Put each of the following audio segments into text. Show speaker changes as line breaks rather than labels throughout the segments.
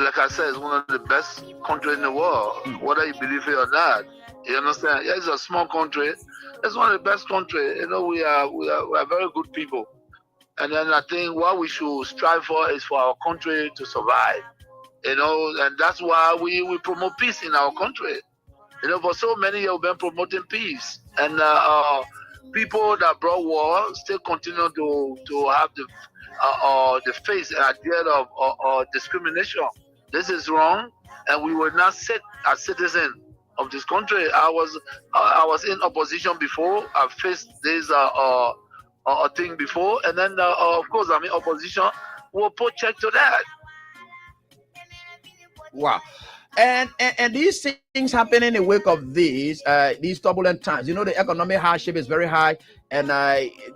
like I said, it's one of the best countries in the world, whether you believe it or not. You understand? Yeah, it's a small country. It's one of the best countries. You know, we are very good people. And then I think what we should strive for is for our country to survive. You know, and that's why we promote peace in our country. You know, for so many years we've been promoting peace, and people that brought war still continue to have the face and idea of discrimination. This is wrong, and we will not sit as citizens of this country. I was in opposition before. I faced this thing before, and then of course I'm in opposition. We'll put check to that.
Wow. And these things happen in the wake of these turbulent times. You know, the economic hardship is very high, and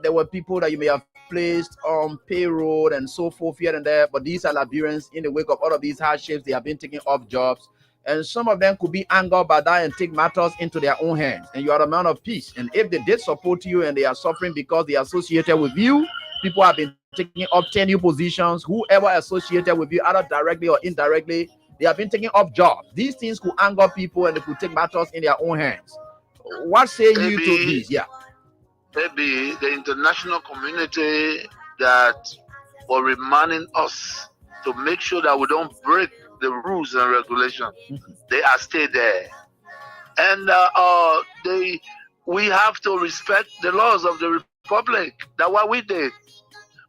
there were people that you may have placed on payroll and so forth here and there, but these are Liberians in the wake of all of these hardships. They have been taking off jobs, and some of them could be angered by that and take matters into their own hands. And you are a man of peace, and if they did support you and they are suffering because they are associated with you, people have been taking up tenure positions. Whoever associated with you, either directly or indirectly, they have been taking up jobs. These things could anger people and they could take matters in their own hands. What say you to this? Yeah.
Maybe the international community that were reminding us to make sure that we don't break the rules and regulations. They are still there. And we have to respect the laws of the republic. That's what we did.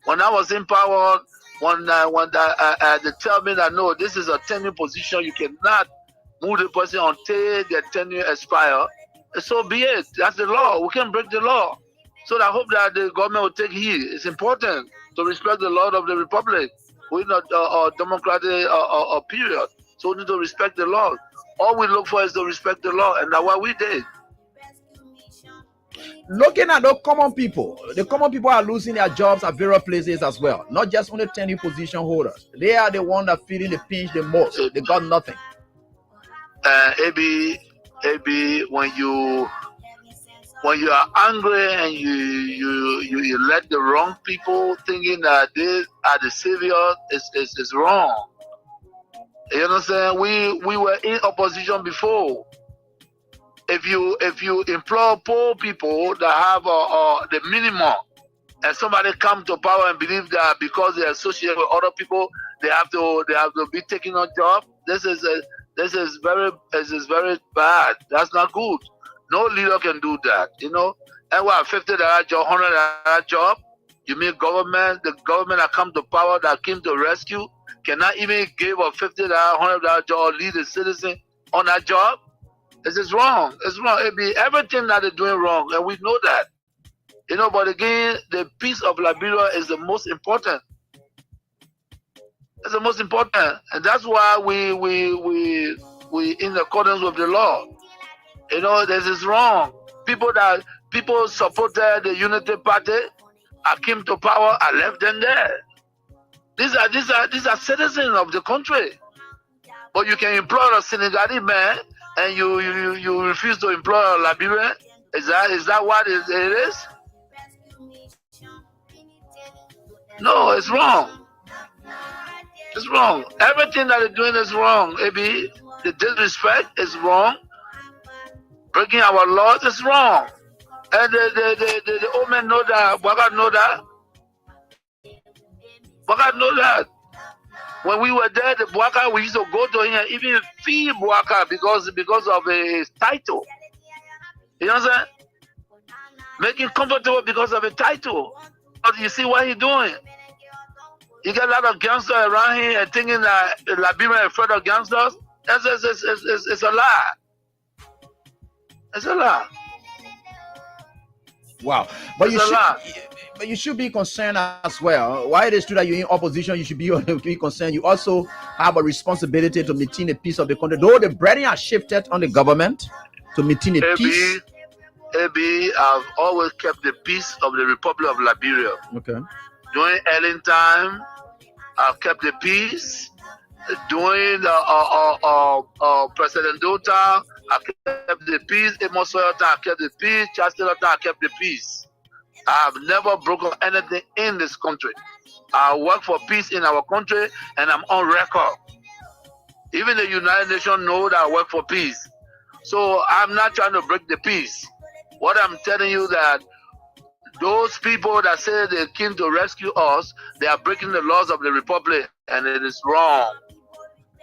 When I was in power, when they tell me that no, this is a tenure position, you cannot move the person until their tenure expire. So be it. That's the law. We can't break the law. So I hope that the government will take heed. It's important to respect the law of the republic. We're not a democratic period, so we need to respect the law. All we look for is to respect the law, and that's what we did.
Looking at the common people are losing their jobs at various places as well. Not just only tenure position holders. They are the one that feeling the pinch the most. They got nothing.
AB, when you are angry and you let the wrong people thinking that they are the savior, is wrong. You understand? We were in opposition before. If you employ poor people that have the minimum, and somebody come to power and believe that because they associate with other people, they have to be taking a job. This is very bad. That's not good. No leader can do that, you know. And what, $50 job, $100 job? You mean the government that come to power, that came to rescue, cannot even give a $50, $100 job or lead a citizen on that job? This is wrong. It's wrong. Everything that they're doing wrong, and we know that. You know, but again, the peace of Liberia is the most important. It's the most important, and that's why we in accordance with the law. You know, this is wrong. People supported the Unity Party. I came to power. I left them there. These are citizens of the country. But you can employ a Senegalese man, and you refuse to employ a Liberian. Is that what it is? No, it's wrong. It's wrong. Everything that they're doing is wrong. Maybe the disrespect is wrong. Breaking our laws is wrong. And the old men know that. Bwaga know that. Bwaga know that. When we were there, the Bwaga, we used to go to him and even feed Bwaga because of his title. You know what I'm saying? Make him comfortable because of a title. But you see what he's doing? You get a lot of gangsters around here and thinking that Liberians are afraid of gangsters. It's a lie. It's a lie.
Wow. But you should be concerned as well. Why it is true that you're in opposition, you should be concerned. You also have a responsibility to maintain the peace of the country. Though the burden has shifted on the government to maintain the peace.
I've always kept the peace of the Republic of Liberia.
Okay.
During Ellen time, I've kept the peace. During President Dota, I kept the peace. Amos Sawyer time, I kept the peace. Chancellor time, I kept the peace. I have never broken anything in this country. I work for peace in our country, and I'm on record. Even the United Nations know that I work for peace. So I'm not trying to break the peace. What I'm telling you that those people that say they came to rescue us, they are breaking the laws of the republic, and it is wrong.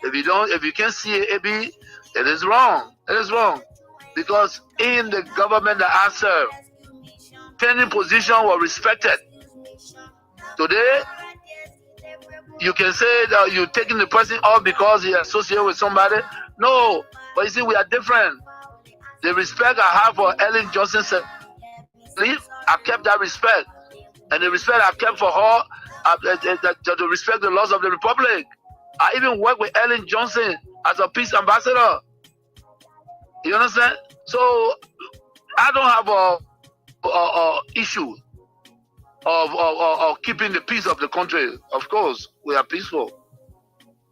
If you can't see it, AB, it is wrong. It is wrong. Because in the government that I serve, training position were respected. Today, you can say that you're taking the person off because he associated with somebody. No, but you see, we are different. The respect I have for Ellen Johnson I kept that respect. And the respect I kept for her, to respect the laws of the republic. I even worked with Ellen Johnson as a peace ambassador. You understand? So I don't have a issue of keeping the peace of the country. Of course, we are peaceful,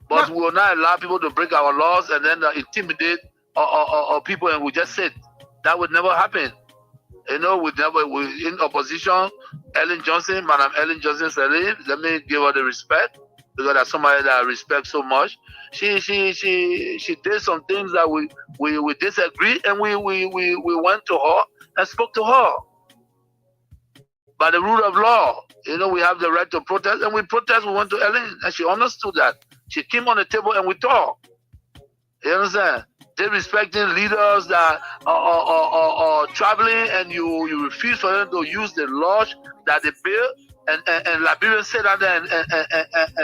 but we will not allow people to break our laws and then intimidate people, and we just sit. That would never happen. You know, we in opposition. Ellen Johnson, Madam Ellen Johnson Sirleaf, let me give her the respect, because that's somebody that I respect so much. She did some things that we disagree, and we went to her and spoke to her. By the rule of law, you know, we have the right to protest, and we protest. We went to Ellen, and she understood that. She came on the table and we talked. You understand? They respecting leaders that are traveling, and you refuse for them to use the laws that they built, and Liberians say that and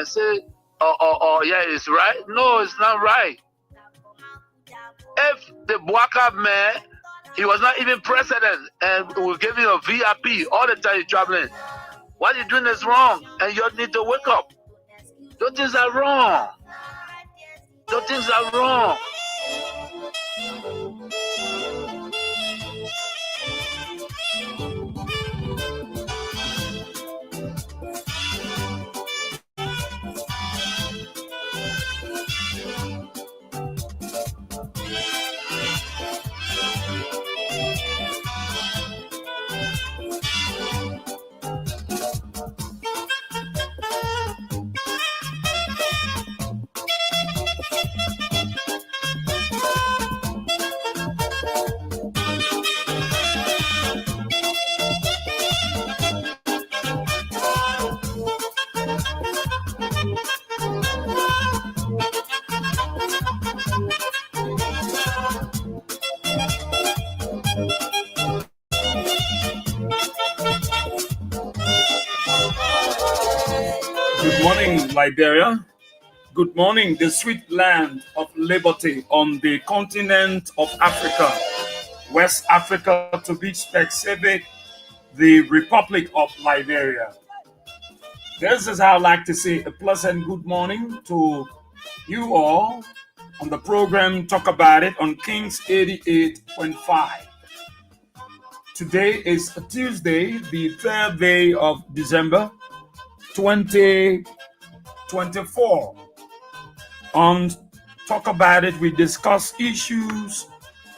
say, yeah, it's right. No, it's not right. If the Bwaka man, he was not even president, and we gave him a VIP all the time he's traveling, what you're doing is wrong, and you need to wake up. Those things are wrong. Those things are wrong.
Good morning, Liberia. Good morning, the sweet land of liberty on the continent of Africa, West Africa to be specific, the Republic of Liberia. This is how I like to say a pleasant good morning to you all on the program Talk About It on Kings 88.5. Today is Tuesday, the 3rd day of December 2024. On Talk About It, we discuss issues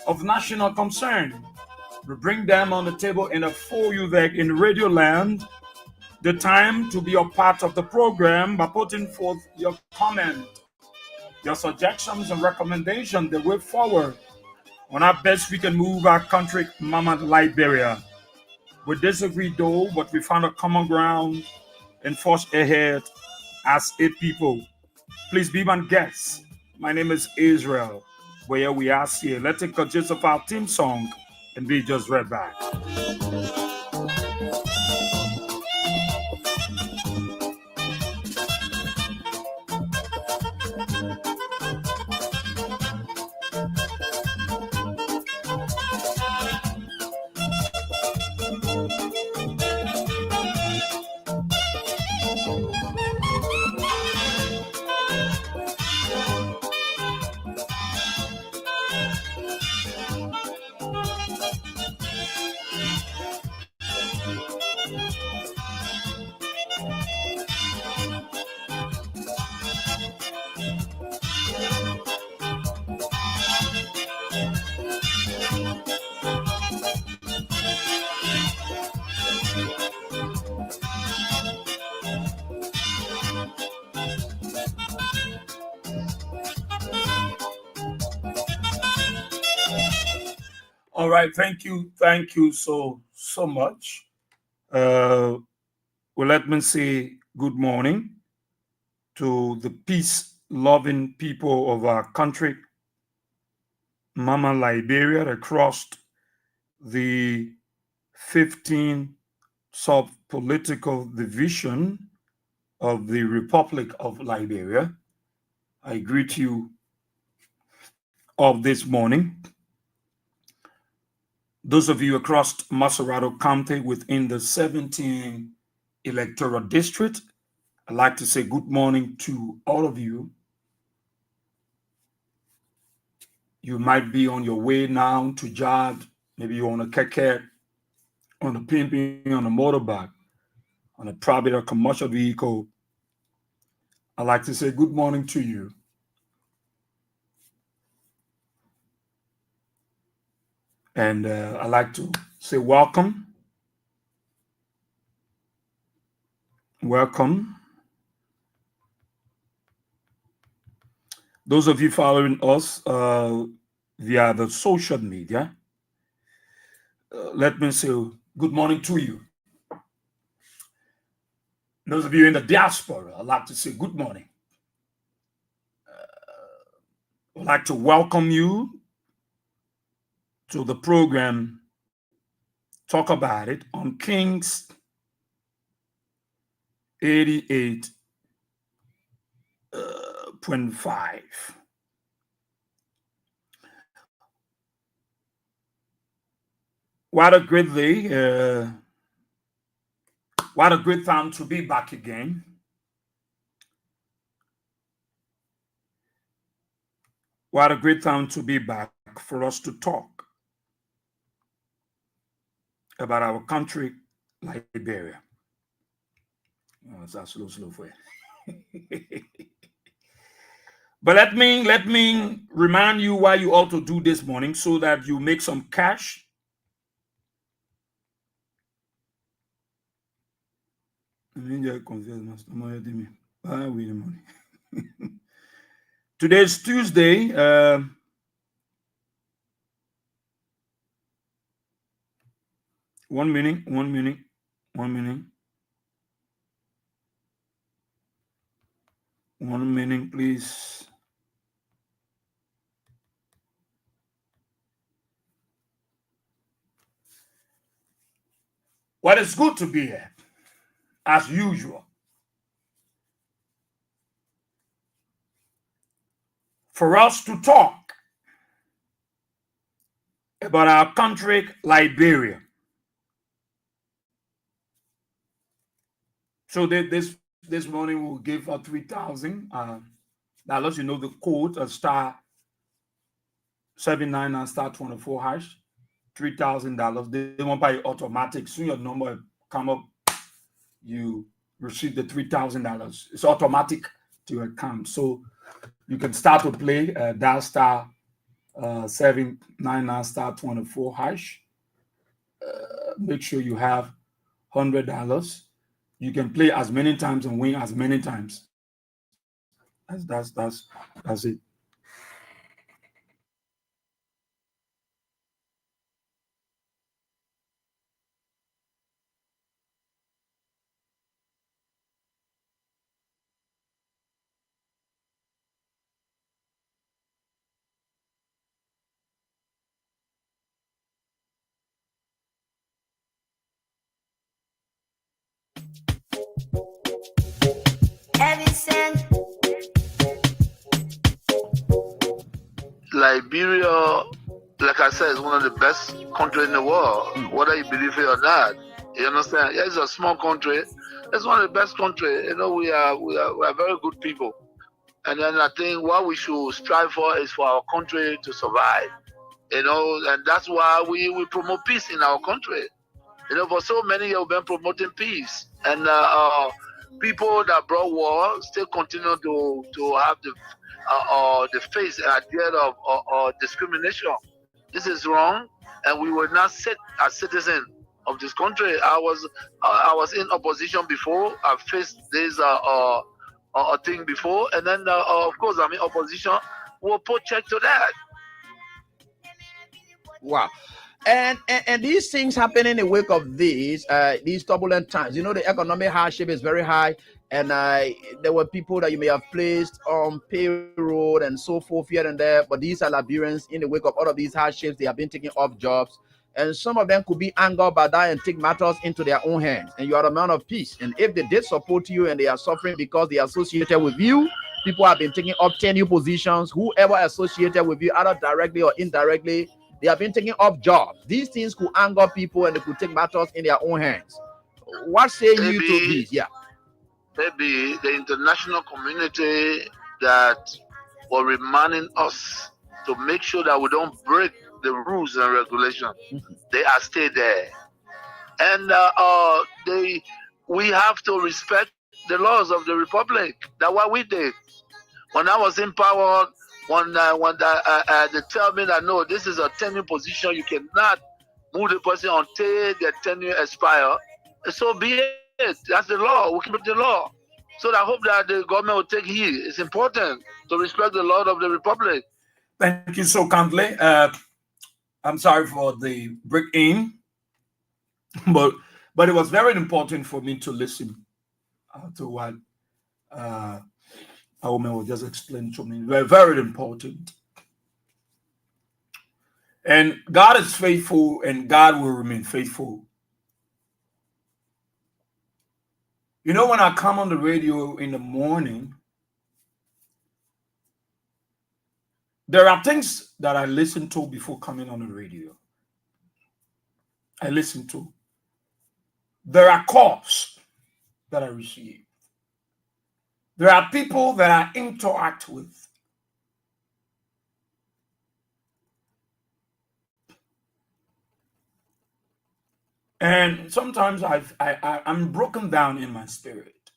of national concern. We bring them on the table in a for you there in Radio Land. The time to be a part of the program by putting forth your comment, your suggestions and recommendations, the way forward on how best we can move our country, Mama Liberia. We disagree though, but we found a common ground and forge ahead as a people. Please be my guest. My name is Israel. Where we are here. Let's take a gist of our theme song and be just right back. All right, thank you so much. Well, let me say good morning to the peace-loving people of our country, Mama Liberia, across the 15 sub-political division of the Republic of Liberia. I greet you all this morning. Those of you across Maserado County within the 17 electoral district, I'd like to say good morning to all of you. You might be on your way now to job. Maybe you're on a keke, on a pimping, on a motorbike, on a private or commercial vehicle. I'd like to say good morning to you. And I'd like to say welcome. Welcome. Those of you following us via the social media, let me say good morning to you. Those of you in the diaspora, I'd like to say good morning. I'd like to welcome you to the program Talk About It on Kings 88.5. What a great day. What a great time to be back again. What a great time to be back for us to talk about our country, Liberia. Oh, it's a slow for you. But let me remind you why you ought to do this morning so that you make some cash. Today's Tuesday. One minute, please. Well, it's good to be here, as usual. For us to talk about our country, Liberia. So this morning we'll give her $3,000. You know the code star 79 and star 24 hash. $3,000. They won't buy automatic. Soon your number come up, you receive the $3,000. It's automatic to your account. So you can start to play dial star 799 star 24 hash. Make sure you have $100. You can play as many times and win as many times. That's it.
Liberia, like I said, is one of the best countries in the world, whether you believe it or not. You understand? Yeah, it's a small country. It's one of the best countries. You know, we are very good people. And then I think what we should strive for is for our country to survive. You know, and that's why we promote peace in our country. You know, for so many years we've been promoting peace, and people that brought war still continue to have the face idea of discrimination. This is wrong, and we will not sit as citizens of this country. I was in opposition before. I faced this thing before, and then of course I'm in opposition. We'll put check to that.
Wow. And these things happen in the wake of these turbulent times. You know, the economic hardship is very high, and there were people that you may have placed on payroll and so forth here and there. But these are Liberians in the wake of all of these hardships. They have been taking off jobs, and some of them could be angered by that and take matters into their own hands. And you are a man of peace. And if they did support you and they are suffering because they are associated with you, people have been taking up tenure positions. Whoever associated with you, either directly or indirectly, they have been taking up jobs. These things could anger people and they could take matters in their own hands. What say you to this? Yeah.
Maybe the international community that were reminding us to make sure that we don't break the rules and regulations. They are still there. And we have to respect the laws of the republic. That's what we did. When I was in power, when they tell me that no, this is a tenure position, you cannot move the person until their tenure expire. So be it. That's the law. We keep the law. So I hope that the government will take heed. It's important to respect the law of the republic.
Thank you so kindly. I'm sorry for the break in, but it was very important for me to listen to what our woman was just explaining to me. Very, very important. And God is faithful, and God will remain faithful. You know, when I come on the radio in the morning, there are things that I listen to before coming on the radio. I listen to. There are calls that I receive. There are people that I interact with. And sometimes I'm broken down in my spirit.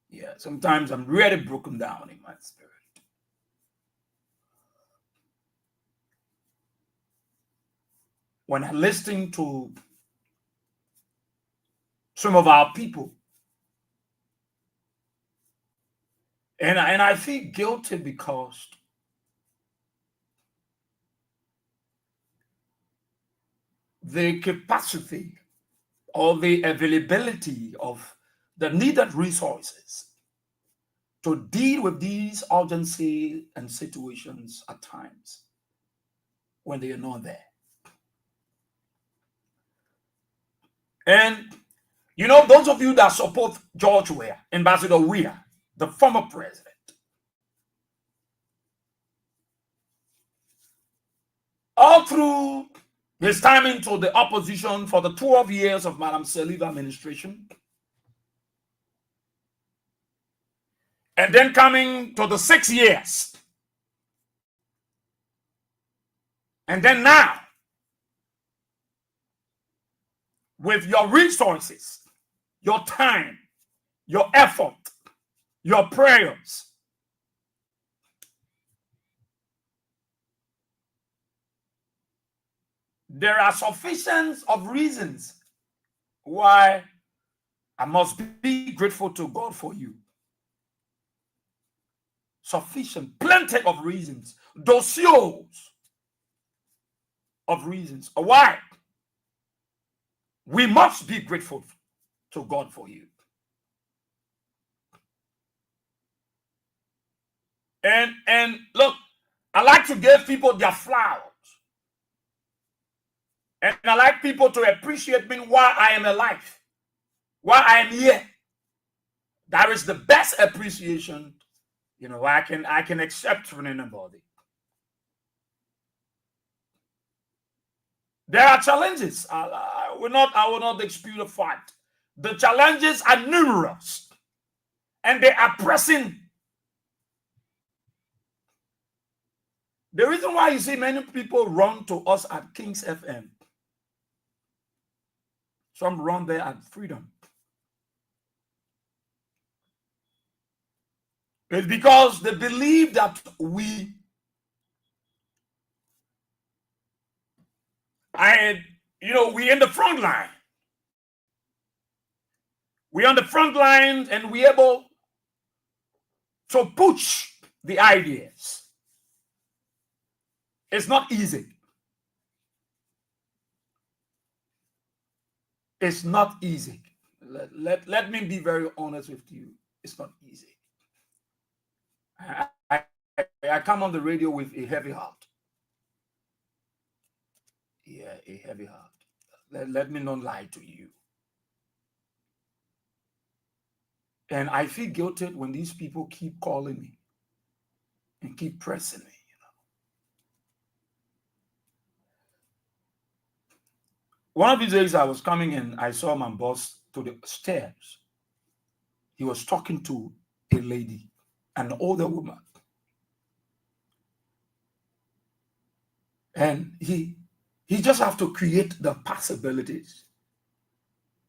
Yeah, sometimes I'm really broken down in my spirit. When I listen to some of our people, and I feel guilty because the capacity or the availability of the needed resources to deal with these urgency and situations at times when they are not there. And you know, those of you that support George Weah, Ambassador Weah, the former president, all through his time into the opposition for the 12 years of Madam Saliva administration, and then coming to the 6 years, and then now, with your resources, your time, your effort, your prayers, there are sufficient of reasons why I must be grateful to God for you. Sufficient, plenty of reasons, dossiers of reasons why we must be grateful to God for you. And look, I like to give people their flowers. And I like people to appreciate me why I am alive, why I am here. That is the best appreciation, you know, I can accept from anybody. There are challenges. I will not dispute the fact. The challenges are numerous, and they are pressing. The reason why you see many people run to us at King's FM, some run there at Freedom, is because they believe that we in the front line. We're on the front line and we're able to push the ideas. It's not easy. It's not easy. Let me be very honest with you. It's not easy. I come on the radio with a heavy heart. Yeah, a heavy heart. Let me not lie to you. And I feel guilty when these people keep calling me and keep pressing me. One of these days I was coming in, I saw my boss to the stairs. He was talking to a lady, an older woman. And he just have to create the possibilities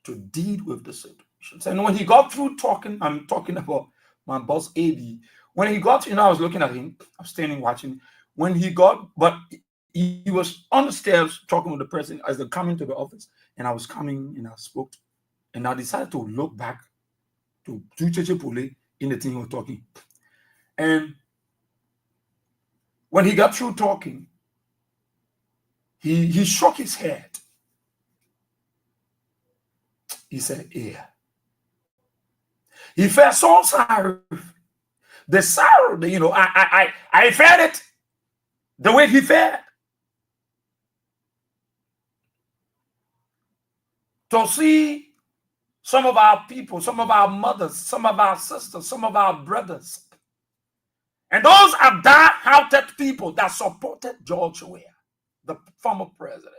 to deal with the situations. And when he got through talking, I'm talking about my boss AB. When he got, I was looking at him, I'm standing watching. When he got, but he was on the stairs talking with the person as they're coming to the office. And I was coming and I spoke. And I decided to look back to Cheche Pule in the thing he was talking. And when he got through talking, he shook his head. He said, yeah. He felt so sorry. The sorrow, I felt it the way he felt. To see some of our people, some of our mothers, some of our sisters, some of our brothers, and those are die-hearted people that supported George Weah, the former president.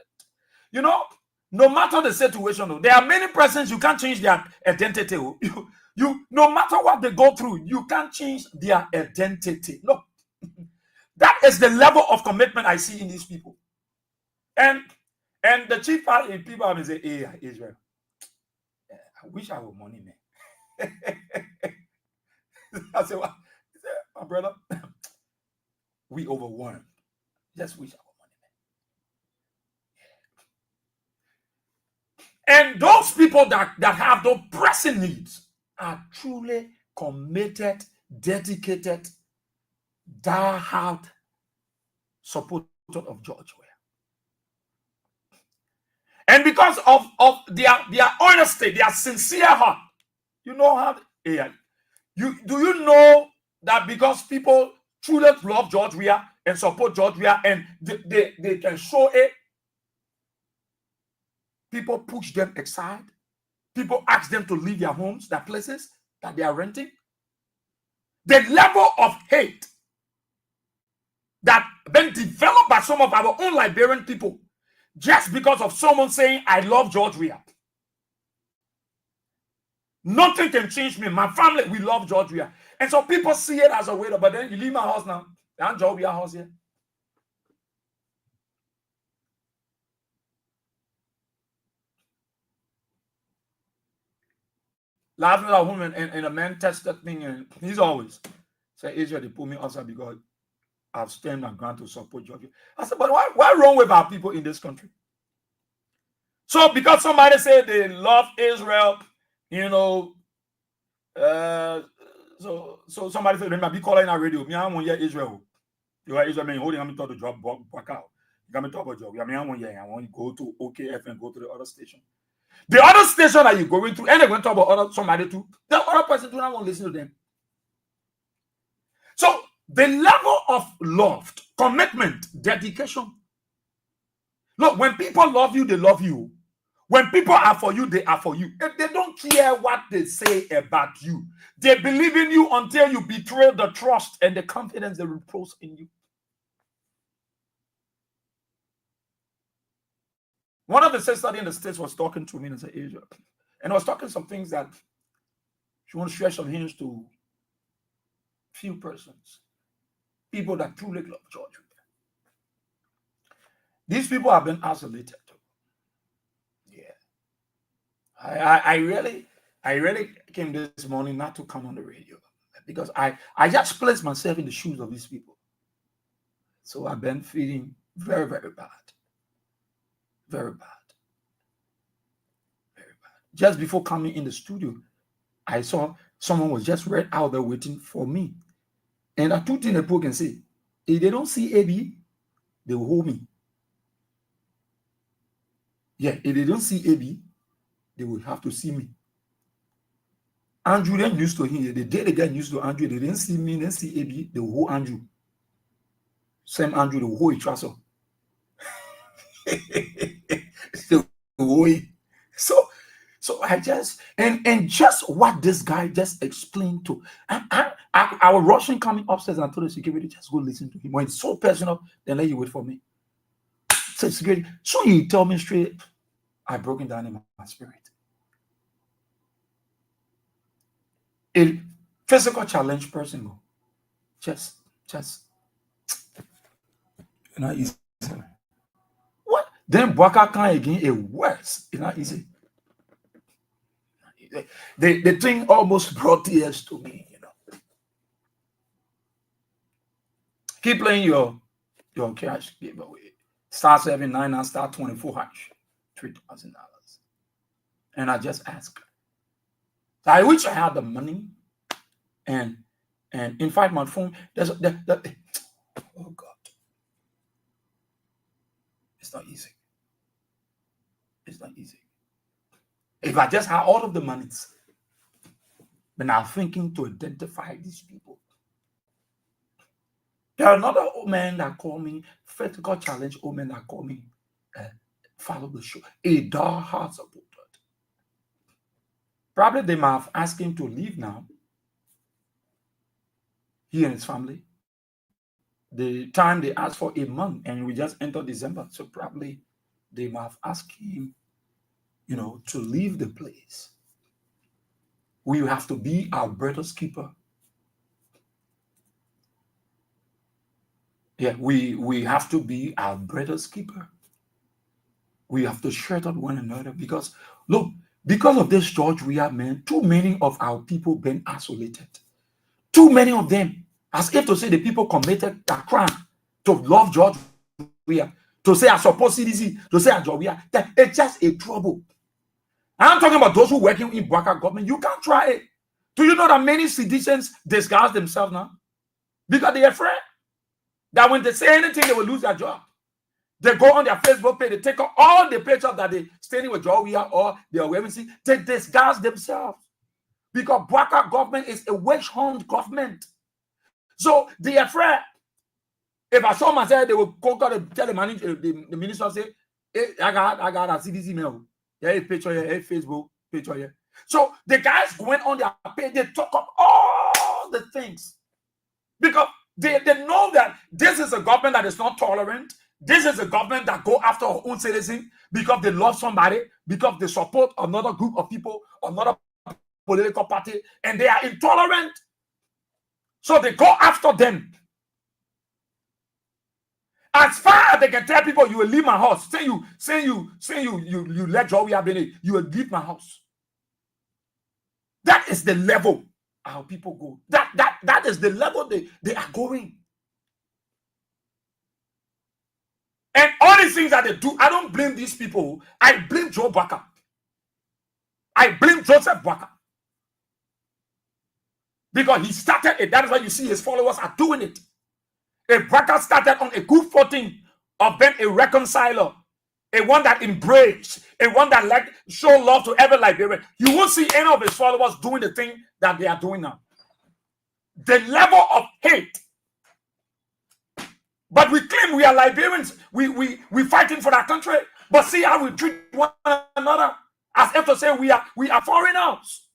No matter the situation, there are many presidents you can't change their identity. You no matter what they go through, you can't change their identity. No, that is the level of commitment I see in these people. And the chief part in people have say, "Hey, Israel, I wish I were money, man." I said, "What? He said, my brother, we overwhelmed. Just wish I were money, man." And those people that have those pressing needs are truly committed, dedicated, die-hard supporters of George Weah. And because of their honesty, their sincere heart, you know how do you know that because people truly love George Weah and support George Weah and they can show it, people push them aside. People ask them to leave their homes, their places that they are renting. The level of hate that been developed by some of our own Liberian people just because of someone saying, I love George Weah. Nothing can change me. My family, we love George Weah. And so people see it as a way, but then you leave my house now. There's George Weah house here. Last night, a woman and a man tested me, and he's always say, Israel, they put me outside because I've stand my ground to support Georgia. I said, but why wrong with our people in this country? So because somebody said they love Israel, so somebody said they might be calling our radio. Me, I want to hear Israel. You are Israel, man, holding me to drop back out. You got me talk about Georgia. I mean, I want to go to OKF and go to the other station. The other station that you're going to, and they're going to talk about somebody too. The other person do not want to listen to them. So the level of love, commitment, dedication. Look, when people love you, they love you. When people are for you, they are for you. And they don't care what they say about you. They believe in you until you betray the trust and the confidence they repose in you. One of the sisters in the States was talking to me and said, Asia, and I was talking some things that she wants to share some hints to few persons, people that truly love George. These people have been isolated. Yeah. I really came this morning not to come on the radio because I just placed myself in the shoes of these people. So I've been feeling very, very bad. Very bad. Very bad. Just before coming in the studio, I saw someone was just right out there waiting for me. And I took in the book and say, if they don't see AB, they will hold me. Yeah, if they don't see AB, they will have to see me. Andrew then used to him. The day they get used to Andrew, they didn't see me, they didn't see AB, they will hold Andrew. Same Andrew, they will hold each other. So I just and just what this guy just explained to I was rushing coming upstairs and I told the security, just go listen to him. When it's so personal, then let you wait for me. So security, so he tell me straight, I broken down in my spirit. A physical challenge person go. Just not easy. What? Then Bwaka can again a worse. It's not easy. The thing almost brought tears to me, you know. Keep playing your cash giveaway. Star 79 and star 24 hash, $3,000. And I just asked. So I wish I had the money, and in fact my phone. Oh God, it's not easy. It's not easy. If I just had all of the monies, then I'm thinking to identify these people. There are another old man that called me, physical challenge old man that called me, follow the show. A die-hard supporter. Probably they might have asked him to leave now. He and his family. The time they asked for a month, and we just entered December, so probably they might have asked him, you know, to leave the place. We have to be our brother's keeper. Yeah, we have to be our brother's keeper. We have to shelter one another because, look, because of this church we have, man, too many of our people been isolated. Too many of them, as if to say the people committed a crime to love George Weah, to say I support CDC, to say I George Weah, that it's just a trouble. I'm talking about those who working in Bwaka government. You can't try it. Do you know that many citizens disguise themselves now? Because they're afraid that when they say anything, they will lose their job. They go on their Facebook page, they take out all the pictures that they standing with George Weah or they are wearing. They disguise themselves. Because Bwaka government is a witch hunt government. So they're afraid. If I saw myself, they will go to tell the manager, the minister, say, hey, I got a CDC mail. Yeah, a picture here, a Facebook picture here. So the guys went on their page, they talk up all the things. Because they know that this is a government that is not tolerant. This is a government that go after our own citizens because they love somebody, because they support another group of people, another political party, and they are intolerant. So they go after them. As far as they can tell people, you will leave my house. Say you let Joey have been, you will leave my house. That is the level our people go. That is the level they are going. And all these things that they do, I don't blame these people. I blame Joe Bwaka. I blame Joseph Bwaka. Because he started it. That is why you see his followers are doing it. If Bwaka started on a good footing of being a reconciler, a one that embraced, a one that like show love to every Liberian, you won't see any of his followers doing the thing that they are doing now. The level of hate. But we claim we are Liberians. We fighting for our country. But see how we treat one another as if to say we are foreigners.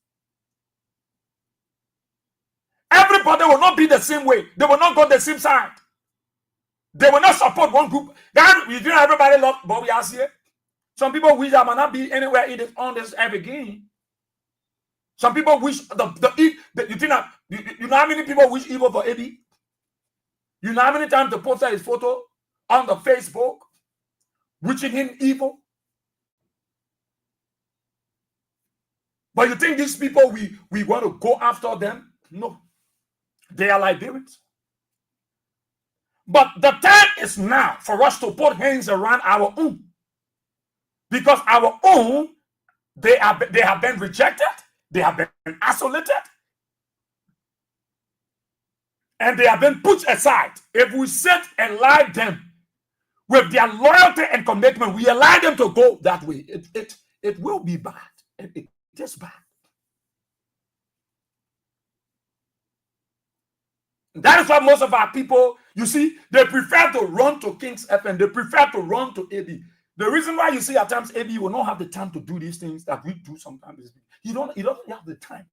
Everybody will not be the same way. They will not go the same side. They will not support one group. That you know everybody love Bobby Asie. Some people wish I might not be anywhere in this on this ever again. Some people wish you think that you know how many people wish evil for AB? You know how many times they posted his photo on the Facebook, wishing him evil? But you think these people we want to go after them? No. They are Liberians. But the time is now for us to put hands around our own. Because our own, they have been rejected, they have been isolated, and they have been put aside. If we sit and lie them with their loyalty and commitment, we allow them to go that way. It will be bad. It is bad. That is why most of our people, you see, they prefer to run to King's FM. They prefer to run to AB. The reason why you see at times AB will not have the time to do these things that we do sometimes is he doesn't have the time.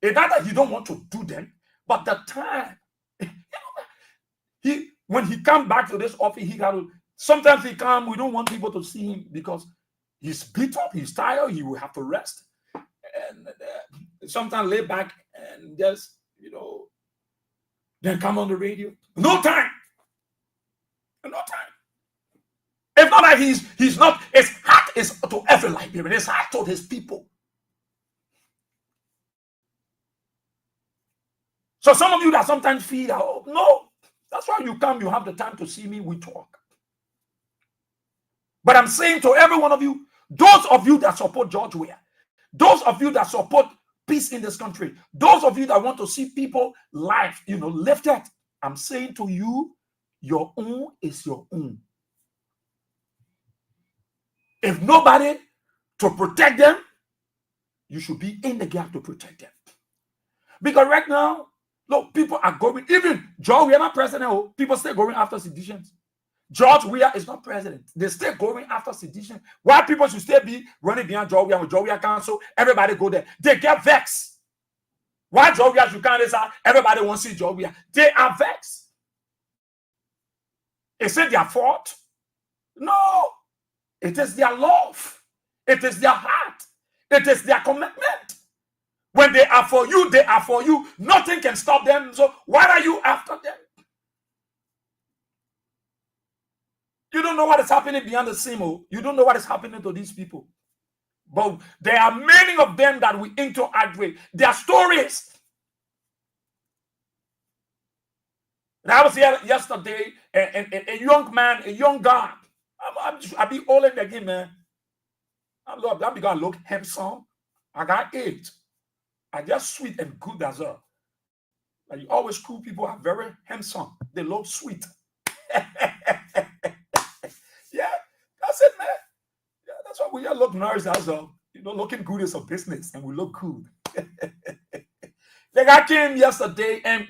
It's not that he don't want to do them, but the time. When he come back to this office, sometimes he come. We don't want people to see him because he's beat up, he's tired, he will have to rest, and sometimes lay back and just then come on the radio. No time. No time. It's not like he's not. His heart is to every Liberian. His heart to his people. So some of you that sometimes feel, oh no, that's why you come. You have the time to see me. We talk. But I'm saying to every one of you, those of you that support George Weah, those of you that support peace in this country, those of you that want to see people life, lifted, I'm saying to you, your own is your own. If nobody to protect them, you should be in the gap to protect them. Because right now, look, people are going, even George Weah not president, people still going after seditions. George Weah is not president. They're still going after sedition. Why people should still be running behind George Weah with George Weah Council? Everybody go there. They get vexed. Why George Weah should can't decide? Everybody wants to see George Weah. They are vexed. Is it their fault? No. It is their love. It is their heart. It is their commitment. When they are for you, they are for you. Nothing can stop them. So why are you after them? You don't know what is happening behind the scene. You don't know what is happening to these people. But there are many of them that we interact with. Their stories. And I was here yesterday, a young man, a young guy. I be all in again, man. I'm because I look handsome. I got age. I just sweet and good as well. Like always cool people are very handsome. They look sweet. Yeah, that's it, man. Yeah, that's why we all look nice as well. Looking good is a business, and we look good. The guy came yesterday and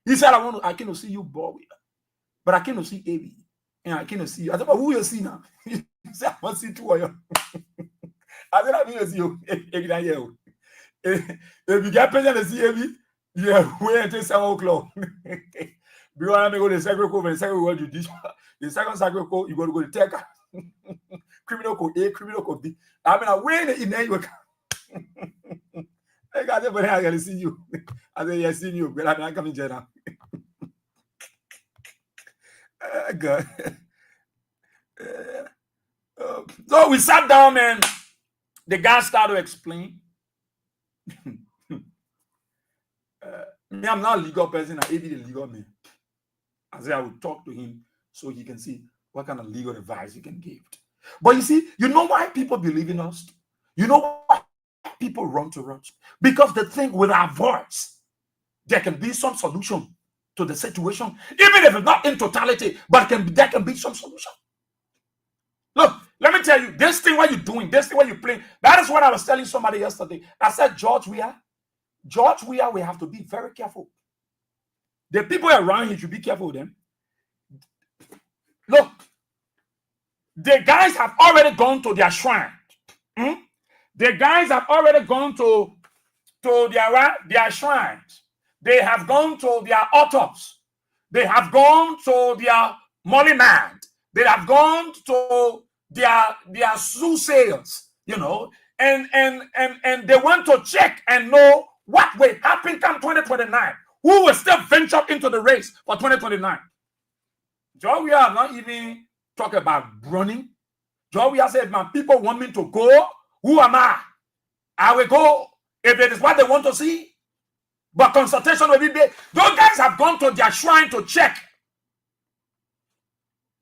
he said, I cannot see you, boy, but I cannot see AB. And I cannot see you. I said, but who you see now? He said, I want to see two of you. I said, I need to see you. If you get present to see AB, yeah, wait until 7 o'clock. Because I'm going to go to the second code and the second code judicial. The second second code, you're going to go to tech. Criminal code A, criminal code B. I mean, I wait in there. You I got it, but I got to see you. I said, yeah, see you, but I'm not coming to now. God. So we sat down and the guy started to explain. Me, I'm not a legal person. I be the legal man. I said I would talk to him so he can see what kind of legal advice he can give. But you see, you know why people believe in us? You know why people run to us? Because they think with our voice, there can be some solution to the situation, even if it's not in totality, but there can be some solution. Look, let me tell you, this thing what you're doing, this thing what you're playing, that is what I was telling somebody yesterday. I said, George Weah, we have to be very careful. The people around you should be careful with them. Look, the guys have already gone to their shrine. The guys have already gone to their shrines. They have gone to their altars. They have gone to their monument. They have gone to their soothsayers, and they want to check and know what will happen come 2029. Who will still venture into the race for 2029? George Weah not even talk about running. George Weah said, my people want me to go. Who am I? I will go if it is what they want to see. But consultation will be there. Those guys have gone to their shrine to check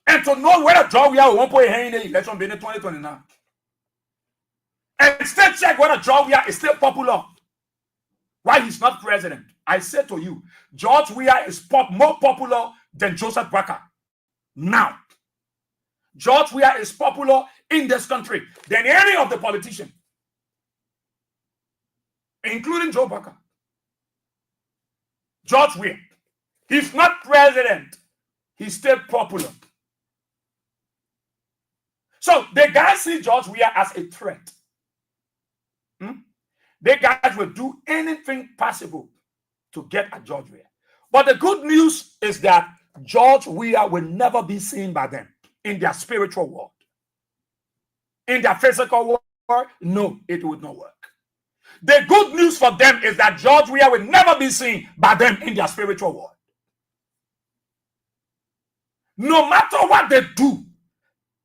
and to know whether George Weah will put a hand in the election in 2029. And still check whether George Weah is still popular. Why he's not president? I said to you, George Weah is more popular than Joseph Barker. Now, George Weah is popular in this country than any of the politicians. including Joe Bucker. George Weah. He's not president. He stayed popular. So the guys see George Weah as a threat. The guys will do anything possible to get at George Weah. But the good news is that George Weah will never be seen by them in their spiritual world. In their physical world, no, it would not work. The good news for them is that George Weah will never be seen by them in their spiritual world. No matter what they do,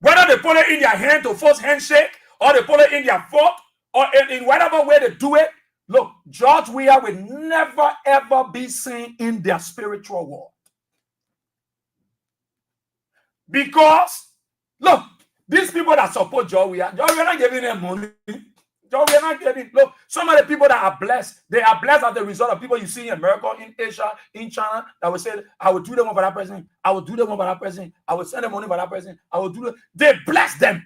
whether they put it in their hand to force handshake, or they put it in their foot, or in whatever way they do it, look, George Weah will never ever be seen in their spiritual world. Because, look, these people that support George Weah not giving them money. George Weah not giving. Look, some of the people that are blessed, they are blessed as the result of people you see in America, in Asia, in China, that will say, I will do them over that person. I will do them over that person. I will send them money for that person. I will do them. They bless them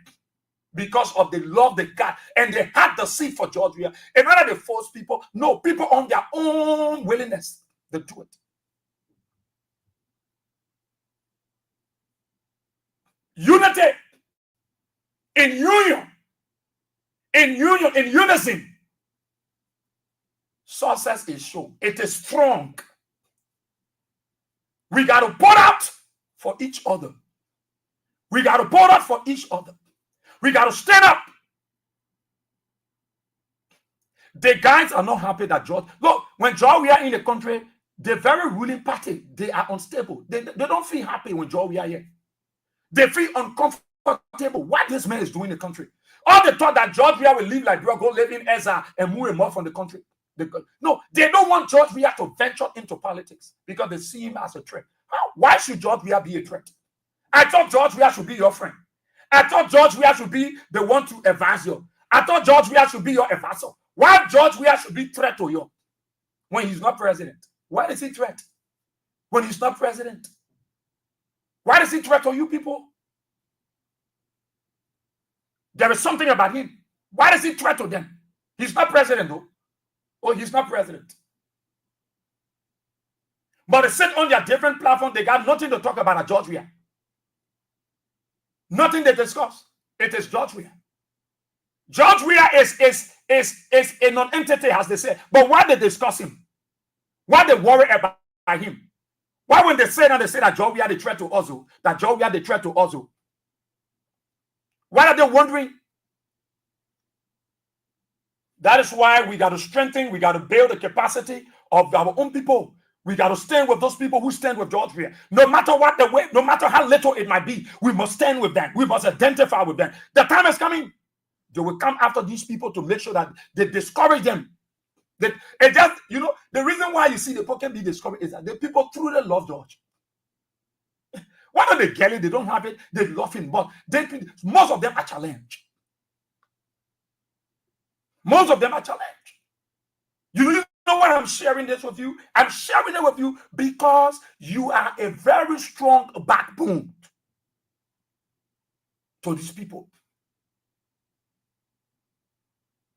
because of the love they got, and they had the seed for George Weah. And whether they force people, no, people on their own willingness, they do it. Unity, in union, in unison, success is shown. It is strong. We got to pour out for each other. We got to pour out for each other. We got to stand up. The guys are not happy that George. Look, when George Weah in the country, the very ruling party, they are unstable. They don't feel happy when George Weah here. They feel uncomfortable. What this man is doing in the country. All they thought that George Weah will live like go live in Ezra and move him off from the country. No, they don't want George Weah to venture into politics because they see him as a threat. Why should George Weah be a threat? I thought George Weah should be your friend. I thought George Weah should be the one to advise you. I thought George Weah should be your advisor. Why George Weah should be threat to you when he's not president? Why is he threat when he's not president? Why does he threat to you people? There is something about him. Why does he threat to them? He's not president, though. Oh, he's not president. But they sit on their different platforms. They got nothing to talk about at George Weah. Nothing they discuss. It is George Weah. George Weah is a non-entity, as they say. But why they discuss him? Why they worry about him? Why when they say that George Weah the threat to us, that George Weah the threat to us? Why are they wondering? That is why we got to strengthen, we got to build the capacity of our own people. We got to stand with those people who stand with George Weah. No matter what the way, no matter how little it might be, we must stand with them. We must identify with them. The time is coming. They will come after these people to make sure that they discourage them. It just, the reason why you see the people can be discouraged is that the people truly love George. Why don't they get it? They don't have it. They love him, but most of them are challenged. Most of them are challenged. You know why I'm sharing this with you? I'm sharing it with you because you are a very strong backbone to these people.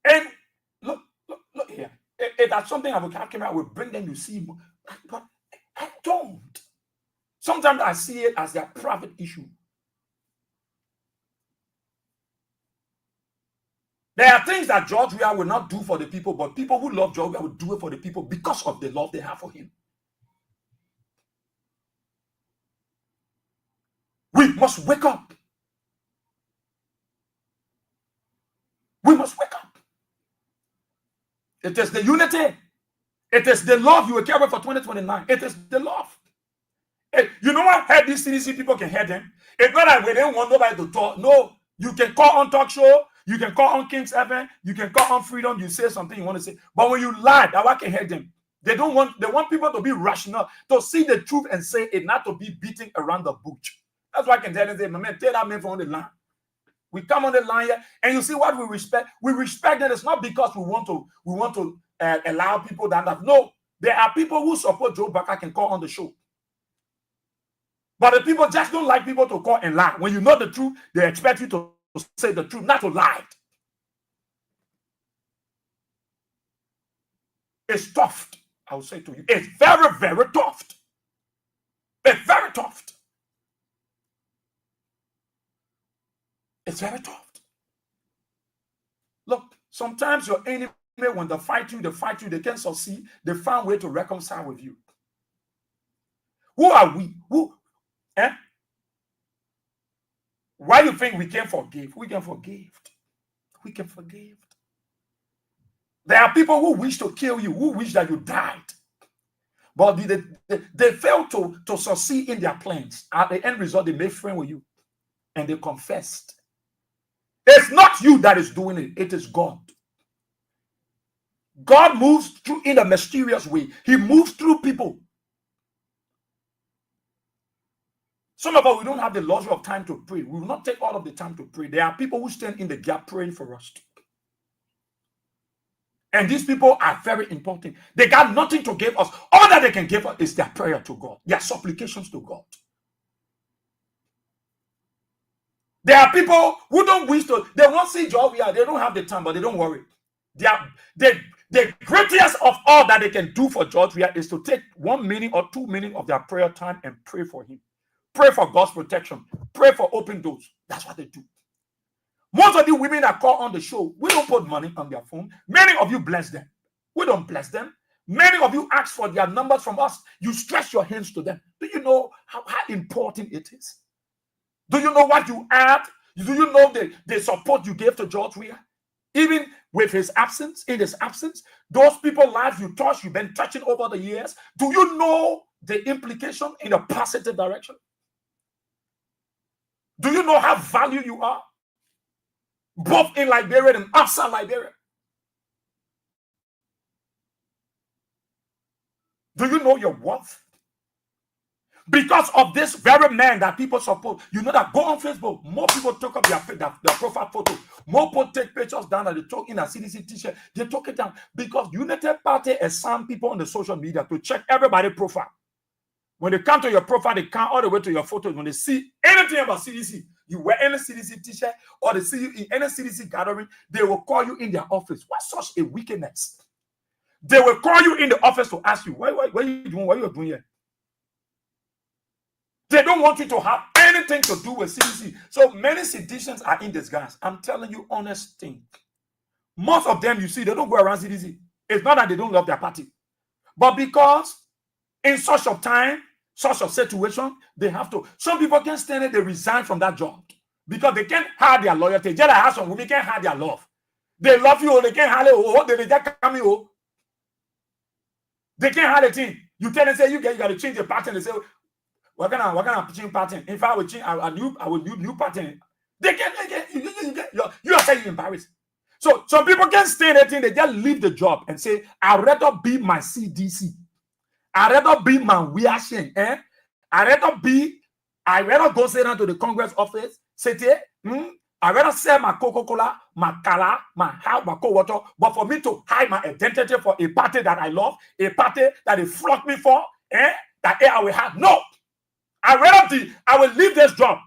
And look here. If that's something I will bring them to see, but I don't. Sometimes I see it as their private issue. There are things that George Weah will not do for the people, but people who love George Weah will do it for the people because of the love they have for him. We must wake up. We must wake up. It is the unity. It is the love you will carry for 2029. It is the love. You know what? How these CDC people can hear them? It's not like we don't want nobody to talk. No, you can call on talk show. You can call on King's FM. You can call on Freedom. You say something you want to say. But when you lie, that one can hear them. They want people to be rational, to see the truth and say it, not to be beating around the bush. That's why I can tell them, my man, tell that man from the line. We come on the line here, and you see what we respect. We respect that it's not because we want to allow people that. No, there are people who support Joe Bucker can call on the show. But the people just don't like people to call and lie. When you know the truth, they expect you to say the truth, not to lie. It's tough. I will say to you, it's very, very tough. It's very tough. It's very tough. Look, sometimes your enemy, when they fight you, they can't succeed. They find a way to reconcile with you. Who are we? Why do you think we can forgive? We can forgive. We can forgive. There are people who wish to kill you, who wish that you died. But they fail to succeed in their plans. At the end result, they make friends with you. And they confessed. It's not you that is doing it. It is God. God moves through in a mysterious way. He moves through people. Some of us, we don't have the luxury of time to pray. We will not take all of the time to pray. There are people who stand in the gap praying for us. And these people are very important. They got nothing to give us. All that they can give us is their prayer to God, their supplications to God. There are people who don't wish to, they won't see job. Yeah, they don't have the time, but they don't worry. The greatest of all that they can do for George Weah is to take 1 minute or 2 minutes of their prayer time and pray for him. Pray for God's protection. Pray for open doors. That's what they do. Most of the women that call on the show, we don't put money on their phone. Many of you bless them. We don't bless them. Many of you ask for their numbers from us. You stretch your hands to them. Do you know how important it is? Do you know what you add? Do you know the support you gave to George Weah? Even with his absence, in his absence, those people's lives you touch, you've been touching over the years. Do you know the implication in a positive direction? Do you know how valuable you are? Both in Liberia and outside Liberia. Do you know your worth? Because of this very man that people support, you know that go on Facebook, more people took up their profile photo. More people take pictures down that they talk in a CDC t-shirt. They took it down because United Party assigned people on the social media to check everybody's profile. When they come to your profile, they come all the way to your photos. When they see anything about CDC, you wear any CDC t-shirt or they see you in any CDC gathering, they will call you in their office. What's such a wickedness? They will call you in the office to ask you, what are you doing? What are you doing here? They don't want you to have anything to do with CDC. So many citizens are in disguise. I'm telling you honest thing. Most of them, you see, they don't go around CDC. It's not that they don't love their party. But because in such a time, such a situation, they have to. Some people can't stand it, they resign from that job. Because they can't hide their loyalty. Just like some women can't hide their love. They love you, they can't hide it, they just come you. They can't hide a thing. You tell them, say, you got to change the pattern. They say, we're gonna change pattern. If I would change I will do new pattern. They can't you are saying embarrassed. So some people can't stay in anything, they just leave the job and say, I'd rather be my CDC. I'd rather be my Weah Sheng. I'd rather go sit down to the Congress office, sit here, I'd rather sell my Coca-Cola, my Kala, my house, my cold water, but for me to hide my identity for a party that I love, a party that they flock me for, that I will have. No. I will leave this job.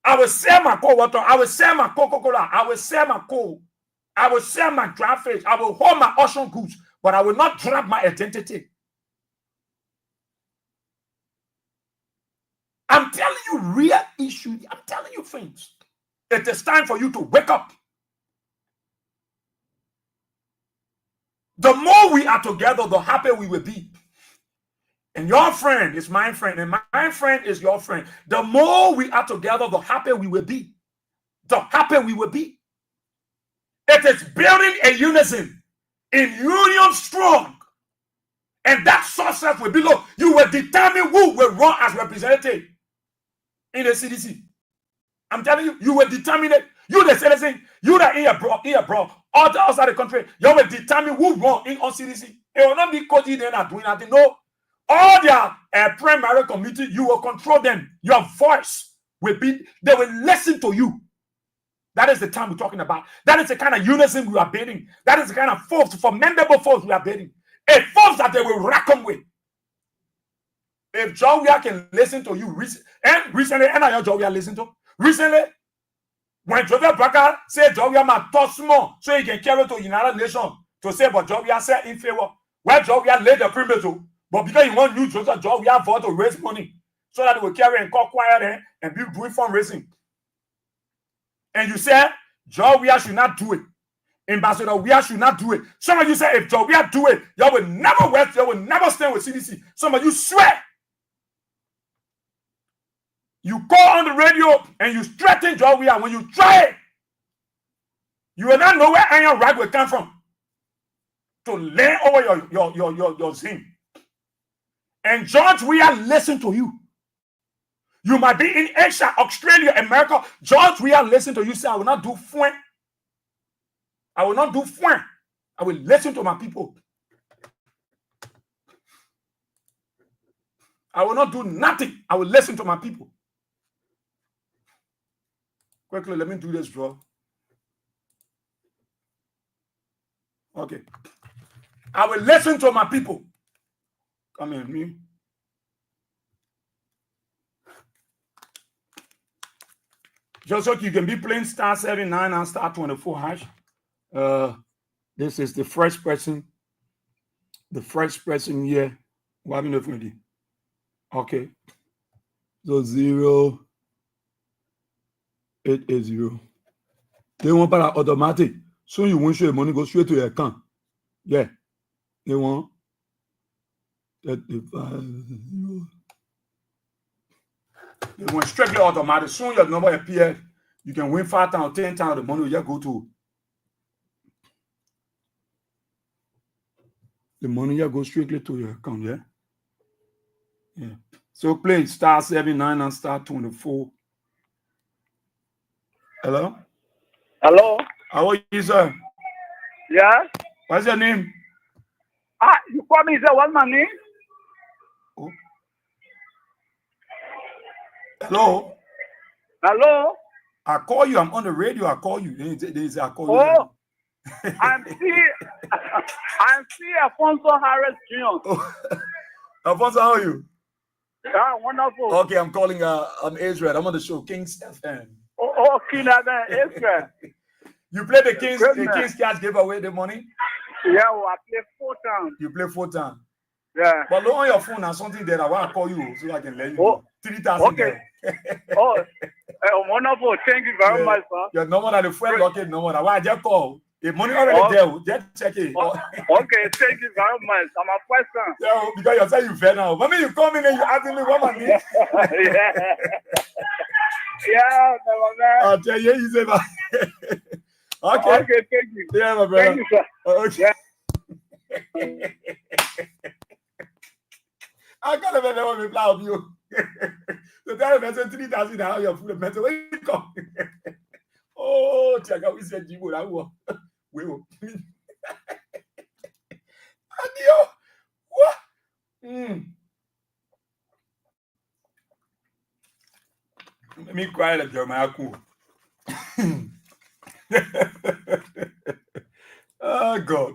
I will sell my cold water. I will sell my Coca-Cola. I will sell my coal. I will sell my dry fish. I will hold my ocean goods, but I will not drop my identity. I'm telling you real issues. I'm telling you things. It is time for you to wake up. The more we are together, the happier we will be. And your friend is my friend, and my friend is your friend. The more we are together, the happier we will be. The happier we will be. It is building a unison, in union strong. And that success will be low. You will determine who will run as representative in the CDC. I'm telling you, you will determine it. You the citizen, you that here bro, all outside the country, you will determine who run in on CDC. It will not be Koji then are doing nothing. No. All their primary committee, you will control them. Your voice will be, they will listen to you. That is the time we're talking about. That is the kind of unison we are building. That is the kind of force, formidable force we are building. A force that they will reckon with. If George Weah can listen to you recently, and I know George Weah listen to recently, when Joseph Baka said George Weah must touch more so he can carry to United Nations to say, but Georgia said in favor. Where Georgia laid the premise, but because you want new Joseph Georgia vote to raise money so that they will carry and call quiet and be doing fundraising. And you say Georgia should not do it. Ambassador, we should not do it. Some of you say if Georgia do it, y'all will never work, y'all will never stand with CDC. Some of you swear. You call on the radio and you threaten Georgia. When you try it, you will not know where iron rag will come from to lay over your sin. And George, we are listening to you. You might be in Asia, Australia, America. George, we are listening to you. Say, I will not do fun. I will not do fun. I will listen to my people. I will not do nothing. I will listen to my people. Quickly, let me do this, bro. Okay. I will listen to my people. Come here, me. Just so you can be playing star 79 and star 24 hash. This is the first person. The first person here. What have you done? Okay. So 0880. They want para automatic. So you won't show your money go straight to your account. Yeah. They want 35. They want strictly automatic. Soon your number appears. You can win 5 times, 10 times the money will just go to. The money just go strictly to your account, yeah? Yeah. So play star 79 and star 24. Hello?
Hello?
How are you, sir?
Yes?
What's your name?
You call me, what's my name?
Oh. Hello?
Hello?
I call you. I'm on the radio. I call you. They say I call you.
Oh, I'm Alfonso Harris Jr.
Oh. Alfonso, how are you?
Yeah, wonderful.
Okay, I'm calling. I'm Israel. I'm on the show, King's FM.
Oh, King Israel.
You play the King's Cats gave away the money?
Yeah, well, I play 4 times.
You play 4 times?
Yeah.
But look on your phone and something there. I want to call you so I can let you know. 3,000.
Okay. Wonderful. Thank you very much, sir.
Your number that the friend located number. I just call. The money already there. Just check it.
Okay, thank you very much. I'm a first time.
Yeah, because you say you fair now. Mommy, you come in and you asking me what I need.
Yeah. Yeah, my man.
I'll tell you, you say that. Okay.
Okay, thank you.
Yeah, my brother.
Thank you, sir.
Okay. I gotta never reply of you. So tell me, 3,000 how your food matter. Where you come? Oh, check out. We said Jibo. That was we will. Adio. What? Let me cry like Jeremiah cool. Oh God.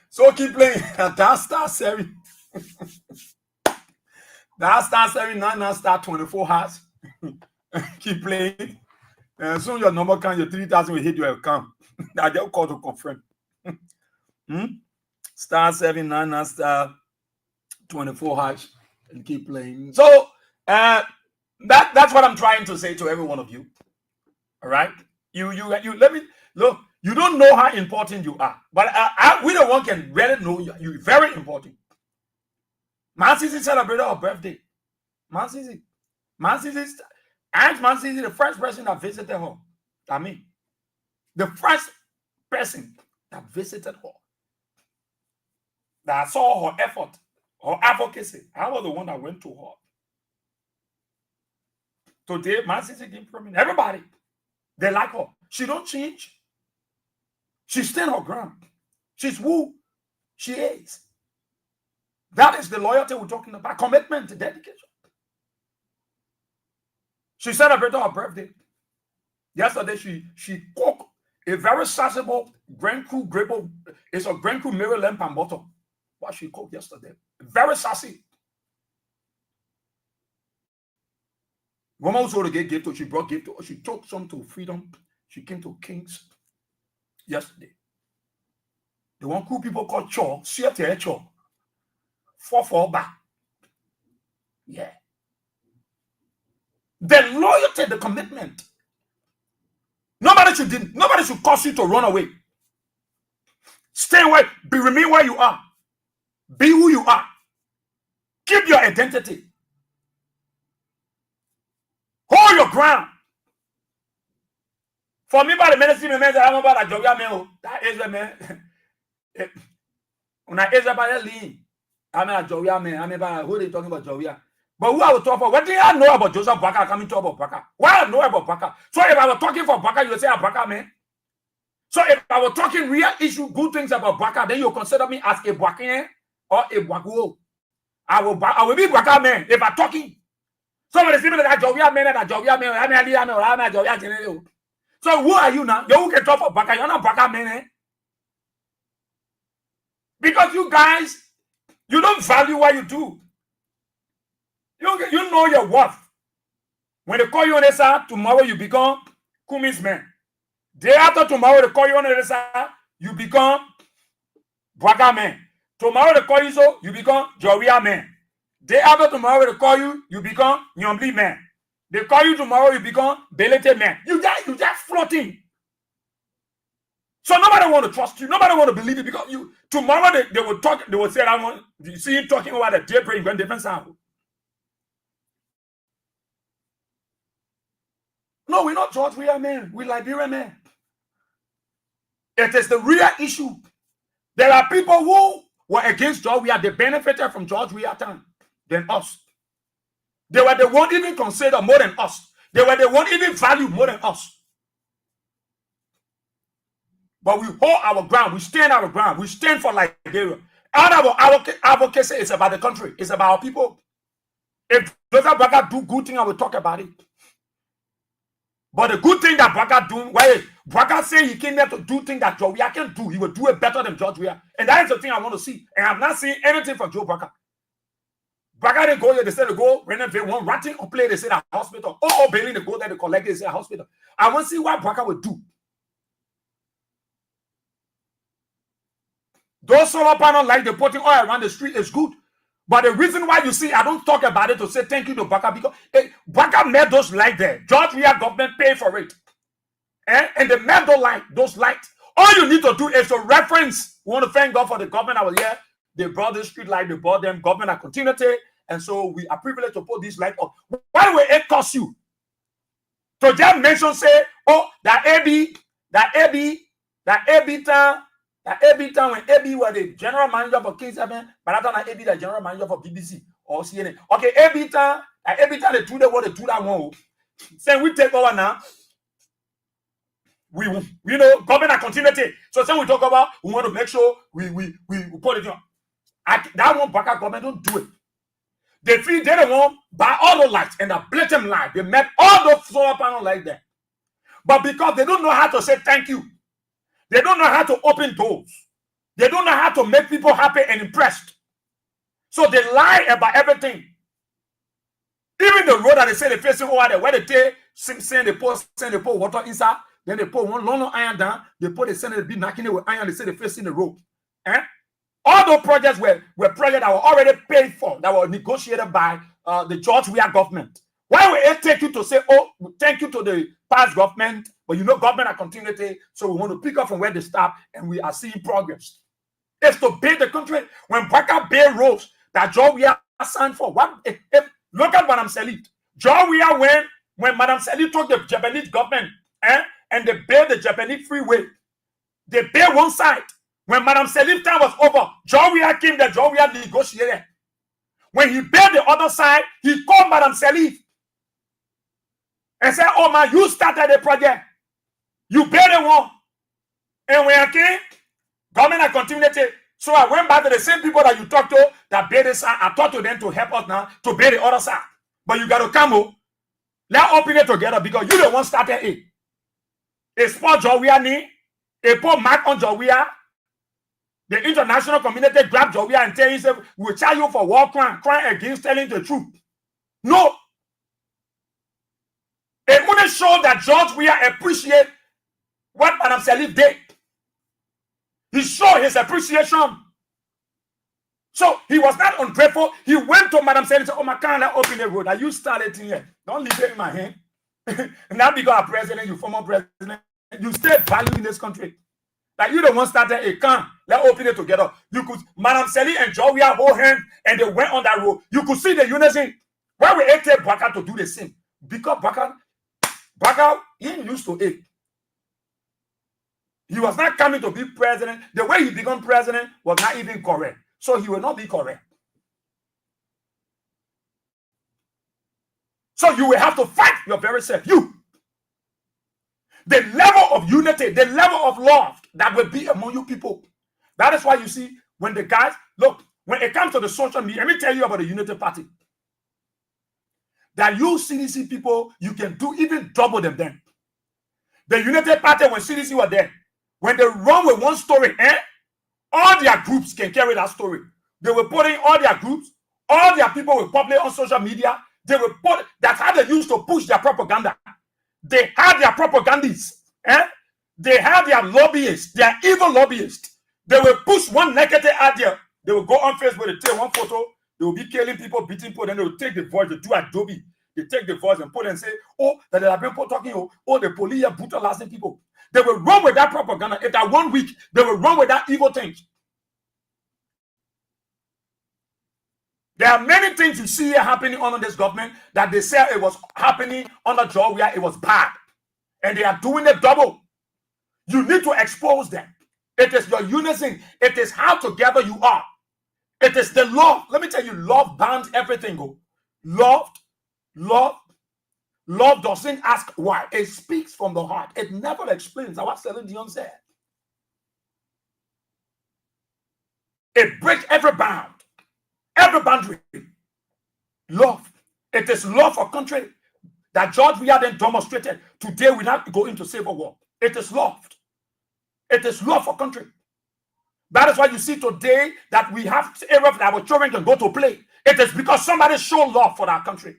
So keep playing. That star 7. That star 79, now star 24 has. Keep playing. Soon your number can your 3,000 will hit your account. I just call to confirm. Star 79, now star 24 hash. And keep playing. So that's what I'm trying to say to every one of you. All right. You let me look. You don't know how important you are, but we the one can really know you're very important. Man City celebrated her birthday. Man City, the first person that visited her. I mean, the first person that visited her, that saw her effort, her advocacy. I was the one that went to her. Today, Man City came from everybody. They like her. She don't change. She stand her ground. She's who she is. That is the loyalty we're talking about. Commitment, dedication. She celebrated her birthday. Yesterday, she cooked a very sizable Grand Cru grape. It's a Grand Cru mirror lamp and bottle. What she cooked yesterday. Very sassy. Woman also get gift. She brought gift. She took some to Freedom. She came to Kings yesterday. The one cool people call Cho, Siete Cho. 4 back. Yeah. The loyalty, the commitment. Nobody should cause you to run away. Stay away. Remain where you are. Be who you are. Keep your identity. Hold your ground. For me, by the ministry, I'm about that job. That is the man. When I is about that lean, I'm a Jovia man. I'm about who they talking about Jovia. But who I was talking about? What do I know about Joseph Baka coming to about Baka? Why I know about Baka? So if I was talking for Baka, you would say a Baka man. So if I was talking real issue, good things about Baka, then you consider me as a Baka or a Bakuo. I will be Baka man if I'm talking. Somebody say that Jovia man and a Jovia man, I'm a Jovia general. So who are you now? You who can talk for Baka? You're not Baka man, eh? Because you guys, you don't value what you do. You know your worth. When they call you on the side, tomorrow you become Kumi's man. Day after tomorrow, they call you on the side, you become Baka man. Tomorrow they call you so, you become Joria man. Day after tomorrow, they call you, you become Nyomli man. They call you tomorrow, you become Belete man. You just floating. So nobody want to trust you. Nobody want to believe you because you tomorrow they will talk. They will say, "I want." You see him talking about the day praying, different sample. No, we're not George Weah men. We're Liberian men. It is the real issue. There are people who were against George Weah. They benefited from George Weah time than us. They were the one even consider more than us. They were the one even value more than us. But we hold our ground. We stand our ground. We stand for Liberia. Our advocacy is about the country. It's about our people. If Joseph Baka do good thing, I will talk about it. But the good thing that Baka do, why Baka say he came there to do things that Joe Weah can do, he will do it better than George Weah. And that is the thing I want to see. And I've not seen anything from Joe Baka. Baka didn't go there. They said to go renovate one ratting or play. They said a hospital. Oh, Bailey, they go there to collect it. They say a hospital. I want to see what Baka would do. Those solar panels like they're putting all around the street is good. But the reason why you see I don't talk about it to say thank you to Baka because Baka made those lights there. George Weah government paid for it. And they made those lights. All you need to do is to reference. We want to thank God for the government that was here. They brought the street light, they brought them government at continuity. And so we are privileged to put this light up. Why will it cost you? To just mention, say, oh, that every time when AB was the general manager for K7, but I thought AB the general manager for BBC or CNN. Okay, every time they do what they do that one. Say we take over now. We know government continuity. So say we talk about we want to make sure we put it on. That one Baka government don't do it. They don't want buy all the lights and the blatant light. They met all those solar panels like that. But because they don't know how to say thank you. They don't know how to open doors. They don't know how to make people happy and impressed. So they lie about everything. Even the road that they say they're facing over there, where they take, send they pour water inside, then they put one long iron down, they put the center, they be knocking it with iron, they say they're facing the road. All those projects were projects that were already paid for, that were negotiated by the George Weah government. Why will it take you to say, oh, thank you to the past government, but you know government are continuity, so we want to pick up from where they stop, and we are seeing progress. It's to build the country. When Baka build roads that George Weah signed for, look at Madam Salit. George Weah when Madam Salit took the Japanese government and they built the Japanese freeway, they built one side. When Madam Salit time was over, George Weah came there, George Weah negotiated. When he built the other side, he called Madam Salit and said, oh man, you started the project. You built the one. And when I came, government had continuity. So I went back to the same people that you talked to that built this side. I talked to them to help us now to build the other side. But you got to come up. Let's open it together because you the one started it. It's for George Weah knee. It put mark on George Weah. The international community grabbed George Weah and tell himself, we'll charge you for war crime against telling the truth. No. It wouldn't show that George Weah appreciate what Madam Salif did. He showed his appreciation. So he was not ungrateful. He went to Madam Salif and said, oh, my God, open the road. Now you started in here. Don't leave it in my hand. And now because I'm president, you former president, you stay valued in this country. Like you don't want to start a can. Let's open it together. You could, Madam Sally and Joria hold hands and they went on that road. You could see the unison. Why we ate Baka to do the same? Because Baka, he used to it. He was not coming to be president. The way he became president was not even correct. So he will not be correct. So you will have to fight your very self. You. The level of unity, the level of love that will be among you people. That is why you see when the guys, look, when it comes to the social media, let me tell you about the Unity Party. That you CDC people, you can do even double them then. The Unity Party, when CDC were there, when they run with one story, all their groups can carry that story. They were putting all their groups, all their people were public on social media. They were put, that's how they used to push their propaganda. They had their propagandists. They had their lobbyists, their evil lobbyists. They will push one negative idea. They will go on Facebook, they take one photo, they will be killing people, beating people, then they will take the voice, they do Adobe. They take the voice and put and say, oh, that there have been people talking, oh, the police are brutalizing people. They will run with that propaganda. If that 1 week, they will run with that evil things. There are many things you see here happening under this government that they say it was happening under Georgia, it was bad. And they are doing it double. You need to expose them. It is your unison. It is how together you are. It is the love. Let me tell you, love binds everything. Love doesn't ask why. It speaks from the heart. It never explains. How Celine Dion said. It breaks every bound. Every boundary. Love. It is love for country that George Weah then demonstrated. Today we not go into civil war. It is love. It is love for country. That is why you see today that we have areas that our children can go to play. It is because somebody showed love for our country.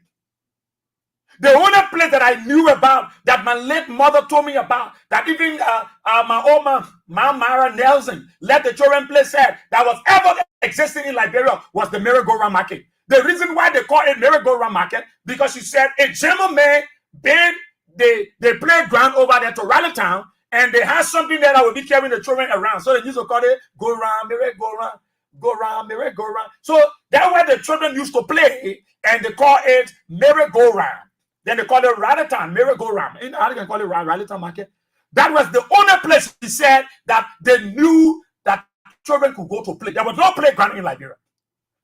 The only place that I knew about, that my late mother told me about, that even my old mom, Mara Nelson, let the children play, said that was ever existing in Liberia was the merry-go-round market. The reason why they call it merry-go-round market, because she said a gentleman built the playground over there to Raleigh Town, and they had something there that would be carrying the children around. So they used to call it go round, merry-go-round, go round, merry-go-round. So that's where the children used to play, and they call it merry-go-round. Then they call it Raleigh Town, merry-go-round. You know how they can call it Raleigh Town market? That was the only place, he said, that they knew that children could go to play. There was no playground in Liberia.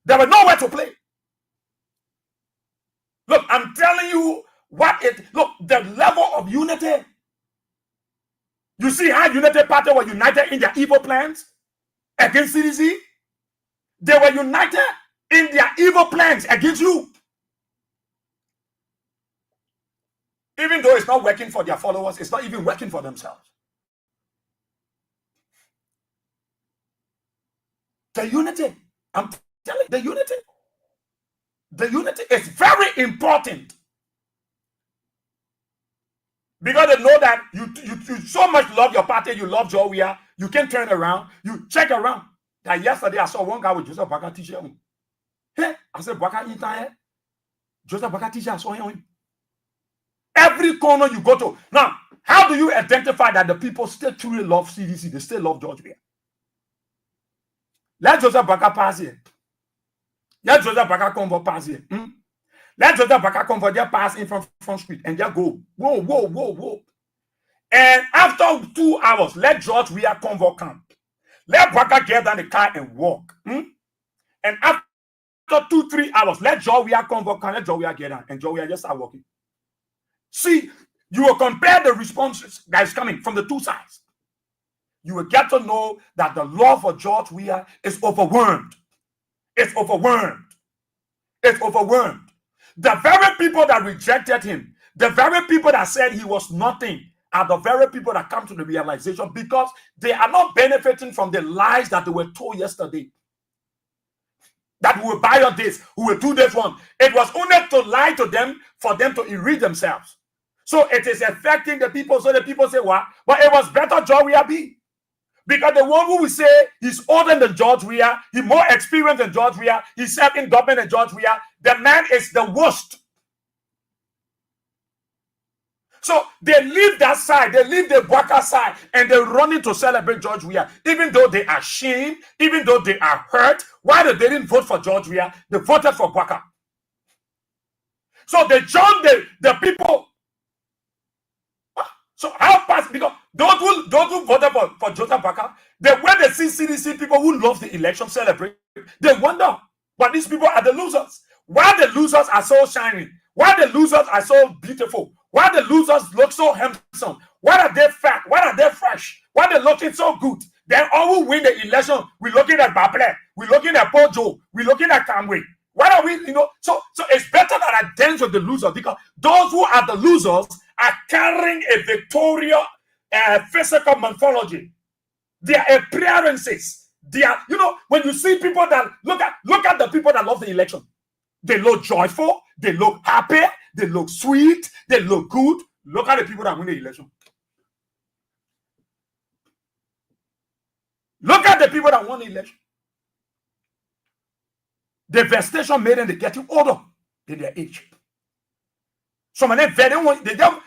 There was nowhere to play. Look, I'm telling you look, the level of unity. You see how Unity Party were united in their evil plans against CDC? They were united in their evil plans against you. Even though it's not working for their followers, it's not even working for themselves. The unity, I'm telling you, the unity is very important. Because they know that you so much love your party, you love Georgia, you can turn around, you check around. That yesterday I saw one guy with Joseph Baka t-shirt on. Hey, I said, Baka in time. Joseph Baka t-shirt, I saw him on. Every corner you go to. Now, how do you identify that the people still truly love CDC? They still love Georgia? Let Joseph Baka pass here. Let Joseph Baka convert pass here. Let Joseph Baka convert there pass in from Front Street and just go. Whoa. And after 2 hours, let George Weah convert come. Let Baka get down the car and walk. And after 2-3 hours, let George Weah convert come. Let George Weah get down. And George Weah just start walking. See, you will compare the responses that is coming from the two sides. You will get to know that the love for George Weah is overwhelmed. It's overwhelmed. It's overwhelmed. The very people that rejected him, the very people that said he was nothing, are the very people that come to the realization because they are not benefiting from the lies that they were told yesterday. That we will buy on this, we will do this one. It was only to lie to them for them to enrich themselves. So it is affecting the people. So the people say, what? But it was better George Weah be. Because the one who will say he's older than George Weah, he's more experienced than George Weah, he's served in government than George Weah, the man is the worst. So they leave that side, they leave the Bwaka side, and they're running to celebrate George Weah, even though they are ashamed, even though they are hurt. Why they didn't vote for George Weah? They voted for Bwaka. So they joined the people. So how fast? Because those who voted for Joseph Bwaka, when they see CDC people who love the election celebrate, they wonder why these people are the losers. Why the losers are so shiny? Why the losers are so beautiful? Why the losers look so handsome? Why are they fat? Why are they fresh? Why are they looking so good? Then all who win the election, we're looking at Baple, we're looking at Pojo, we're looking at Kamwe. Why are we, so it's better that I dance with the losers, because those who are the losers are carrying a Victoria physical morphology. Their appearances. They are, when you see people that look at the people that love the election. They look joyful, they look happy, they look sweet, they look good. Look at the people that win the election. Look at the people that won the election. The devastation made them getting older in their age. Some of them,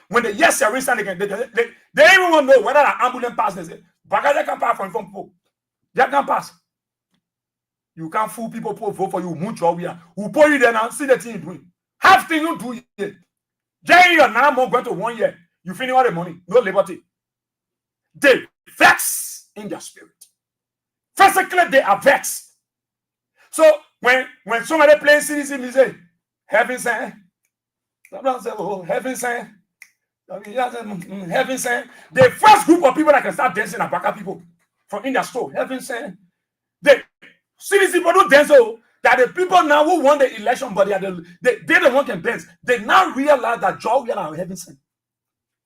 when they hear Sarah stand again, they don't even want to know whether an ambulance pass. They say, "Bagaja can pass from people. They can pass. You can't fool people who vote for you. Who pull you there now? See the thing you doing. Half thing you do here. Then you're now more going to 1 year. You finish all the money. No liberty. They vex in their spirit. Physically, they are vexed. So when somebody plays CDC, they say, "Heaven sent." Sometimes say, "Oh, heaven sent." Heaven sent. The first group of people that can start dancing are Baka people from in their store. Heaven sent. The CDC people don't dance. So that the people now who won the election, but they're the one can dance. They now realize that George Weah are heaven sent.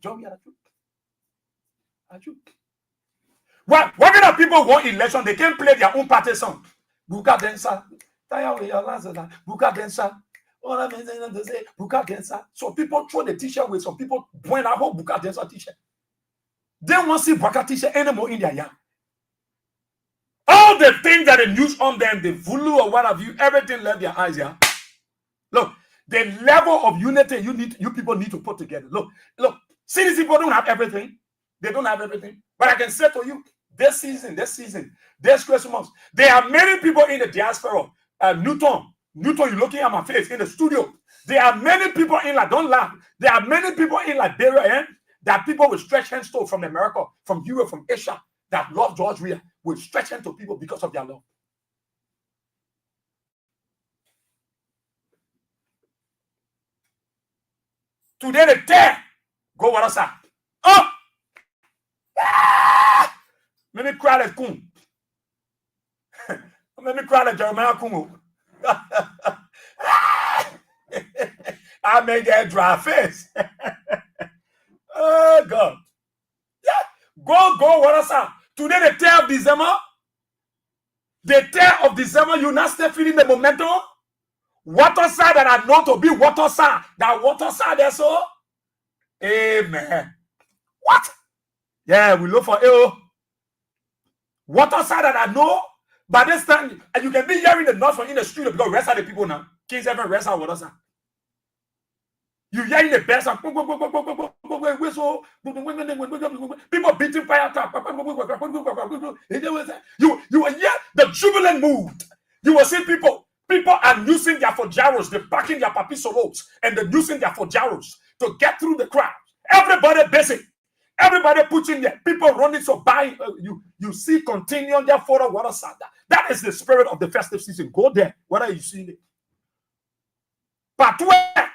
George Weah are true. What kind of people won election? They can play their own party song. Buka dancer. Buka dancer. Buka dancer. So people throw the t-shirt with some people when I hold Buka dancer t-shirt. They won't see Buka t-shirt anymore in their yard. All the things that they use on them, the vulu or what have you, everything left their eyes. Yeah. Look, the level of unity you people need to put together. Look. CDC people don't have everything. They don't have everything. But I can say to you, this season, this Christmas, there are many people in the diaspora. Newton, you're looking at my face in the studio. There are many people in don't laugh. There are many people in Liberia that people will stretch hands to from America, from Europe, from Asia that love George Weah will stretch hands to people because of their love. Today the tear go what else? Oh! Let me cry like Kun. Let me cry like Jeremiah Kun. I made that dry face. Oh God. Yeah. Go what else? Today the 10th of December. The 10th of December, you not still feeling the momentum. Water side that I know to be water side. That water side there so. Amen. What? Yeah, we look for water side that I know. By this time, and you can be hearing the noise from in the studio because rest of the people now. Kings haven't rest out water side. You hearing the bells and whistle, people beating fire tap. You will hear the jubilant mood. You will see people are using their fojaros, they're backing their papi solos, and they're using their fojaros to get through the crowd. Everybody busy. Everybody pushing there. People running so by you see continuing their photo water side. That is the spirit of the festive season. Go there. What are you seeing it? But where?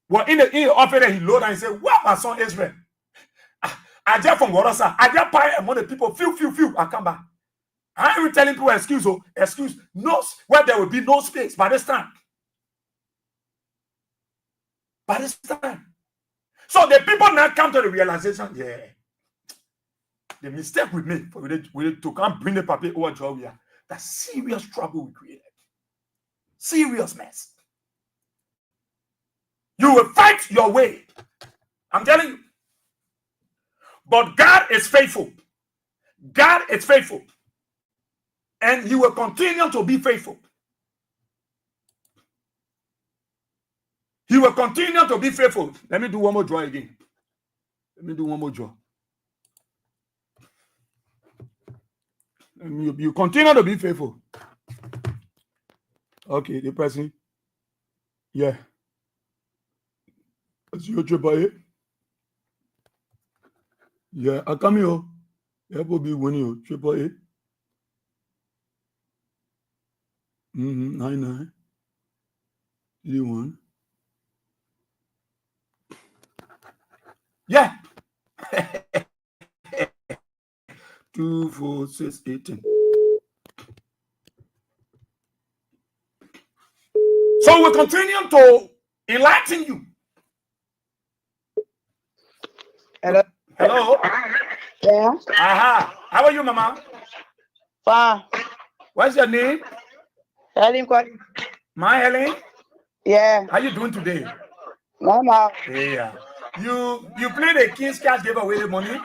Well, in the office, he load and he said, "Where my son Israel? I just from water side. I just buy among the people. Few. I come back. I ain't telling people excuse. No, where there will be no space by this time. So the people now come to the realization, yeah, the mistake we made we to come bring the paper over Georgia. That serious trouble we created. Serious mess. You will fight your way. I'm telling you. But God is faithful. God is faithful. And he will continue to be faithful. He will continue to be faithful. Let me do one more draw again. Let me do one more draw. And you continue to be faithful. Okay, the person. Yeah. That's your triple. Yeah, I come here. That will be winning you. Triple A. 99. 31. Yeah. 2, 4, 6, 18. So we continue to enlighten you.
Hello.
Hello.
Yeah.
Aha. How are you, Mama?
Fine.
What's your name?
Helen calling.
My Helen.
Yeah.
How you doing today?
Mama.
Yeah. You play the King's Cash gave away the money?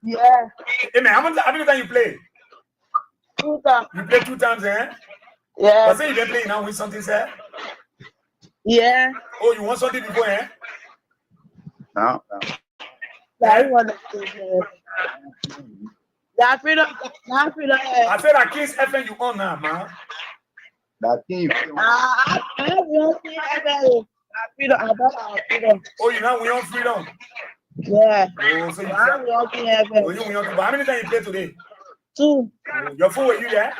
Yeah.
Hey man, how many times you play?
2 times.
You play 2 times, eh?
Yeah.
But say you didn't play now win something, sir.
Yeah.
Oh, you want something before, eh?
No.
I want that freedom.
I said that King's FM you on now, man.
That thing.
I don't see that freedom. I don't freedom.
Oh, you now we on freedom.
Yeah.
Oh, so you
I
said,
don't see
oh, you win on. But how many times you play today?
2.
Oh, your phone with you there?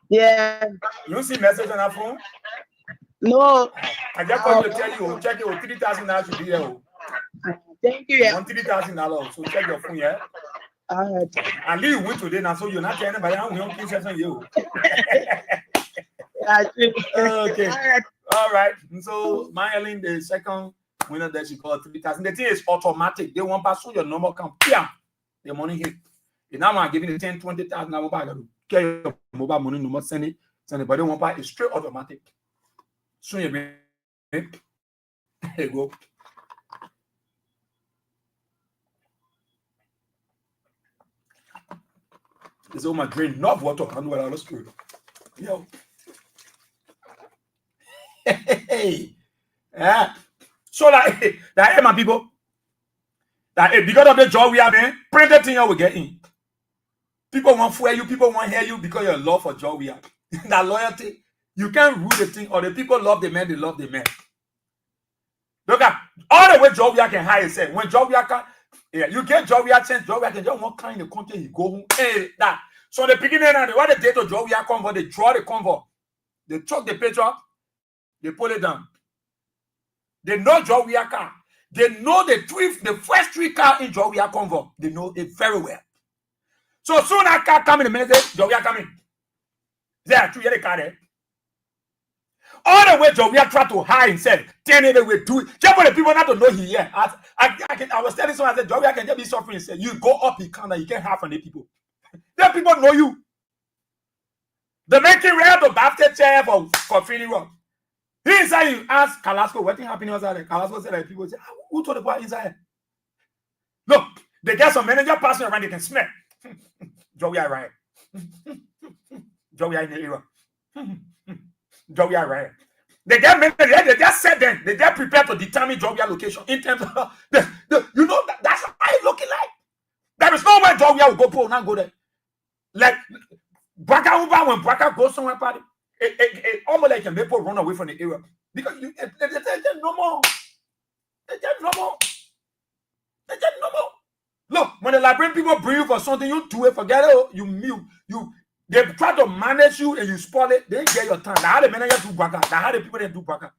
Yeah.
You don't see message on that phone?
No.
I just called you to tell you, check your 3,000 dollars should be there.
Thank you.
You
Yeah.
want $3,000, so check your phone, yeah? And you win today now, so you're not telling anybody how we on King's FM you. Okay. All right. And so my Helen, the second winner that she called 3,000. The thing is automatic. They won't pass through your normal account. Yeah. The money hit. And now I'm giving you 10, 20,000. I won't get your mobile money, no more send it. But they won't buy it straight automatic. Soon you bring it. There you go. It's all my drain. Enough water. I know what I lost to. Yo. Hey. Yeah. So that my people. That because of the job we have in, print the thing we get in. People want to hear you, people want to hear you because your love for job we have. That loyalty, you can't rule the thing, or the people love the man, they love the man. Look at all the way job we can hire say. When job we can, yeah, you get job we change, job we can just one kind of content, you go home. Hey, that. So the beginning and what the date of job we convert, they draw the convert, they chuck the picture, they pull it down. They know job we car. They know the first 3 car in job we convert. They know it very well. So soon as car come in the minute, job we are coming. There, 2 years car there. All the way job we are trying to hide himself, 10 years we do it. Just for the people not to know he here. I was telling someone, I said, job we can just be suffering. Say, you go up, you can't have from the people. Then people know you. They make it rare to basket chair for feeling wrong. He inside you ask Kalasco, what thing happening outside there? Kalasco said like people say, who told the boy inside? Look, they get some manager passing around, they can smell. Joey are right. Joey are in the era. Joey are right. They get manager, they just said them, they get prepared to determine Joey location in terms of you know that's how it's looking like. There is no way Joey will go pro, not go there. Like Braka Uba when Braka goes somewhere party. It almost like people run away from the area because they're no more. They're no more. They're no more. Look, when the librarian people bring you for something, you do it, forget it. You they try to manage you and you spoil it. They get your time. That's how the manager do Braka. That's how the people they do Braka.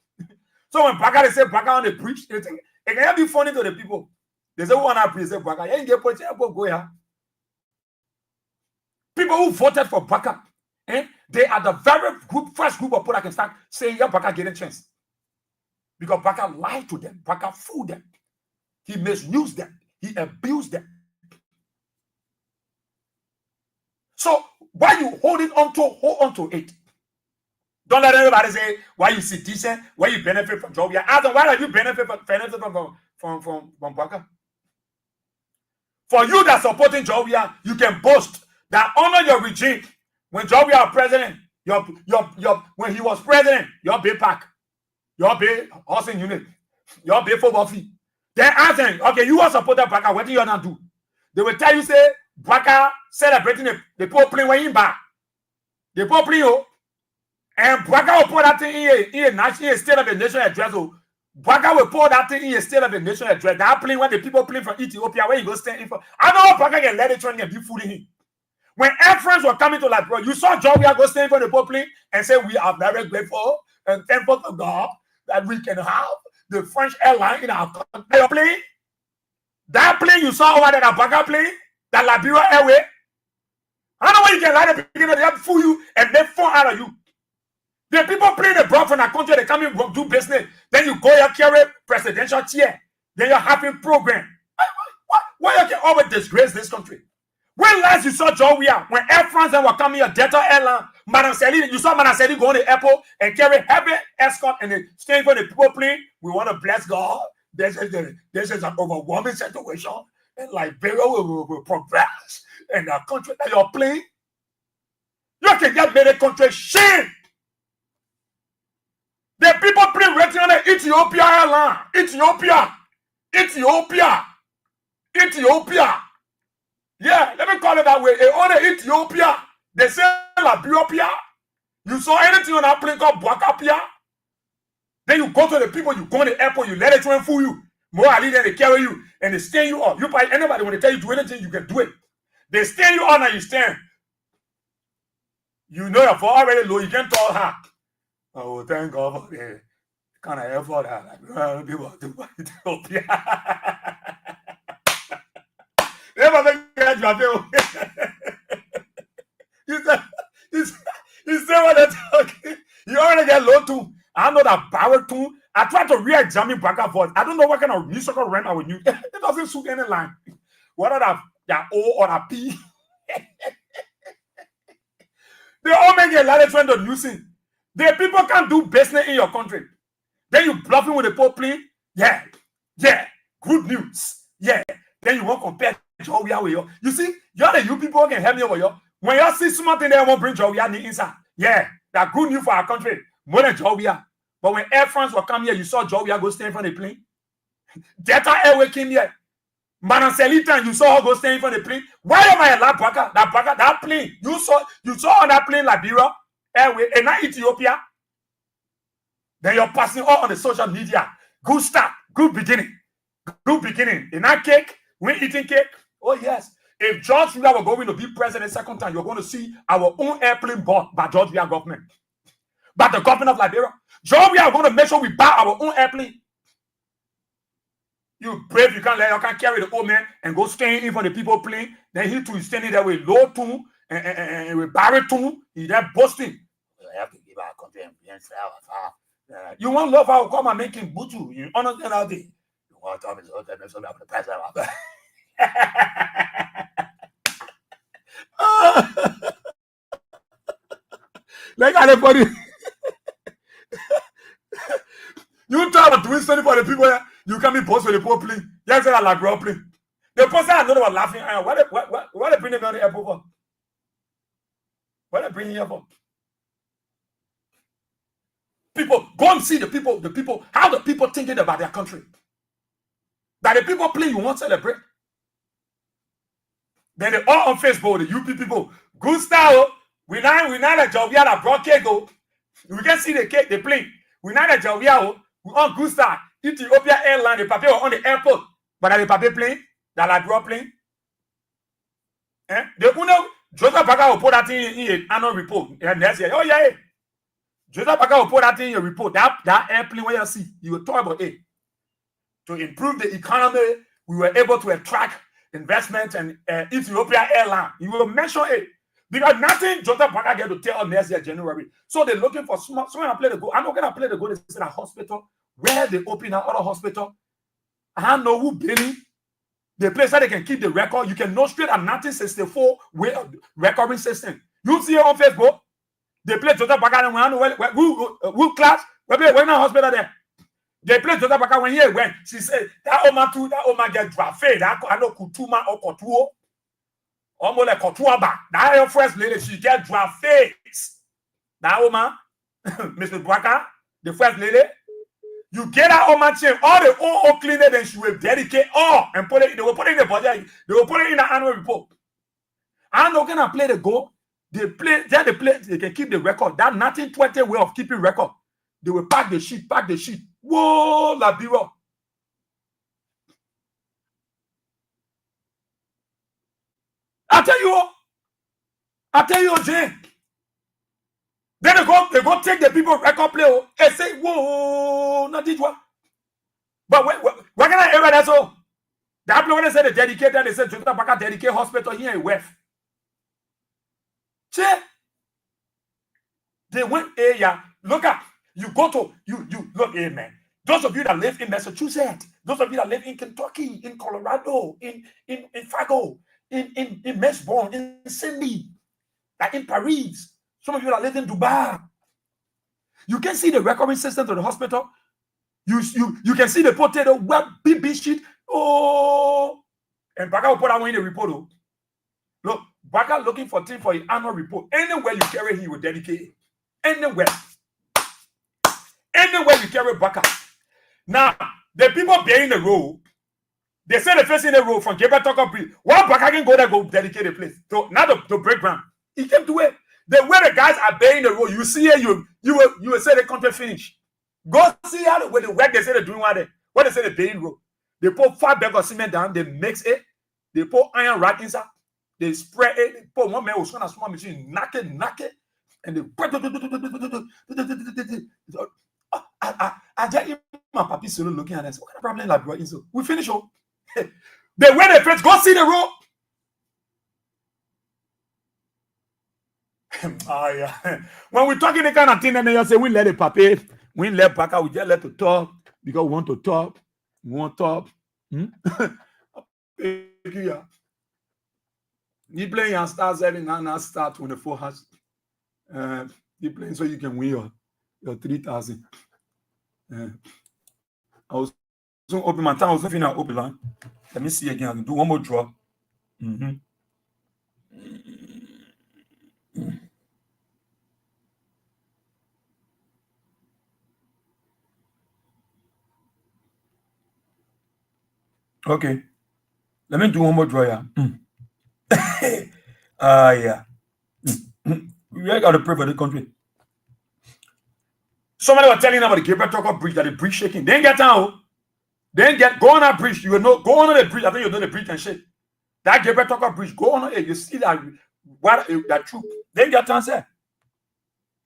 So when Braka they say Braka on the preach, it can be funny to the people. They say, who want to preach Braka? You ain't get point. Go here. People who voted for Braka. They are the very first group of people that can start saying, yeah, Braka getting a chance. Because Braka lied to them. Braka fooled them. He misused them. He abused them. So, why you hold on to it. Don't let anybody say, why you sit decent, why you benefit from job. Ask them, why do you benefit from from Baka. For you that supporting Jovia, you can boast that honor your regime. When Jovia was president, when he was president, your big pack, your big housing unit, your big football fee. Then ask them, okay, you are supporting Baka, what do you not do? They will tell you, say, Baka celebrating the Pope playing when he back. The Pope playing, and Baka will put that thing in a state of the nation address. Baka will pour that thing in a state of the nation address. That plane when the people play from Ethiopia, where you go stand in for. I know Baka can let it try and be fooling him. When air friends were coming to like, bro, you saw Jovia go stand for the Pope plane and say, we are very grateful and thankful to God that we can have the French airline in our country. Plane. That plane you saw over there, that Baka plane, that Liberia Airway. I know why you can lie the beginning, they have to fool you and then fall out of you. The people playing the broad from a country, they come in do business. Then you go here carry presidential chair. Then you're having program. Why you can always disgrace this country? When last you saw Jovia, when Air France were coming here, Delta Airline, Madame Celine, you saw Madame Celine go on the airport and carry heavy escort and they staying for the people playing. We want to bless God. This is an overwhelming situation. And Liberia will progress. And the country that you're playing, you can get made a country shame. The people playing waiting on the Ethiopia airline. Ethiopia. Yeah, let me call it that way. On the Ethiopia, they say Liberia. You saw anything on that plane called Bwakapia? Then you go to the people, you go to the airport, you let it try and fool you. More Ali, then they carry you and they stand you up. You buy anybody when they tell you to do anything, you can do it. They stand you on and you stand. You know you're already low, you can't tell her. Oh, thank God for the kind of effort that people do by Ethiopia. Never think you say what they're talking. You already get low too. I know that power too. I try to re-examine Baka voice. I don't know what kind of musical rent I would use. It doesn't suit any line. Whether that O or a P. They all make a lot of trend of using. The people can't do business in your country. Then you bluffing with the Pope plane. Yeah. Good news. Yeah. Then you won't compare Jovia with you. You see, you're the you people can help me over here. When you see something they won't bring Jovia inside. Yeah, that's good news for our country. More than Jovia. But when Air France will come here, you saw Jovia go stand in front of the plane. Delta Airway came here. Madame Celita, you saw her go stand in front of the plane. Why am I allowed Baka? That plane. You saw on that plane Liberia Airway and not Ethiopia. Then you're passing all on the social media. Good start, good beginning. In that cake, we're eating cake. Oh yes. If George Weah were going to be president second time, you're going to see our own airplane bought by George Weah government. By the government of Liberia. George Weah are going to make sure we buy our own airplane. You brave, you can't carry the old man and go stand in for the people plane. Then he too is standing there with low tune and with baritone. He's there boasting. I have to give our country and you want love how come and make him butu. You understand how they you want to tell me so the president. Like anybody. You talk about doing something for the people. You can be post with the poor plane. Yes, I like real plane. The person I know they were laughing. What they bring them on the airport for? What they bring here for? People go and see the people. How the people thinking about their country. That the people play, you won't celebrate. Then they all on Facebook, the UP people. Good style. We not a job. We had a broad cake. We can see the cake, the plane. We not a job. We on good style. Ethiopia Airline, the paper on the airport. But are the paper plane? That like broad plane? The owner, Joseph Baka will put that in an annual report. And next year, oh yeah. Joseph Baka will put that in your report. That airplane where you see, you will talk about it. To improve the economy, we were able to attract investment and Ethiopia Airline. You will mention it. Because nothing Joseph Baka get to tell next year, January. So they're looking for someone to play the goal. I'm not going to play the goal. It's in a hospital where they open another hospital. I don't know who Billy. The place that they can keep the record. You can know straight at 1964 way of recording system. You see it on Facebook. They play Joseph Baka and who class? We're in a hospital there. They play Jota Baka when he went. She said that Oma get drafted. That I know Kutuma or Kotuo. Almost like Kotuaba. That your first lady, she get drafted. That Oma, Mr. Baka, the first lady. You get that Oma chain, all the old cleaner, then she will dedicate all and put it. They will put it in the budget. They will put it in the annual report. I'm not gonna play the goal. They play, they can keep the record. That 1920 way of keeping record. They will pack the sheet. Whoa, la bureau. I tell you, Jane. Then they go take the people record play and say, whoa, not this one. But where can I ever that's all? The applicant said they dedicated, they said Jota Baka dedicate hospital here in West. Check. They went area. Look at you go to you look, amen. Those of you that live in Massachusetts, those of you that live in Kentucky, in Colorado, in Fargo, in Melbourne, in Sydney, like in Paris, some of you that live in Dubai, you can see the recording system to the hospital. You can see the potato web big sheet. Oh, and Baka will put that one in the report. Oh. Look, Baka looking for thing for his annual report. Anywhere you carry, he will dedicate it. Anywhere you carry Baka. Now, the people bearing the road, they say the first in the road from Gabriel Tucker Bridge. Why Baka can go there, go dedicate the place? So now the break ground. He came to it. The way the guys are bearing the road, you see it, you will say the contract finish. Go see how the work they say they're doing what they say the bearing road. They put 5 bags of cement down, they mix it, they put iron rack inside, they spray it, they put one man was on a small machine, knock it, and they I just my papi solo looking at us. What kind of problem like bro? So we finish up. The way they first go see the road. Oh yeah. When we're talking the kind of thing, then they say we let it papi, we let Baka, we just let to talk because we want to talk. We want to talk. You playing and start 7 now start 24 hours. You playing so you can win your 3,000. I was soon open my time. I was looking at open line. Let me see again. I can do one more draw. Okay. Let me do one more draw. Yeah. Yeah. We got to pray for the country. Somebody was telling about the Gabriel Tucker Bridge that the bridge shaking. They ain't get down. Go on that bridge. You will know. Go on the bridge. I think you know the bridge can shake. That Gabriel Tucker Bridge. Go on it. You see that that troop. They ain't get down, sir.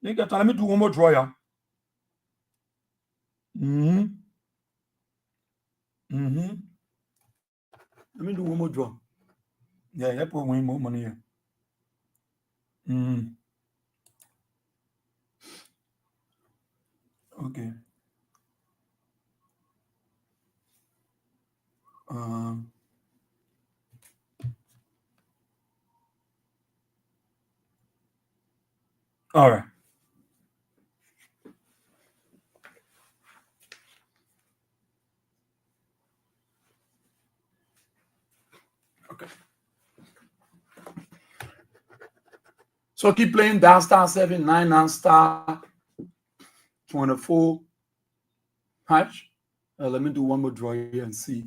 They ain't get down. Let me do one more draw, yeah. Let me do one more draw. Yeah, you put win more money here. Okay. All right. Okay. So keep playing down star 7, 9, down star 24. Hatch. Let me do one more draw here and see.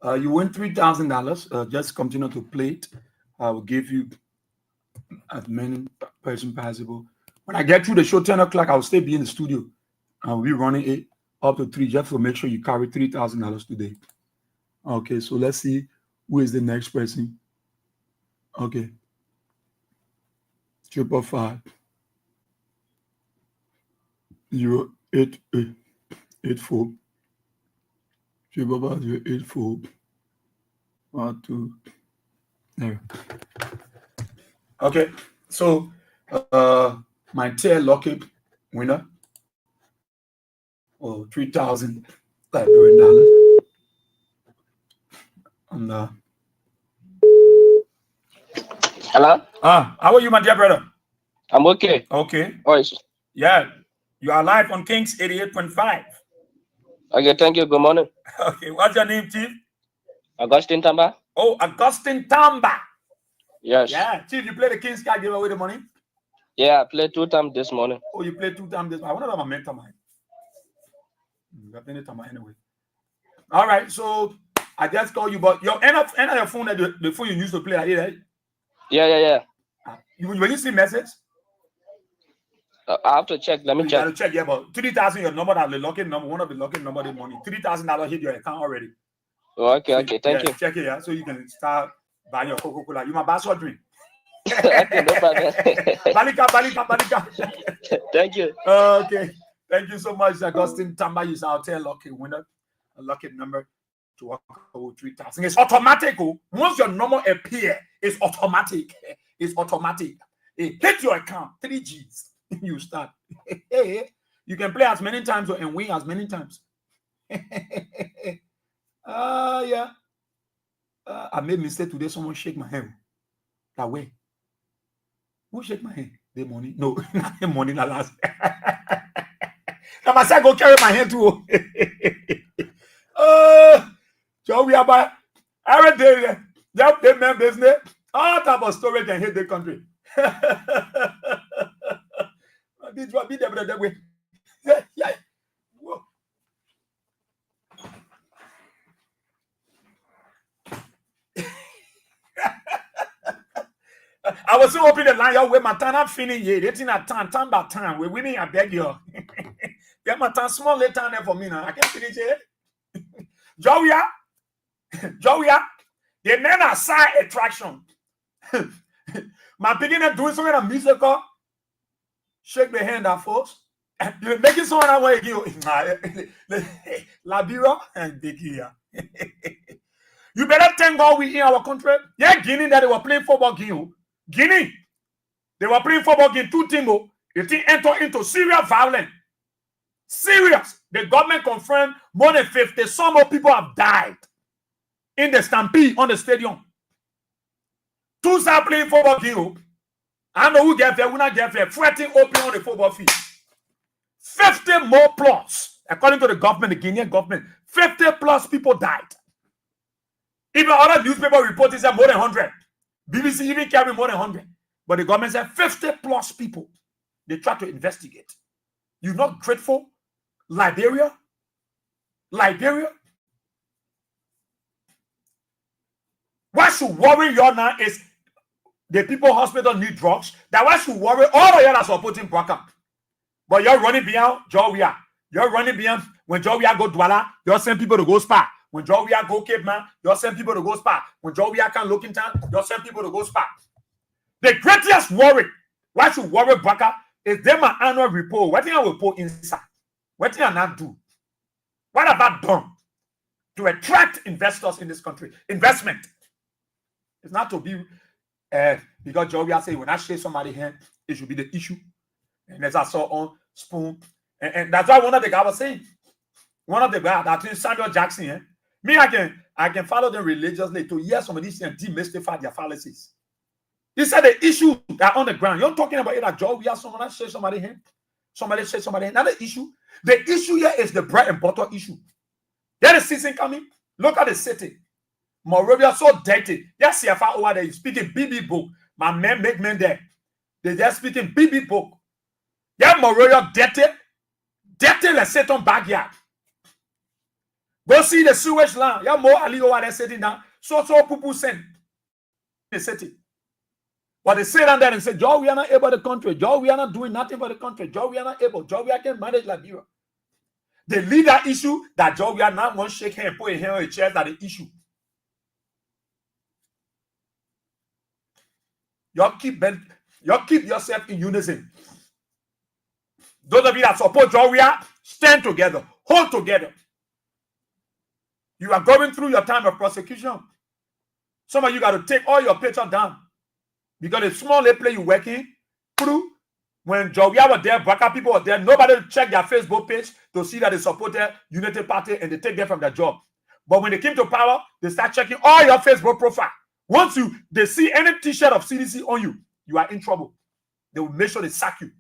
You win $3,000. Just continue to play it. I will give you as many person possible. When I get through the show 10 o'clock, I will still be in the studio. I will be running it up to 3 just to make sure you carry $3,000 today. Okay, so let's see who is the next person. Okay. 555 08884 084 12. There. Okay, so my tail locket winner for $3,000. And
Hello?
how are you, my dear brother?
I'm okay.
Okay.
Voice.
Yeah, you are live on Kings 88.5.
Okay, thank you. Good morning.
Okay, what's your name, Chief?
Augustine Tamba?
Oh, Augustine Tamba.
Yes.
Yeah, Chief, you play the King's card, give away the money?
Yeah, I played 2 times this morning.
Oh, you played 2 times this morning. I wonder if I'm mentor mine. Anyway. All right, so I just call you, but your end of your phone, the phone you used to play, right?
Yeah.
When you see message?
I have to check. Let me
You
check.
gotta check, yeah, but 3,000 your number, that the locking number, one of the locking number, the money. $3,000 hit your account already.
Oh, okay,
So,
okay, thank you.
Check it, yeah, so you can start buying your Coca-Cola. You my password drink.
Okay, no problem.
Balika.
Thank you.
Okay, thank you so much, Augustine Tamba. Is our 10 lucky winner, a lucky number to walk over 3,000. It's automatic. Once your number appear, it's automatic. It's automatic. It hit your account 3 Gs. You start. You can play as many times and win as many times. Yeah. I made mistake today. Someone shake my hand. That way. Who shake my hand? The money? No, not the money. That last. I must go carry my hand too. So we are by every day. They man business. All type of story can hit the country. Be there that way. Yeah. Whoa. I was so hoping the line with my time. I'm feeling here. It's in a time by time. We're winning. I beg you. Get my time small later time there for me now. I can't finish it. Joia, the men are side attraction. My beginner doing something of musical. Shake the hand at first. You're making someone that way again. Labira and Begia. You better thank God we in our country. Yeah, Guinea that they were playing football game. Guinea. They were playing football game 2 teams. The team entered into serious violence. Serious. The government confirmed more than 50 some more people have died in the stampede on the stadium. 2 are playing football game. I know who get there, who not get there. Fighting open on the football field. 50 more plus. According to the government, the Guinean government, 50 plus people died. Even other newspaper reported said more than 100. BBC even carried more than 100. But the government said 50 plus people. They tried to investigate. You're not grateful? Liberia? What should worry you now is the people hospital need drugs. That what should worry all of you are supporting Baka. But you're running beyond Jowia. You're running beyond when Jowia go Douala, you're sending people to go spa. When Jowia go Cape Man, you're sending people to go spa. When Jowia can look in town, you're sending people to go spa. The greatest worry, why should worry Baka, is them an annual report. What thing I will put inside? What thing I not do? What have I done to attract investors in this country? Investment. It's not to be because Jowia say when I shake somebody hand, it should be the issue. And as I saw on Spoon, and that's why one of the guys was saying, one of the guys, I think Samuel Jackson, me, I can follow them religiously to hear some of these things and demystify their fallacies. He said the issue that on the ground. You're talking about it like Jowia, someone that shake somebody hand, somebody shake somebody hand. Not the issue. The issue here is the bread and butter issue. There is season coming. Look at the city. Morovia so dirty. Yes, CFR over there is speaking BB book. My men make men there. They just speaking BB book. Yeah, Morovia dirty. Dirty let's sit on backyard. Go see the sewage line. Yeah, more Ali over there sitting down. So people send the city. But they sit down there and say, Joe, we are not able to the country. Joe, we are not doing nothing for the country. Joe, we are not able. Joe, we are can manage Liberia. The leader issue that Joe, we are not going to shake hand and put a hand on a chair that the issue. You keep yourself in unison. Those of you that support Joe, we are stand together, hold together. You are going through your time of prosecution. Some of you got to take all your picture down. Because the small play you working through, when Jowia was there, Baka people were there, nobody checked their Facebook page to see that they supported Unity Party and they take them from their job. But when they came to power, they start checking all your Facebook profile. Once they see any t-shirt of CDC on you, you are in trouble. They will make sure they sack you.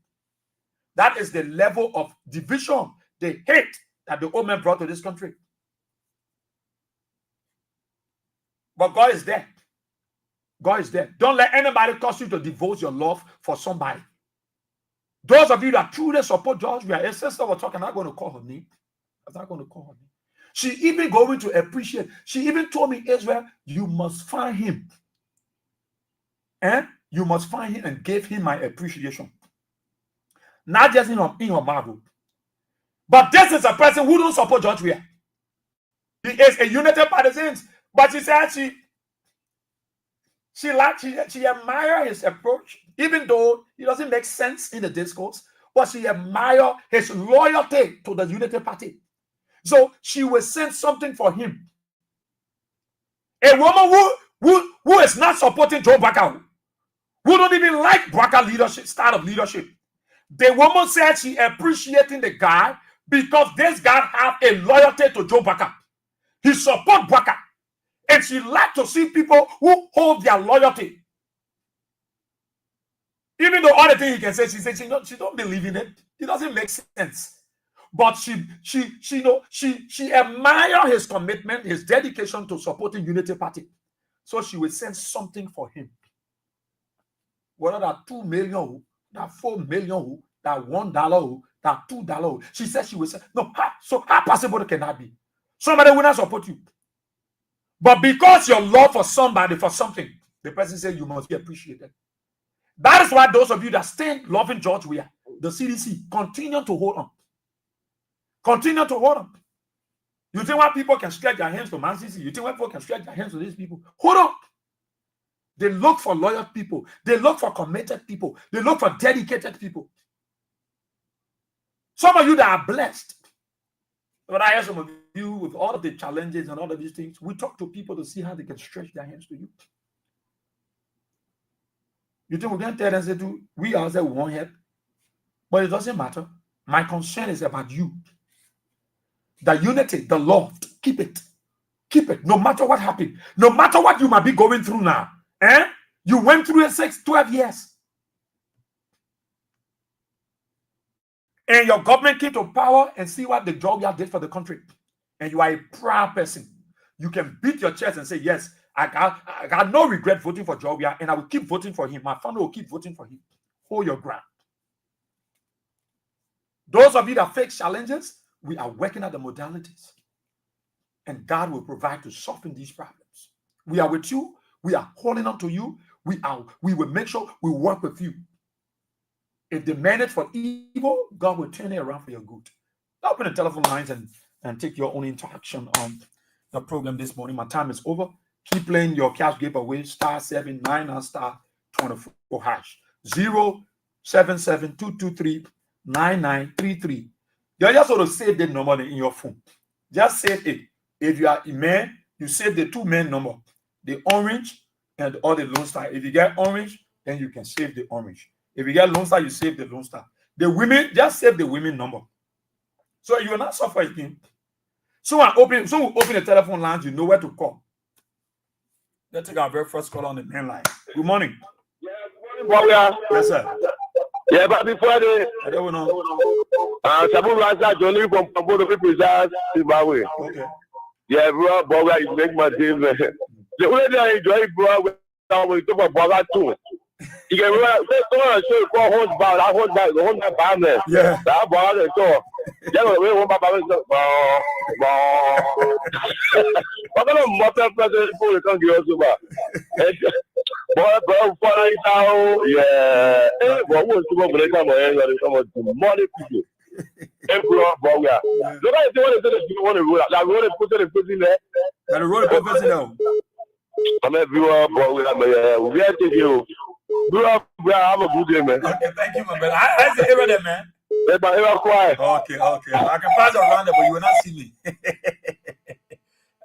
That is the level of division, the hate that the old man brought to this country. But God is there. God is there. Don't let anybody cause you to divorce your love for somebody. Those of you that truly support George, a sister was talking, I'm not going to call her name. I'm not going to call her name. She even going to appreciate. She even told me, Israel, you must find him. And you must find him and give him my appreciation. Not just in your Bible. But this is a person who don't support George Weah. He is a United Partisans. But she said she admires his approach, even though it doesn't make sense in the discourse, but she admires his loyalty to the Unity Party. So she will send something for him. A woman who is not supporting Joe Baka, who don't even like Baka leadership, style of leadership. The woman said she appreciating the guy because this guy have a loyalty to Joe Baka. He support Baka. And she like to see people who hold their loyalty. Even though all the things he can say, she says she don't believe in it. It doesn't make sense. But she admire his commitment, his dedication to supporting Unity Party. So she will send something for him. Whether that 2 million, that 4 million, that $1, that $2. She said she will say, no, so how possible can that be? Somebody will not support you. But because your love for somebody, for something, the person said you must be appreciated. That is why those of you that stand loving George Weah, the CDC, continue to hold on. Continue to hold on. You think why people can stretch their hands to Man CC? You think why people can stretch their hands to these people? Hold on. They look for loyal people. They look for committed people. They look for dedicated people. Some of you that are blessed. But I hear some of you with all of the challenges and all of these things, we talk to people to see how they can stretch their hands to you. You think we're going to tell them, say, we ourselves won't help? But it doesn't matter. My concern is about you. The unity, the love, keep it. Keep it, no matter what happened. No matter what you might be going through now. You went through it 12 years. And your government came to power and see what the job you did for the country. And you are a proud person. You can beat your chest and say, yes, I got no regret voting for Jobia, and I will keep voting for him. My family will keep voting for him. Hold your ground. Those of you that face challenges, we are working at the modalities. And God will provide to soften these problems. We are with you. We are holding on to you. We will make sure we work with you. If they meant it for evil, God will turn it around for your good. Open the telephone lines and take your own interaction on the program this morning. My time is over. Keep playing your cash giveaway, *79 and *24 hash. 077-223-9933. You just sort of save the number in your phone. Just save it. If you are a man, you save the 2 men number, the orange and all the Lone Star. If you get orange, then you can save the orange. If you get Lone Star, you save the Lone Star. The women, just save the women number. So you will not suffer again. So we open the telephone lines, you know where to call. Let's take our very first call on the main line. Good morning.
Yeah, good morning,
Yes, sir.
yeah, but before the
I don't know.
Sabu Rasa Johnny from Pambo Preserve Zimbabwe.
Okay.
Yeah, bro, Boga is making my team. The only thing I enjoy, bro, when we talk about Boga too. You can remember, show for horseback, that horseback banner.
Yeah.
That Boga, so. Yeah, we want Baba. What kind of motor president for the country also, but. Boy, for yeah. What was the moment come on money people? Emperor Boga. Nobody want to say you want to roll. I want to put it in there.
And the road professor now.
I'm everywhere, Boga. We are taking you. Bro, have a good day, man.
Okay, thank you, my brother. I say every day, man.
Quiet.
Okay. I can pass around there, but you will not see me.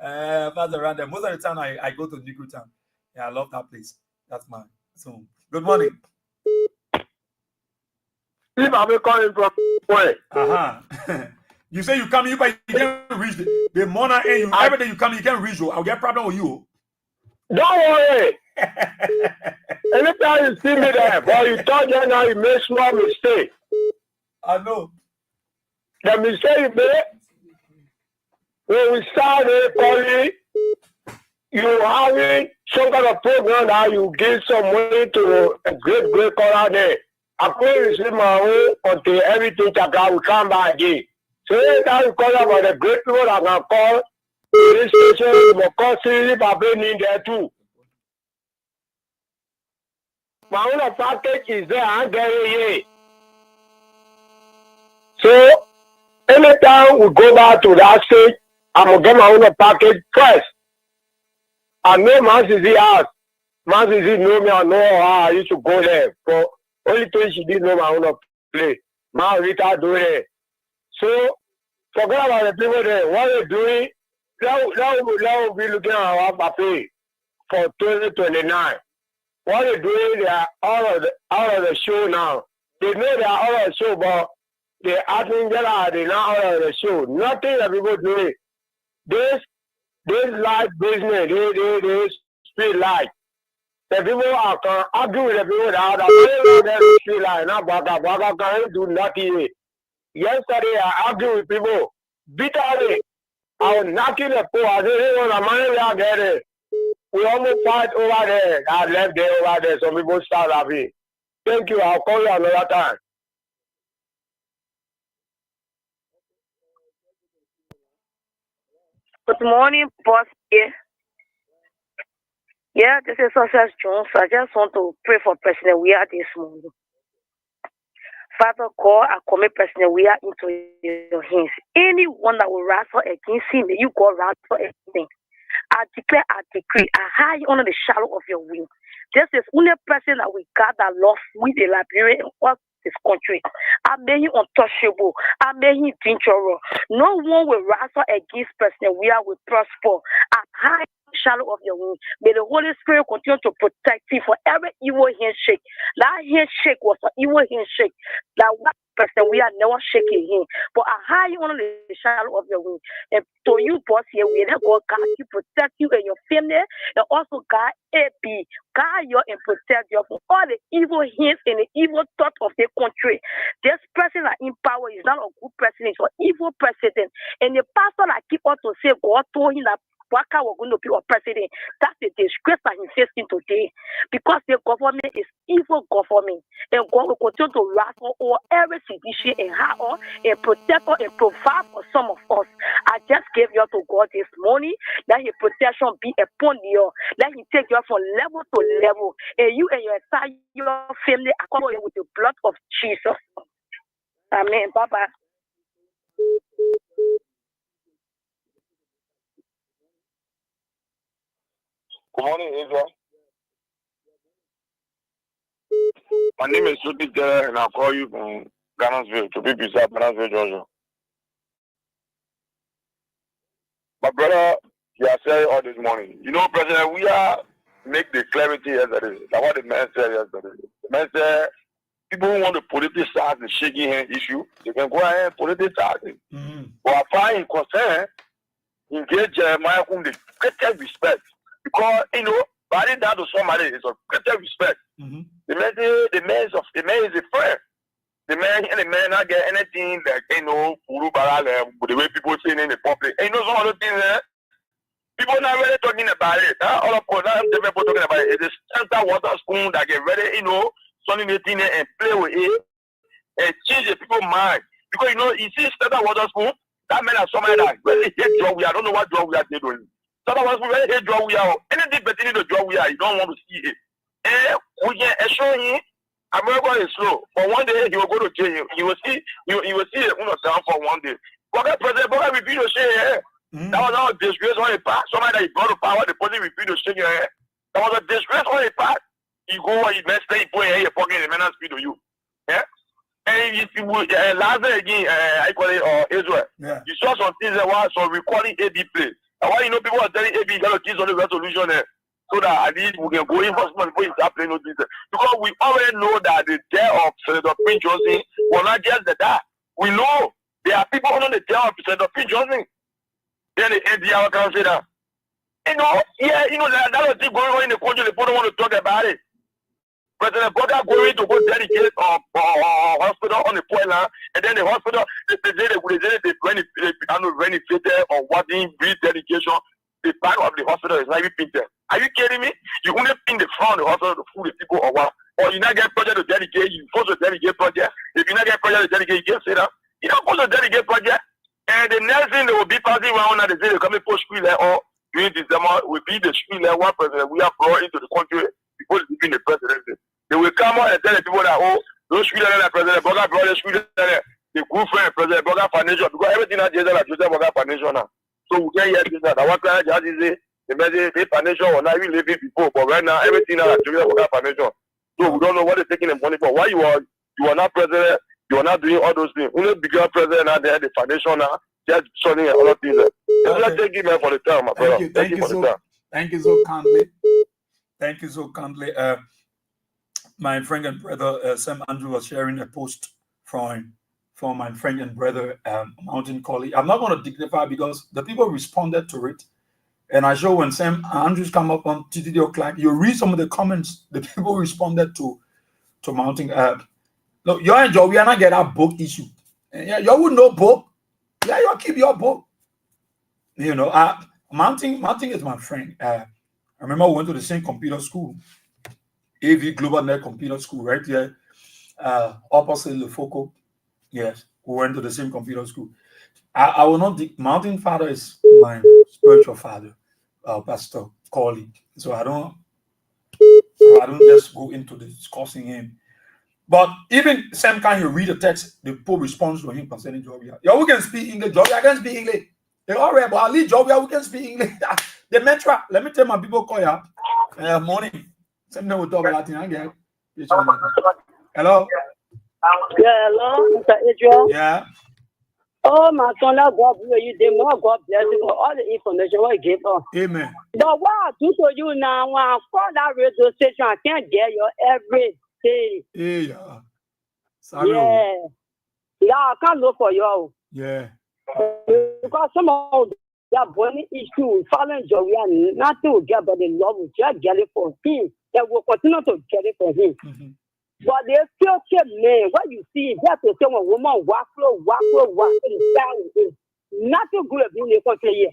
Pass around there. Most of the time, I go to Niku Town. Yeah, I love that place. That's mine. So, good morning.
If I'm calling from where?
You say you come here, but you can't reach the monarch. And every day you come, you can't reach you. I'll get problem with you.
Don't worry. Anytime you see me there, but you talk there now, you make small mistake.
I know.
The mistake you made, when we started calling, you having some kind of program that you give some money to a great caller there. I couldn't receive my own until everything Chaka will come back again. So anytime you call about the great people that can call this station, you will call Siri Papa in there too. My own package is there, I'm getting here. So anytime we go back to that stage, I'm gonna get my own package first. I know Manzizi asked. Manzizi know me, I know how I used to go there. But only thing she didn't know my own play. Man, Rita doing it. So forget about the people there. What they're doing, that will be looking at our pay for 2029. What they're doing, they are out of the show now. They know they are out of the show, but they're acting that they're not out of the show. Nothing that people doing. This life business, they street life. The people can argue with the people that are street life. Now, Baga can't do nothing. Yesterday, I argued with people bitterly. I was knocking the poor. I said, hey, the money we are getting. We almost fight over there. I left there over there. Some people start laughing. Thank you. I'll call you another time.
Good morning, boss. Yeah, this is Success Jones. I just want to pray for President Weah this morning. Father God, I commit President Weah into your hands. Anyone that will wrestle against him, may you God wrestle against him. I declare, I decree, I hide under the shadow of your wing. This is only person that we got that love with the Liberian and all this country. I made him untouchable. I made him dangerous. No one will wrestle against President Weah will prosper. I hide the shadow of your wing. May the Holy Spirit continue to protect him for every evil handshake. That handshake was an evil handshake. That one person we are never shaking him. But I hide you under the shadow of your wing. And to you, boss, here, we let God guard you, protect you and your family, and also guard AB, guard you and protect you from all the evil hints and the evil thoughts of the country. This person that in power is not a good president, it's an evil president. And the pastor that keep on to say God told him that Waka was going to be a president. That's the disgrace that he's facing today. Because the government is evil government. And God will continue to wrestle over every situation and how and protect us and provide for some of us. I just gave you to God this morning. Let his protection be upon you. Let him take you from level to level. And you and your entire family are covered with the blood of Jesus. Amen. Bye-bye.
Good morning, Israel. My name is Suti Jere, and I'll call you from Ghanasville, to be precise, Ghanasville, Georgia. My brother, he has said all this morning. You know, President, we are make the clarity yesterday. That's what the man said yesterday. The man said people who want to politicize the shaking hand issue, they can go ahead and politicize it. Mm-hmm. But I find concern in Jeremiah whom the greatest respect. Because, you know, body down to somebody is of greater respect. Mm-hmm. The man is a friend. The man not get anything like, you know, the way people say it in the public. And you know some other things there? People not really talking about it. All of us, not people talking about it. It's a center water spoon that get ready, you know, something and play with it and change the people's mind. Because, you know, you see center water spoon, that man has somebody that really hate drug we are. I don't know what drug we are doing. Sometimes we really hate drug we are. Anything pertaining to drug we are, you don't want to see it. And we can assure him, America is slow. But one day he will go to jail. You will see it sound for one day. But President Boga repeat your shit here. That was not a disgrace on the part. Somebody that he brought to power, the person repeat your shit here. That was a disgrace on the part. You go and you mess there, you put in your pocket, the man speed to you. Yeah? And if you last day again, I call it Israel. Yeah. You saw some things that were some recording AB play. And why you know people are telling AB you gotta keep on the resolution there. So that at least we can go in for before you start playing no business. Because we already know that the death of Senator Prince Johnson was not just that. We know there are people under the death of Senator Prince Johnson. Then the NDR can say that. You know, yeah, you know, that was still going on in the country, they don't want to talk about it. President Boga going to go dedicate hospital on the point now, and then the hospital they renovated or what being dedication. The back of the hospital is not even painted. Are you kidding me? You only paint the front of the hospital to fool the people or what? Or you not get project to dedicate, you force to dedicate project. If you not get project to dedicate, you can't say that. You don't force to dedicate project. And the next thing they will be passing around and they say they come and push school there or during December will be the school there one president we are brought into the country before leaving the presidency. They will come out and tell the people that those school there the president Boga brought the school there, the good friend president Boga Foundation because everything that is like Joseph Boga Foundation now. So we can hear this that what kind of judge is the message the foundation will not even live it before, but right now everything that Joseph Boga Foundation. So we don't know what they're taking the money for. Why you are not president? You are not doing all those things. Only bigger president now there, the foundation now, just showing a lot of things. Okay. Thank you, man, for the time, my brother.
Thank you so, thank you so kindly. Thank you so kindly. My friend and brother Sam Andrew was sharing a post from my friend and brother Mountain Collie. I'm not going to dignify because the people responded to it. And I show when Sam Andrews come up on TTD O'Clock, you read some of the comments the people responded to Mountain. Look, you and Joe, we are not get our book issue. Yeah, you would know book. Yeah, you keep your book. You know, Mountain is my friend. I remember we went to the same computer school, AV Global Net Computer School, right here, opposite Le Foco. Yes, we went to the same computer school. I will not. Mountain father is my spiritual father, Pastor Corley. So I don't just go into discussing him. But even same time you read the text, the Pope responds to him concerning Jovia. Yeah, we can speak English. Jovia can speak English. They all right, but at least Jovia we can speak English. The mantra. Let me tell my people call you. Morning. Something we talk about Latin again. Hello.
Yeah, hello, Mr. Adrian.
Yeah.
Oh, my son, God bless you. The more God bless you for all the information we give us.
Amen.
But what I do for you now, when I call that radio station, I can't get you every day.
Yeah. Sorry.
Yeah, I can't look for you.
Yeah.
Because some of their body issue, following Joey, nothing will get but the love will just get it for him. They will continue to get it for him.
Mm-hmm.
But they still say, man, what you see, that's the same woman, walk in the style. Nothing good in the country here.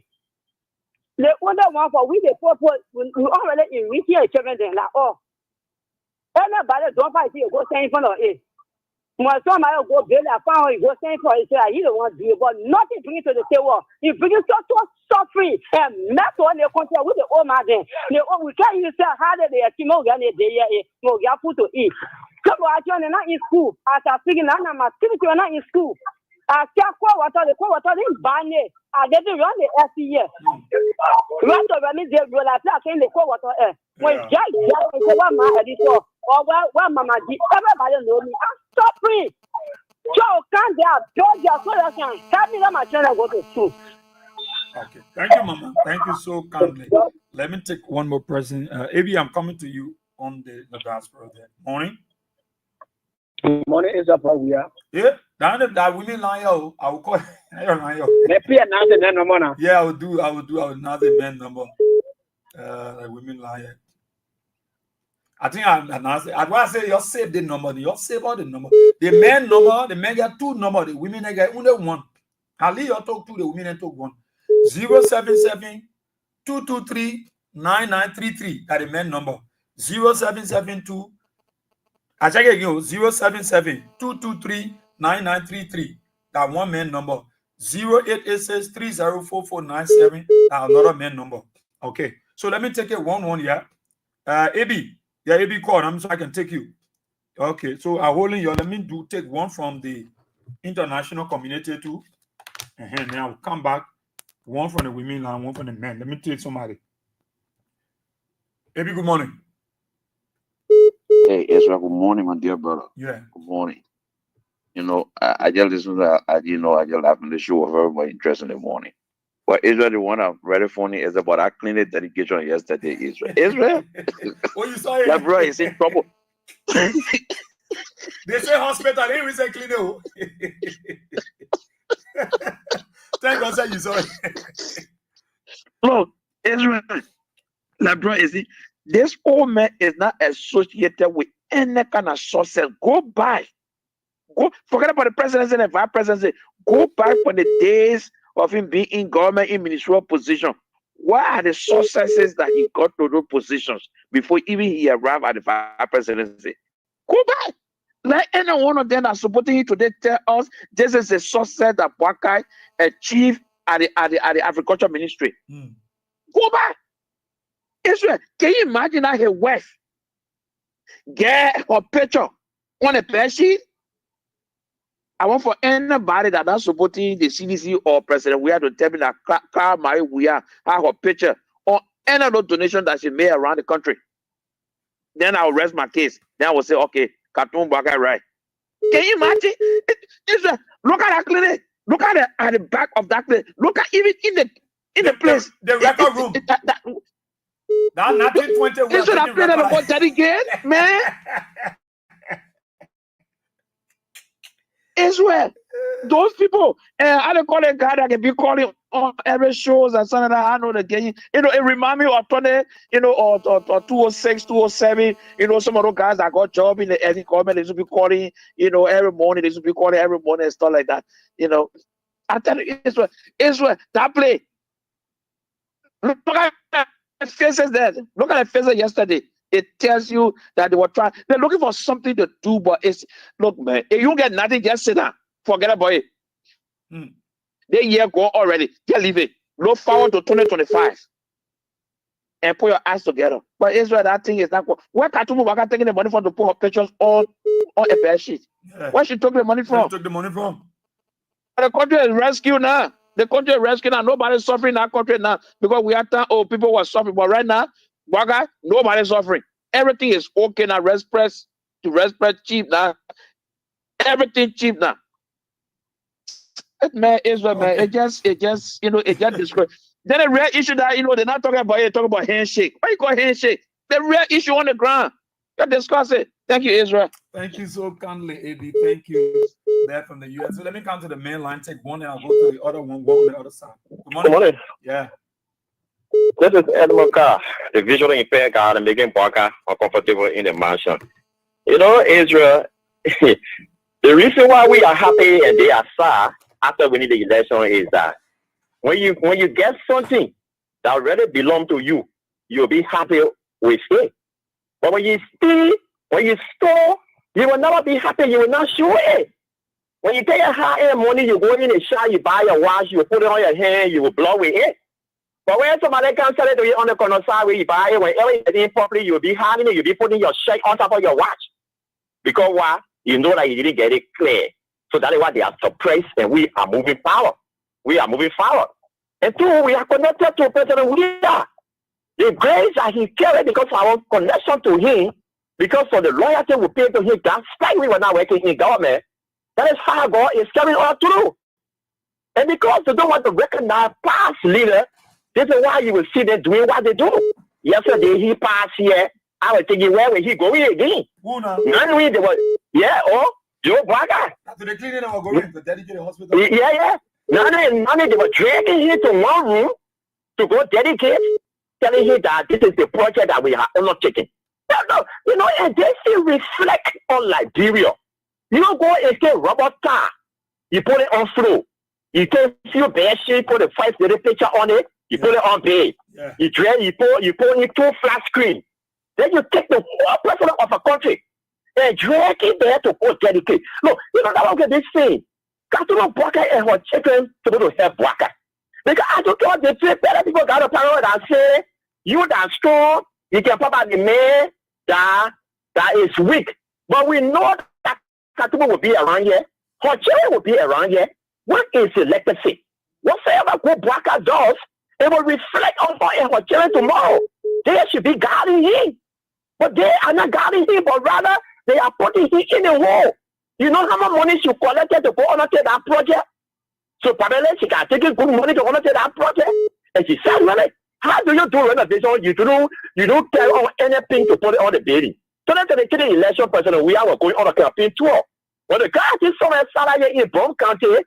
The other one for we, the poor, we already in retail children, like, oh, anybody don't fight here, go stand in front of it. My son might go build a family, go stand for it, he don't want to do it, but nothing brings to the table. He brings so suffering and mess on the country with the old man. We can't use how they are Timogan, they are put to eat. Come on, I'm not in school. As I'm speaking, I'm not in school. I can't call water, the cold water in Barney. I didn't run the SCA. Run the running there, but I can't the cold water. When Jack is one man at this or one mama, everybody know me. I'm suffering. Joe can't get Georgia so I can tell me that my children go to school.
Okay. Thank you, Mama. Thank you so kindly. Let me take one more person. Avi, I'm coming to you on the diaspora there. Morning.
Good morning, is up we are.
Yeah, that women line yo. I will call Yeah, I will do another man number. Women line. I think I'd want to say you save the number, you save all the number. The men number, the men get two number, the women get only one. I'll leave you talk to the women and talk one. 077-223-9933. That the men number. 0772. I check again, 077-223-9933. That one man number. 0886-304497. That another man number. Okay. So let me take it one, yeah. AB. Yeah, AB call. So I can take you. Okay. So I hold in your. Let me take one from the international community too. And then I'll come back. One from the women and one from the men. Let me take somebody. AB, good morning.
Hey, Ezra, good morning, my dear brother.
Yeah.
Good morning. You know, I just listened to I just happened to show very much interest in the morning. But Israel, the one I'm very funny is about our clinic dedication yesterday, Israel. Israel?
What you saw?
That brother is in trouble.
They say hospital, they say clinic. Thank God that you saw it.
Look, Israel, that brother is in. This old man is not associated with any kind of success. Go back. Go forget about the presidency and the vice presidency. Go back for the days of him being in government in ministerial position. What are the successes that he got to those positions before even he arrived at the vice presidency? Go back. Let any one of them that are supporting him today tell us this is a success that Boakai achieved at the agriculture ministry. Go back. Israel, can you imagine that his wife get her picture on a bed sheet? I want for anybody that is supporting the CDC or President we have to tell me that Carl Marie we are have her picture or any other donation that she made around the country. Then I'll rest my case. Then I will say, okay, Khartoum Boakai right. Can you imagine? Israel, look at that clinic. Look at the back of that clinic. Look at even in the place.
The record room. That 1920
Israel, I played about that again, man. Israel, those people, I don't call it guy that can be calling on every shows and something that I know the game. You know, it remind me of Tony, you know, or 206, 207, you know, some of those guys that got job in the early government, they should be calling, you know, every morning, they should be calling every morning and stuff like that. You know, I tell you, Israel, that play. Look at the faces there. Look at the faces yesterday. It tells you that they're looking for something to do, but look, man, if you get nothing, just sit down. Forget about it. The year go already. Just leave it. Look forward to 2025. And put your eyes together. But Israel, that thing is not. Where Khartoum Boakai taking the money from to put her pictures on a bed sheet? Yeah. Where she took the money from?
Took the money from?
The country is rescued now. The country is rescued now. Nobody's suffering in that country now because we are people were suffering. But right now, Boakai, nobody's suffering. Everything is okay now. Rest press cheap now. Everything cheap now. Man, Israel, man, it just destroyed. Then the real issue that they're not talking about it, they're talking about handshake. Why you call handshake? The real issue on the ground. You discuss it. Thank you, Israel.
Thank you so kindly, AD. Thank you. There from the US. So let me come to the main line, take one, and I'll go to the other one, go on the other side. Good morning.
Good morning.
Yeah.
This is Edmund Carr, the visually impaired guy, and making Boakai uncomfortable in the mansion. You know, Israel, the reason why we are happy and they are sad after winning the election is that when you get something that already belongs to you, you'll be happy with it. But when you steal, when you store, you will never be happy. You will not show it. When you take a high-end money, you go in the shop, you buy your watch, you put it on your hand, you will blow with it. But when somebody can sell it to you on the corner side where you buy it, whenever you get in properly, you'll be having it, you'll be putting your check on top of your watch. Because why? You know that you didn't get it clear. So that is why they are suppressed and we are moving forward. We are moving forward. And two, we are connected to President William. The grace that he carried because of our connection to him, because of the loyalty we pay to him, that's why we were not working in government. That is how God is carrying all through. And because they don't want to recognize past leaders, this is why you will see them doing what they do. Yesterday he passed here. I was thinking, where will he go again? None we they were, Joe Boakai.
To the clinic they were going to dedicate a hospital.
Yeah. None they were dragging him to one room to go dedicate, telling him that this is the project that we are not taking. No, and they still reflect on Liberia. You don't go and take rubber car, you put it on floor. You take few bed sheet, put a 5 little picture on it, you put it on bed. Yeah. You put in 2 flat screen. Then you take the whole president of a country and drag it there to go dedicate. Look, that was this thing. Khartoum Boakai and her children supposed to help Boakai. Because I don't know they say better people got a power and say, you that strong, you can pop out the man that is weak. But we know that Khartoum will be around here. Her children will be around here. What is the legacy? Whatsoever good Boakai does, it will reflect on her and her children tomorrow. They should be guarding him. But they are not guarding him, but rather they are putting him in a hole. You know how much money she collected to go on to that project? So probably she can take good money to go on to that project. And she said, really, how do you do renovation? You don't carry on anything to put it on the building. So that's the election person. We are going on a campaign tour. When the guy is somewhere salary in Brom County,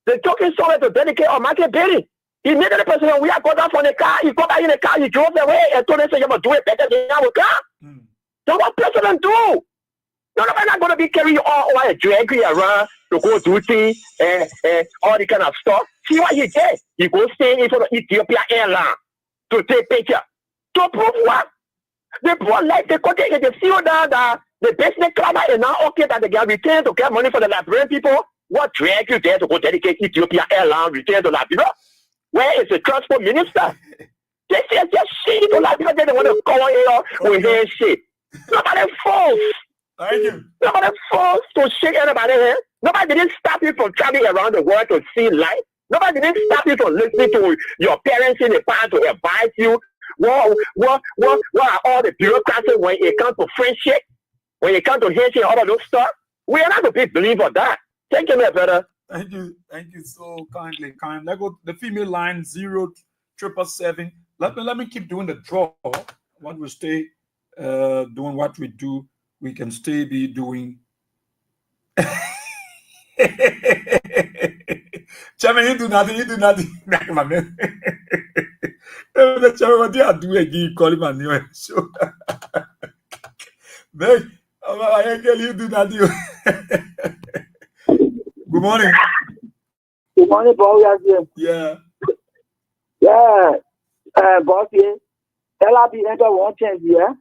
they took him somewhere to dedicate or market building. He made the person we are going down from the car, he got back in the car, he drove away and told them, say, you're going to do it better than our car. So what president do? Nobody's not going to be carrying all a drag around to go do things and all the kind of stuff. See what he did? He go stay in front of Ethiopia Airline to take picture. To prove what? The poor like the country, they feel that the business climate is now okay that they can return to get money for the Liberian people. What drag you there to go dedicate Ethiopia Airline return to Liberia? Where is the transport minister? They say just see to Liberia, they want to call it with their shit. Nobody falls.
Thank you.
Nobody forced to shake anybody here. Nobody didn't stop you from traveling around the world to see life. Nobody didn't stop you from listening to your parents in the past to advise you. What are all the bureaucracy when it comes to friendship, when it comes to handshake, all of those stuff? We are not a big believer of that. Thank you, my brother.
Thank you so kindly. Let go the female line 0777. Let me keep doing the draw. What we stay doing what we do. We can still be doing. Chairman, you do nothing. My man. The chairman, what do you do again? Call him a new show. Man, I tell you do nothing. Good morning.
Good morning, boss.
Yeah.
Boss, LRB enter one chance, yeah?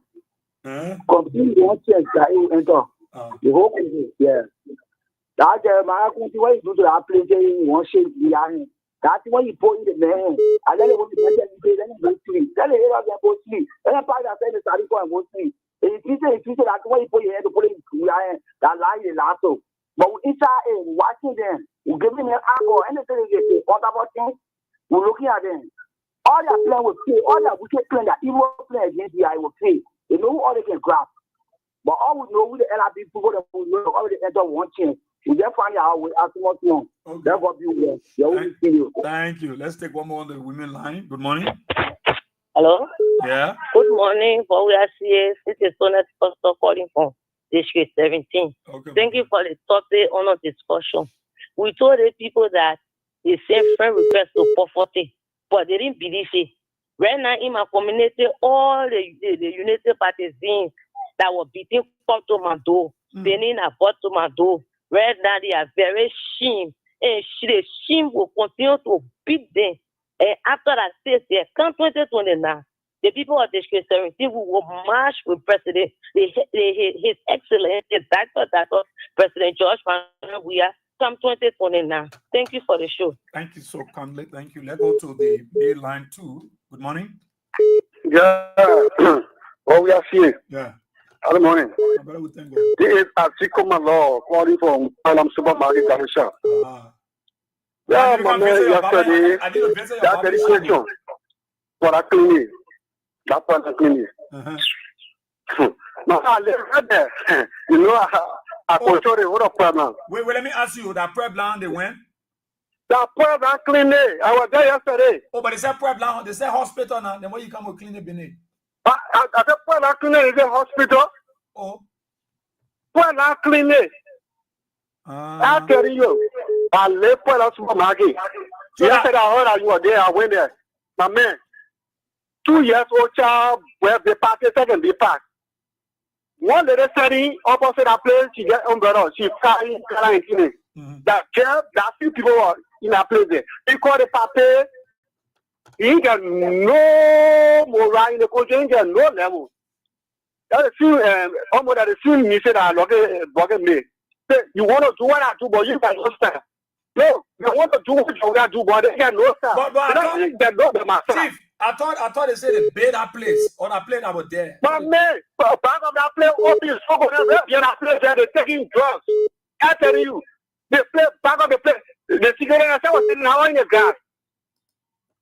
Complete one chance that you enter. The whole country, yeah. That's my country, what you do to that place, you want shape behind. That's when you put in the man. And then you want to get them, then you go sleep. Then you have them go sleep. Then you pass that side, starting for and go sleep. And if you say that's when you put your head to put it behind, that line is lasso. But we inside watching them, we're giving them alcohol, anything they get, whatever things, we're looking at them. All that plan will fail, all that wicked plan, that evil plan against the eye will fail. They know all they can grasp. But all we know with the LRB people that we know already enter one chance. We just find out we ask much more.
Okay.
That's what we will.
Thank you. Let's take one more on the women line. Good morning.
Hello?
Yeah.
Good morning, for we are here. This is Sonet Pastor calling from District 17.
Okay.
Thank you for the topic on our discussion. We told the people that they sent friend request to poverty, but they didn't believe it. Right now in my community, all the United Partisans that were beating come to my door, bending a butt to my door. Right now they are very shame, and the shame will continue to beat them. And after that stage, they come 2029. The people of District 17 will march with President, His Excellency, Dr. President George Weah, come 2029. Thank you for the show.
Thank you so kindly. Thank you. Let's go to the main line 2. Good morning.
Yeah. Oh, we are here.
Yeah.
Good morning.
This
is Asikoma Law calling from Alam Supermarket Garisha. Yeah, my man, yesterday, that dedication for a clinic. That was a clinic. Now, I live there. You know, I control the whole problem.
Wait, let me ask you, that prayer plan they went?
That prayer plan clinic, I was there yesterday.
Oh, but they said prayer plan, they said hospital now. Then why you come with clinic beneath?
I said prayer plan clinic is a hospital.
Oh.
Prayer plan clinic. I tell you, I live for a supermarket. Yesterday I heard that you were there, I went there. My man, 2 years old child, where the party second be packed. One lady studying opposite that place, she get umbrella, she carrying in clinic. That girl, that few people were in that place there. He called the party, he ain't got no moral in the country, he ain't got no level. That's the few, almost that the few me said that look me. You want to do what I do, but you can no stand. No, you want to do what you do, but they can no stand.
But Chief, I thought they said they paid that place or that place that was there.
But man, back of that place, office, that place there, they're taking drugs. I tell you, the place, back of the place, the cigarette was sitting now in the grass.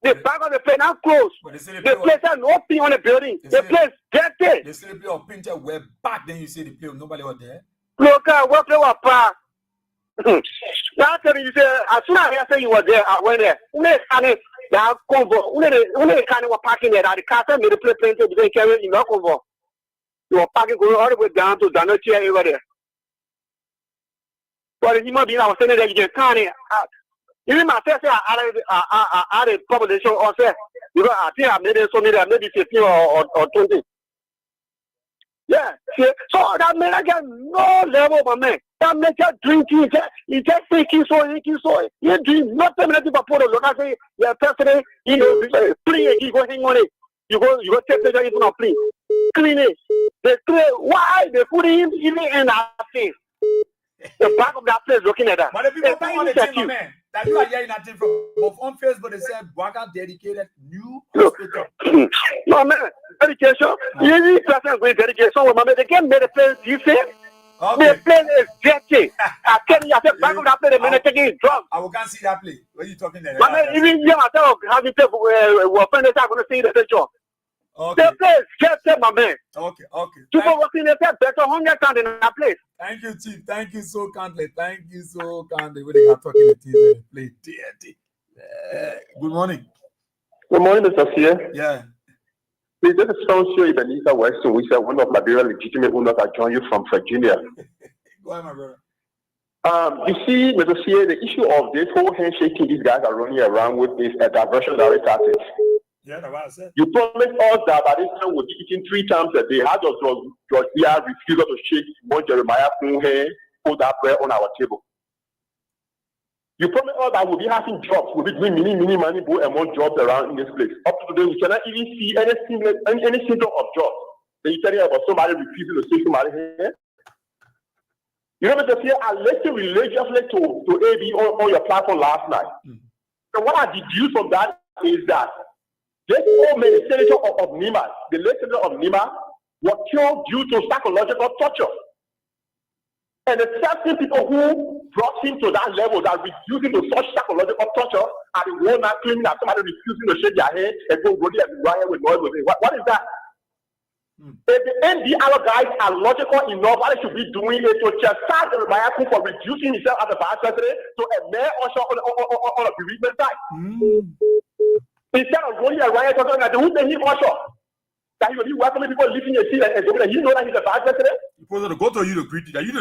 The back of the place now closed. The place has no pin on the building. The place dirty.
They say the place of Pinter were back, then you say the place, nobody was there.
Look at what they were back. Now you say, as soon as I say you were there, I went there. That convo, only kind of parking there. The car made the plane to be carried in the convo. You were parking going all the way down to Danotia over there. But the human being I was saying that you can't. Even myself, I had a population also. You know, I think I made it so maybe 15 or 20. Yeah. See, so that man I get no level, my man. That man just drinking, he just thinking so. He drink nothing people put a look at say, yeah, president, you know, play, you go hang on it. You go take the guy from play. Clean it. They clean why they put him even in that face. The back of that place looking at that.
But the people back on the team, man, that you are hearing that thing from both on Facebook, they said Waka dedicated new hospital.
No, man, dedication. You person with dedication. So, man, they can't make the place decent. The place is dirty. I tell you, I said, back of that place, the man taking drugs.
I can't see that place. What are you talking there?
Man, even you myself, having people who are friends, I'm going to see the picture.
Okay.
The place, just my man.
Okay.
People working there, better 100 times in that place.
Thank you, Chief. Thank you so kindly. Thank you so kindly. We are talking to TV and play dirty. Good morning.
Good morning, Mr. Sia.
Yeah.
Please, this is Francois Ebenezer Weston, which is one of Liberia's legitimate owners. I join you from Virginia.
Go ahead, my brother.
You see, Mr. Sia, the issue of this whole handshaking these guys are running around with is a diversionary tactic.
Yeah, that's what I said.
You promised us that by this time we'll be eating 3 times a day. How does George Weah refuse to shake one Jeremiah Kunhe put that bread on our table? You promised us that we'll be having jobs. We'll be doing many money and more jobs around in this place. Up to today, we cannot even see any symptom of jobs. Then you tell me about somebody refusing to say somebody here. You know, Mr. Sia, I listened religiously to AB on your platform last night. So what I deduced from that is that this old man, the senator of Nima, the late senator of Nima, was killed due to psychological torture. And the certain people who brought him to that level, that reduced him to such psychological torture, are the one that claiming that somebody refusing to shake their head and go rolling and riot with noise with it. What is that? If the NDR guys are logical enough, what they should be doing is to chastise the Jeremiah for reducing himself as a vice president to a mayor usher on a bereavement side. Instead of rolling a riot, who made him usher? That he will be welcoming people living in a city and he knows that he's a vice president?
He supposed to go to you to greet you. That you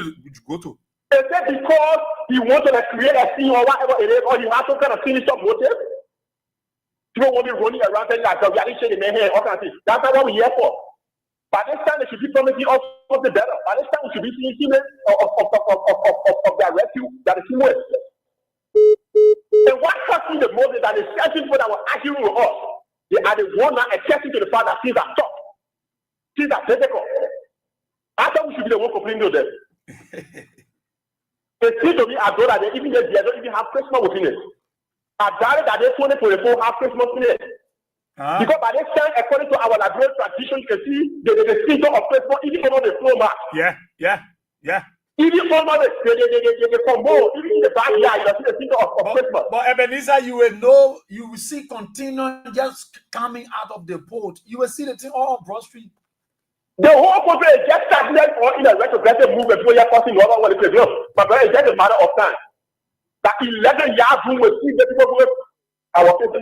go to.
Is that because he wants to create a scene or whatever it is, or he has some kind of sinister motive? People want to be running around saying that we are shaking their head, all kinds of things. That's not what we're here for. By this time, they should be promising us something better. By this time, we should be seeing humans of their rescue that is human. And what hurts me the most is that the certain people that were arguing with us, they are the ones that attesting to the fact that things are tough. Things are difficult. I thought we should be the one complaining to them. It seems to me as though that they don't even have Christmas within it. I doubt that they 2024 have Christmas in it. Because by this time, according to our Liberian tradition, you can see the season of Christmas even over the floor mark.
Yeah.
Even over the combo, even in the backyard, you see the season of Christmas.
But Ebenezer, you will see continuing just coming out of the boat. You will see the thing all on Broad Street.
The whole country is just stagnant or in a retrogressive movement before you're passing over what it is. But it's just a matter of time. That 11 years room will see the people who our people.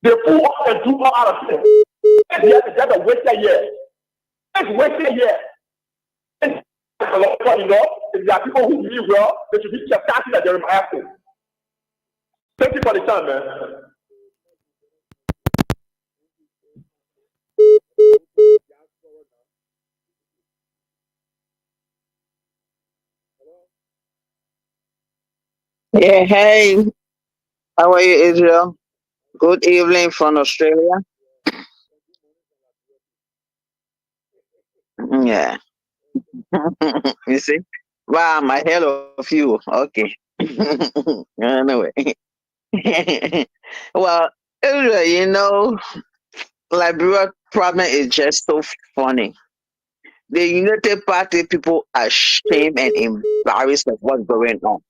They pull up and do all out of things. It's just a wasted year. It's wasted year. It's a lot of, if there are people who live well, they should be chastised at Jeremiah. Thank you for the time, man.
Yeah, hey, how are you, Israel? Good evening from Australia. Yeah. You see? Wow, I'm ahead of you. Okay. Anyway. Well, Israel, Liberia problem is just so funny. The United Party people are ashamed and embarrassed of what's going on.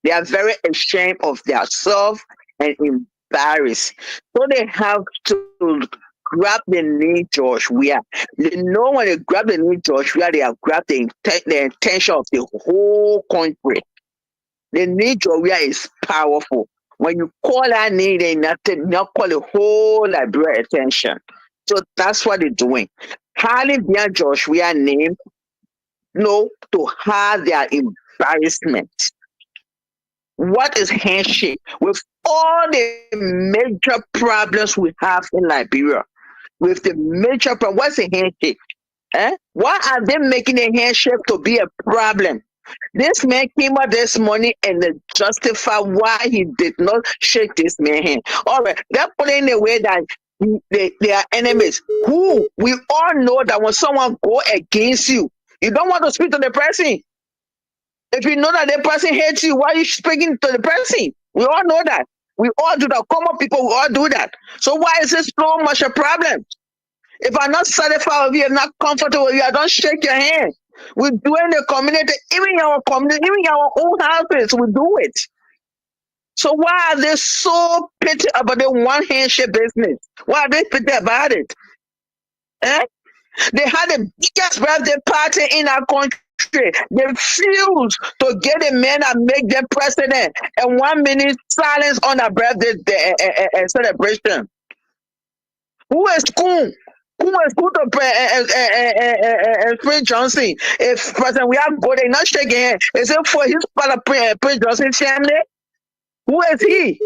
They are very ashamed of themselves and embarrassed. So they have to grab the name George Weah. They know when they grab the name George Weah, they have grabbed the attention of the whole country. The name George Weah is powerful. When you call that name, they not call the whole Liberia attention. So that's what they're doing. Having their George Weah name, to have their embarrassment. What is handshake? With all the major problems we have in Liberia, with the major problem, what's a handshake? Why are they making a handshake to be a problem? This man came out this morning and they justify why he did not shake this man's hand. All right, they're putting in a way that they are enemies. Who we all know that when someone go against you, you don't want to speak to the person. If you know that the person hates you, why are you speaking to the person? We all know that. We all do that. Common people, we all do that. So why is this so much a problem? If I'm not satisfied with you, I'm not comfortable with you, I don't shake your hand. We do it in the community, even in our community, even in our own houses, we do it. So why are they so petty about the one handshake business? Why are they petty about it? They had the biggest birthday party in our country. They refused to get a man and make them president. And 1 minute silence on a birthday celebration. Who is cool? Who is good to Prince Johnson? If President we have go, they not shaking hands. Is it for his part of Prince Johnson's family? Who is he?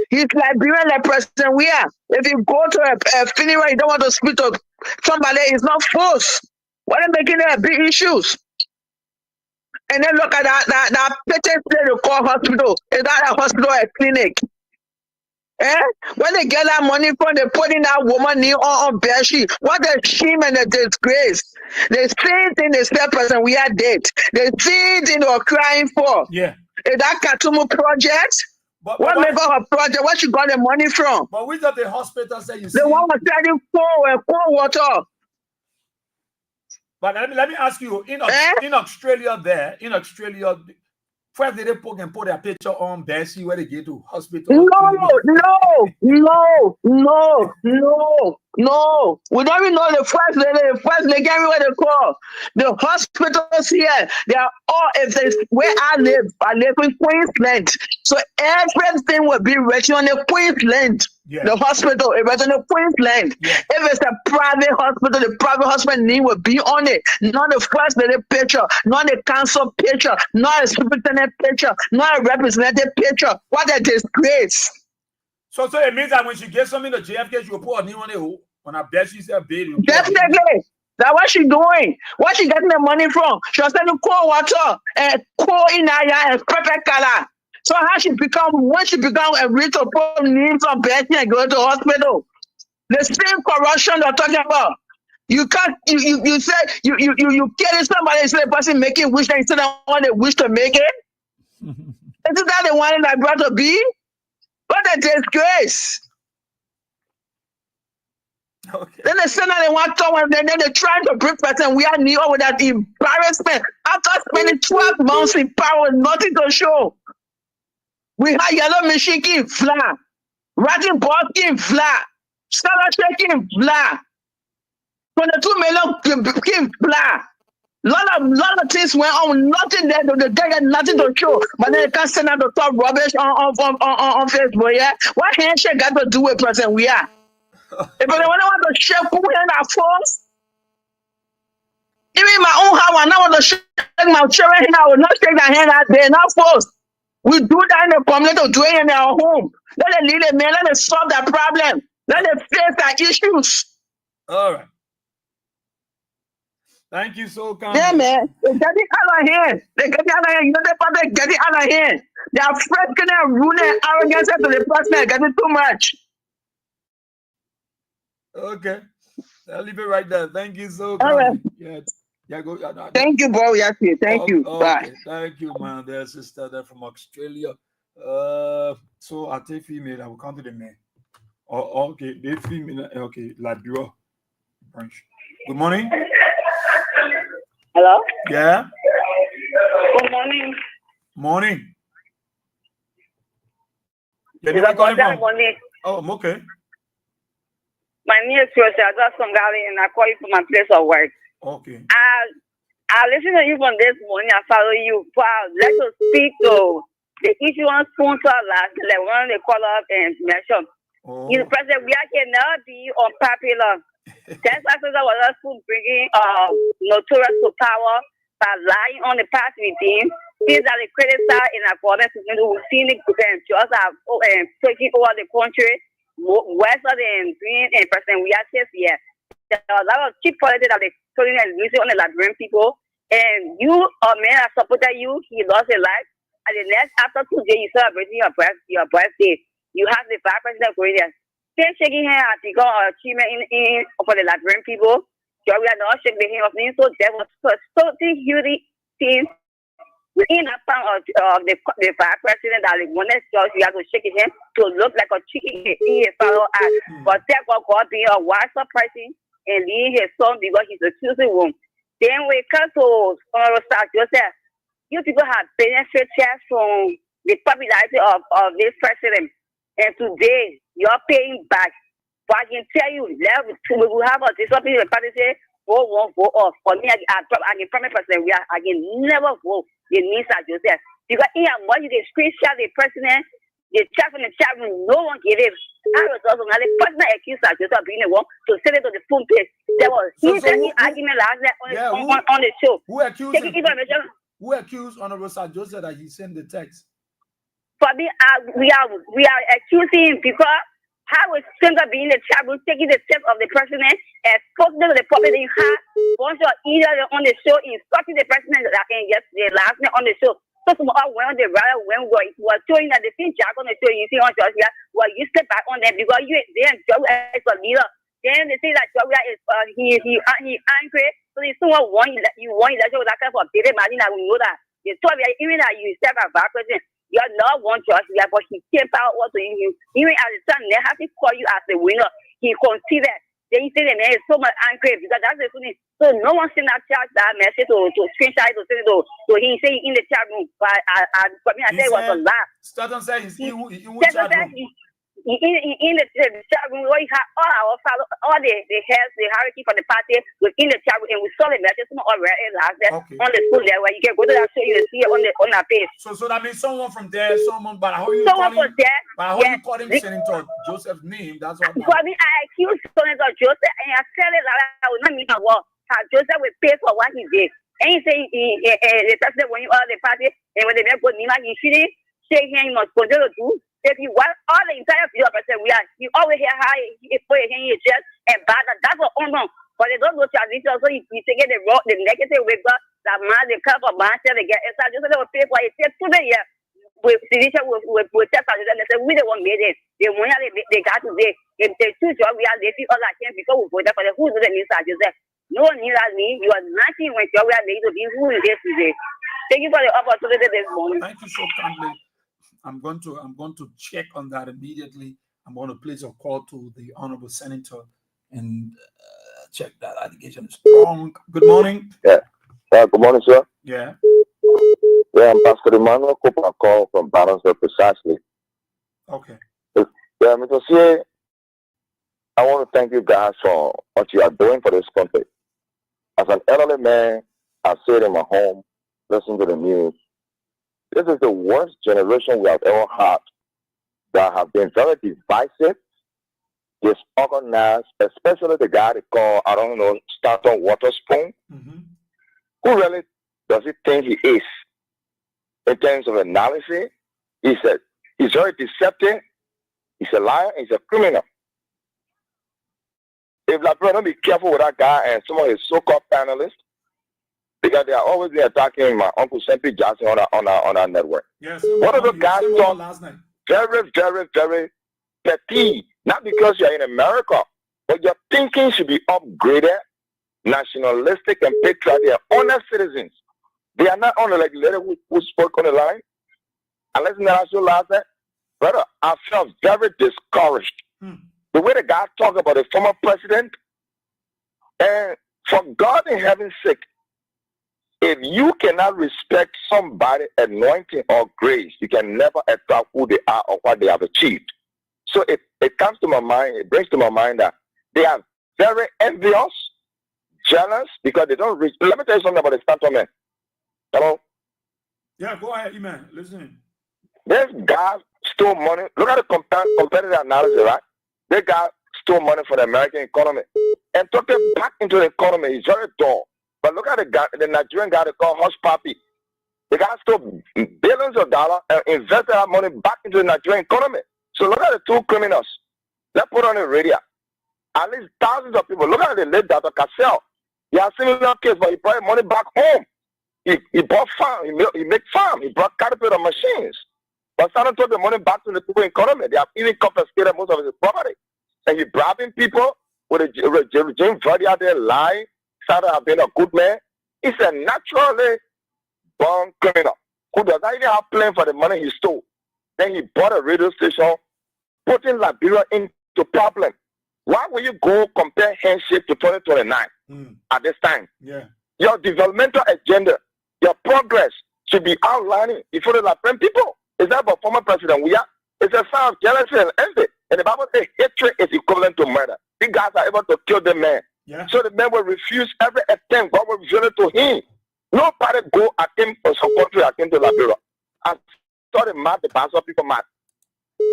He's Liberian like President we are. If you go to a funeral, you don't want to speak to somebody, it's not forced. Why are they making there big issues? And then look at that petty place they call hospital. Is that a hospital or a clinic? When they get that money from, they putting that woman knee on bed sheet. What a shame and a disgrace. The same thing they said, President, we are dead. The same thing they were crying for.
Yeah.
Is that Katumu project? What make of her project? Where she got the money from?
But which of the hospitals that you see?
The one was selling cold water.
But let me ask you, in Australia in Australia, first they put their picture on Bessie where they get to hospital.
No. We don't even know the first lady get what they call. The hospitals here, they are all, where I live in Queensland. So everything will be written on the Queensland. Yeah. The hospital, it was in the Queensland. Yeah. If it's a private hospital, the private hospital name will be on it. Not the first lady picture, not the council picture, not a superintendent picture, not a representative picture. What a disgrace.
So it means that when she gets something to JFK, she will put a name on it. When I bet she's a baby.
Definitely. That's what she doing. Where she getting the money from? She was selling cold water and cold in her and pepper color. So when she become a rich or poor names on Betty and go to the hospital. The same corruption they're talking about. You can't you say you killing somebody instead of the person making wish instead of one they wish to make it. Isn't that the one that brought to be? What a disgrace. Okay. Then they send out the one time and then they're trying to bring person we are new with that embarrassment. After spending 12 months in power, nothing to show. We had yellow machine flat, writing ball flat, scholarship flat, 22 million flat. Lot of things went on, nothing there, the guy got nothing to show, but then they can't send out the top rubbish on Facebook, yeah? What handshake got to do with President we are? If they want to shake who hand our phones, even in my own house, I now want to shake my children hand, I will not shake their hand out there, not forced. We do that in the community, do it in our home. Let them lead them, man. Let them solve that problem. Let them face their issues.
All right. Thank you so much.
Yeah, man. They're getting out of hand. They're getting out of hand. You know, they're getting out of hand. They are freaking and ruining arrogance to the person. They're getting too much.
Okay. I'll leave it right there. Thank you so much.
All right.
Yeah, go.
Thank you, bro. Yes, thank you.
Okay.
Bye.
Thank you, man. There's a sister there from Australia. So I'll take female. I will come to the man. Oh, okay. They female. Okay, Liberia branch. Good morning.
Hello?
Yeah.
Good morning.
Morning.
Is that morning?
Oh, I'm okay.
My name is Jose. I just from Gali and I call you from my place of work.
Okay.
I listen to you from this morning. I follow you. Let us speak to the issue on sponsor last, like one they call up and mention.
Oh.
You know, President, we can never be unpopular. That's why I was also bringing notorious to power by lying on the past regime. Things that they criticize in accordance with we've seen it just have taking over the country, worse than being in President we are just here. there are a lot of cheap politics that they putting and using on the Liberian people. And you, a man that supported you, he lost his life. And the next, after 2 days, you celebrating your birthday. You have the vice president going there. Still shaking hands as he got an achievement in for the Liberian people. So we are not shaking the hand of him. So there was something huge thing within that part of the vice president that like, wanted just you have to shake his hand to look like a chicken in his fellow eye. But that God being a wiser person and leading his son because he's a choosing one. Then we come to Honorable Sir Joseph. You people have benefited from the popularity of this president. And today, you're paying back. But I can tell you, we will have a discipline in the party say, vote one, vote off. For me, I can promise President, I can never vote the Mr. Joseph. Because in a month, you can screenshot the president, the chat from the chat room, no one gave it. I was also not the person accused of Joseph being the one to send it to the phone page. There was argument last night on the show.
Who accused him? Who accused Honorable Sir Joseph that he sent the text?
For me, we are accusing him because how is Senator being the chat room taking the steps of the president and posting to the public that you had bunch of either on the show instructing the president and yesterday last night on the show. So some when the rather when we were showing that the thing Jack on the show you see on Georgia, well you step back on them because you then Georgia is a leader. Then they say that Georgia is he angry, so if someone want you election with that kind of David Martin, I will know that. The story even that you step as vice president. You're not one Georgia, but he came out what to you. Even at the time, they have to call you as the winner. He considered. Then he said the man is so much angry because that's the thing. So no one sent that chat that message to screenshot to send it to. So he said in the chat room. But for me, I said it was a lie.
Staton said he chat room.
In the chat room, we had all our the heads, the hierarchy for the party within the chat room, and we saw the message from all last there on the school there where you can go to that show you see it on our page.
So that means someone from there, but how you calling Senator Joseph's name? That's what.
For me, I accuse Senator Joseph, and I tell it that I will not meet a war. Joseph will pay for what he did. And he say the president when you are the party, and when they make good Nima, he shouldn't shake hands, must continue to do. If you want all the entire video, you always hear how he put his hand in his chest and bad. That's what unknown. But they don't go to tradition, so you take the negative way, but that man, they come for man, they get inside. Just will pay for it. Today, yeah, with tradition, with test, and they say, we the one made it. The money they got today. If they choose job, we are they feel all that can because we voted for the who do the Mr. Joseph. No one knew that me. You are nothing when you are made to be who it is today. Thank you for the opportunity this morning.
Thank you so kindly. I'm going to check on that immediately. I'm going to place a call to the Honorable Senator and check that allegation is strong. Good morning.
Yeah. Good morning, sir.
Yeah.
Yeah, I'm Pastor Emmanuel Cooper call from Baronsville precisely.
Okay.
Yeah, Mr. C, I want to thank you guys for what you are doing for this country. As an elderly man, I sit in my home, listen to the news. This is the worst generation we have ever had that have been very divisive, disorganized, especially the guy they call, I don't know, Staton Waterspoon.
Mm-hmm.
Who really does he think he is? In terms of analysis, he's very deceptive, he's a liar, he's a criminal. If Labrador don't be careful with that guy and some of his so-called panelists, because they are always been attacking my Uncle Sempi Johnson on our network.
Yes.
One of the guys talk very, very, very petty. Not because you're in America, but your thinking should be upgraded, nationalistic and patriotic. They are honest citizens. They are not only like the lady who spoke on the line. And listen to that show last night. Brother, I felt very discouraged. The way the guy talked about the former president. And for God in heaven's sake, if you cannot respect somebody's anointing or grace, you can never attract who they are or what they have achieved. So it comes to my mind, it brings to my mind that they are very envious, jealous, because they don't reach. Let me tell you something about the Stanton man. Hello?
Yeah, go ahead, man. Listen.
This guy stole money. Look at the competitive analysis, right? This guy stole money for the American economy and took it back into the economy. He's very dull. But look at the Nigerian guy they call Hush Papi. The guy stole billions of dollars and invested that money back into the Nigerian economy. So look at the two criminals. Let's put on the radio. At least thousands of people. Look at the late Dr. Cassell. He has similar case, but he brought money back home. He bought farm. He made farm. He brought caterpillar machines. But Satan took the money back to the people in Colombia. They have even confiscated most of his property. And he bribing people with a Jim Verdi out there lying. Satan have been a good man. He's a naturally born criminal who does not even have plan for the money he stole. Then he bought a radio station, putting Liberia into problem. Why will you go compare handshake to 2029 at this time?
Yeah.
Your developmental agenda, your progress should be outlining before the Liberian people. Is that about former president? It's a sign of jealousy and envy. And the Bible says hatred is equivalent to murder. These guys are able to kill the man.
Yeah.
So the man will refuse every attempt God will reveal it to him. Nobody go at him for some country akin to Liberia. I saw the mad, the pastor people mad.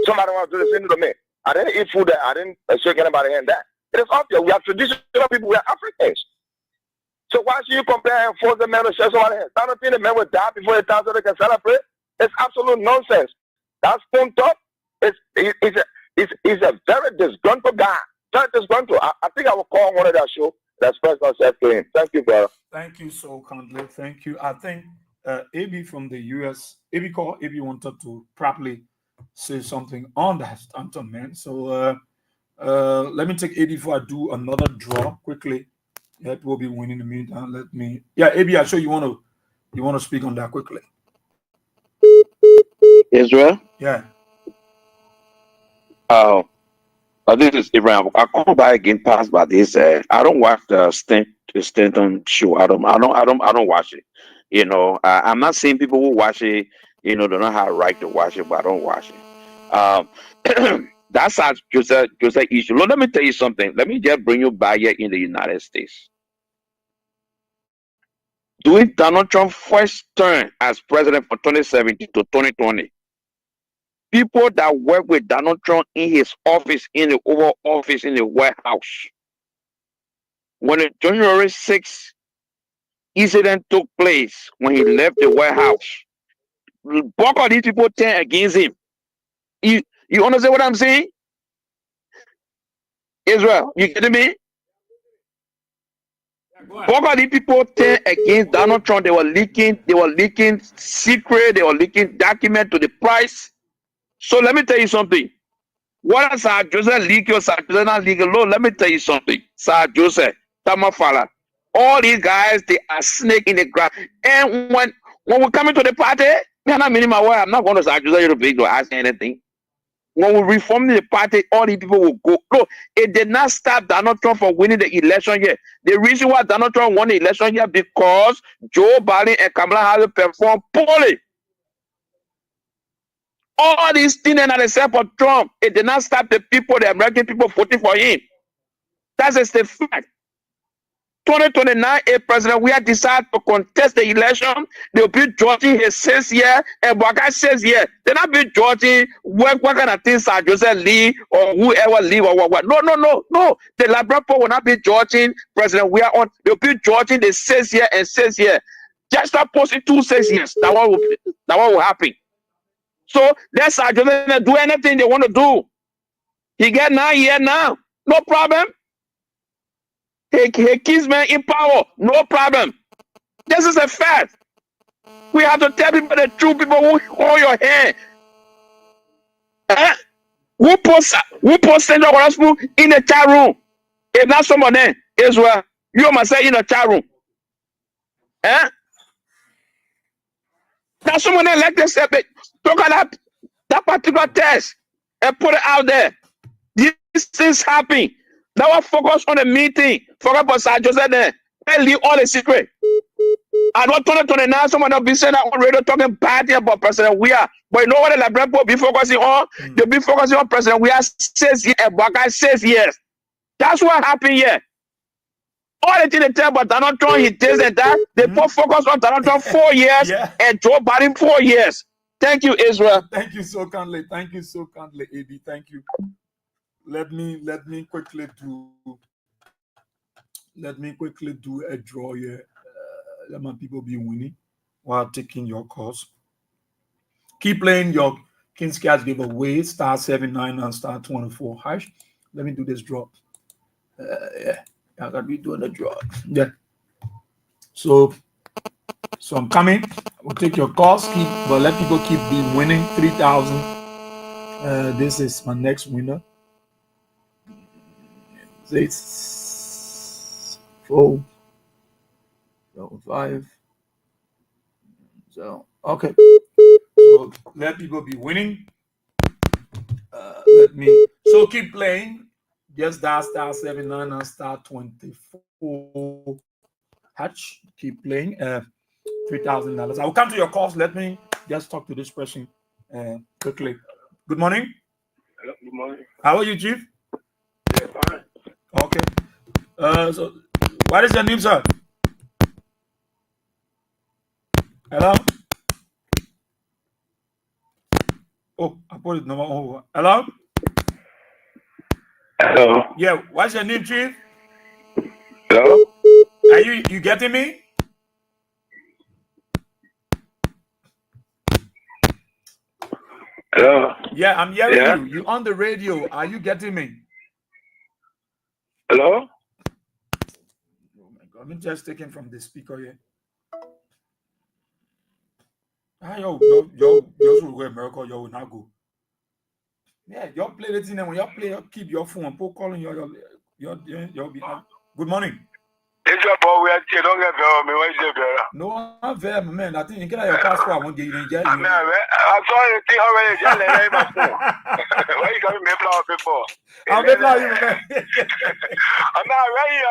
Somebody wants to do the same to me. I didn't eat food there. I didn't shake anybody's hand there. It is obvious. We are traditional people. We are Africans. So why should you compare and force the man to shake somebody's hand? I don't think the man will die before the time so they can celebrate. It's absolute nonsense. That's spoon top. He's a very disgruntled guy. Very disgruntled. I think I will call one of that show that express myself to him. Thank you, brother.
Thank you so kindly. Thank you. I think AB from the US, AB called, AB wanted to properly say something on that, Anton, man. So let me take AB before I do another draw quickly. That will be winning the meantime. Let me, yeah, AB, I'm sure you want to speak on that quickly.
Israel?
Yeah.
This is Ibrahim. I come back again past by this. I don't watch the Stanton show. I don't watch it. You know, I'm not saying people who watch it, you know, they don't have a right to watch it, but I don't watch it. That's our Joseph issue. Lord, let me tell you something. Let me just bring you back here in the United States. During Donald Trump's first term as president from 2017 to 2020, people that work with Donald Trump in his office, in the Oval Office, in the White House, when the January 6th incident took place, when he left the White House, bulk of these people turned against him. You understand what I'm saying? Israel, you getting me? Bulk of these people turned against Donald Trump. They were leaking secret, they were leaking documents to the press. So let me tell you something. What is Sir Joseph leak or Sir Joseph not legal? Lord, let me tell you something. Sir Joseph, Tamafala, all these guys, they are snake in the grass. And when we come into the party, I'm not meaning my word. I'm not going to Sir Joseph to ask anything. When we reform the party, all these people will go. Look, it did not stop Donald Trump from winning the election yet. The reason why Donald Trump won the election yet because Joe Biden and Kamala Harris performed poorly. All these things and except for Trump, it did not stop the people, the American people voting for him. That's just the fact. 2029, a president we have decided to contest the election. They'll be judging his 6th year and Baka 6th year. They'll not be judging what kind of things are Joseph Lee or whoever leave or what. No. The Liberal people will not be judging president we are on. They'll be judging the 6th year and 6th year. Just start posting 2 6 years. That one will happen. So let's do anything they want to do. He get 9 years now. No problem. He keeps men in power. No problem. This is a fact. We have to tell people the truth. People who hold your hand. Who post Central Gospel in the chat room? If not someone there, Israel, you must say in the chat room. Now someone there like this. Talk about that particular test and put it out there. These things happen. Now I focus on the meeting. Forget about Sir Joseph there. And leave all the secret. I know 2029, someone will be saying that on radio talking bad about President we are. But you know what the Liberal people be focusing on? They'll be focusing on President we are 6 years and Baka 6 years. That's what happened here. All the things they tell about Donald Trump, he did and that, they put focus on Donald Trump 4 years and Joe Biden 4 years. Thank you, Israel.
Thank you so kindly. Thank you so kindly, AB. Thank you. Let me quickly do a draw here. Let my people be winning while taking your calls. Keep playing your King's Cash giveaway, *79 and *24 hash. Let me do this draw. Yeah, I gotta be doing the job. Yeah. So I'm coming. We'll take your calls, but let people keep be winning 3,000. This is my next winner. 6, 4, 5. So okay. So let people be winning. So keep playing. Just dial *799 *24 hatch. Keep playing. $3,000. I will come to your calls. Let me just talk to this person quickly. Good morning.
Hello, good morning.
How are you, Chief?
Yeah, fine.
Okay. So what is your name, sir? Hello? Oh, I put it number over. Hello?
Hello.
Yeah, what's your name, Chief?
Hello.
Are you getting me?
Hello.
Yeah, I'm hearing
Yeah.
you. You on the radio. Are you getting me?
Hello.
Oh my God. Let me just take him from the speaker here. Yo, will America, yo, will not go. Yeah, you play the thing, and when you play, you keep your phone, put calling your good morning.
It's your boy. We are don't get very me. What is it, brother?
No, I'm very man. I think you get your passport. I won't get you in jail.
I mean, I saw you think already. Just let me my phone. Why you coming me flower before?
I'll be flower you, man.
I'm not ready.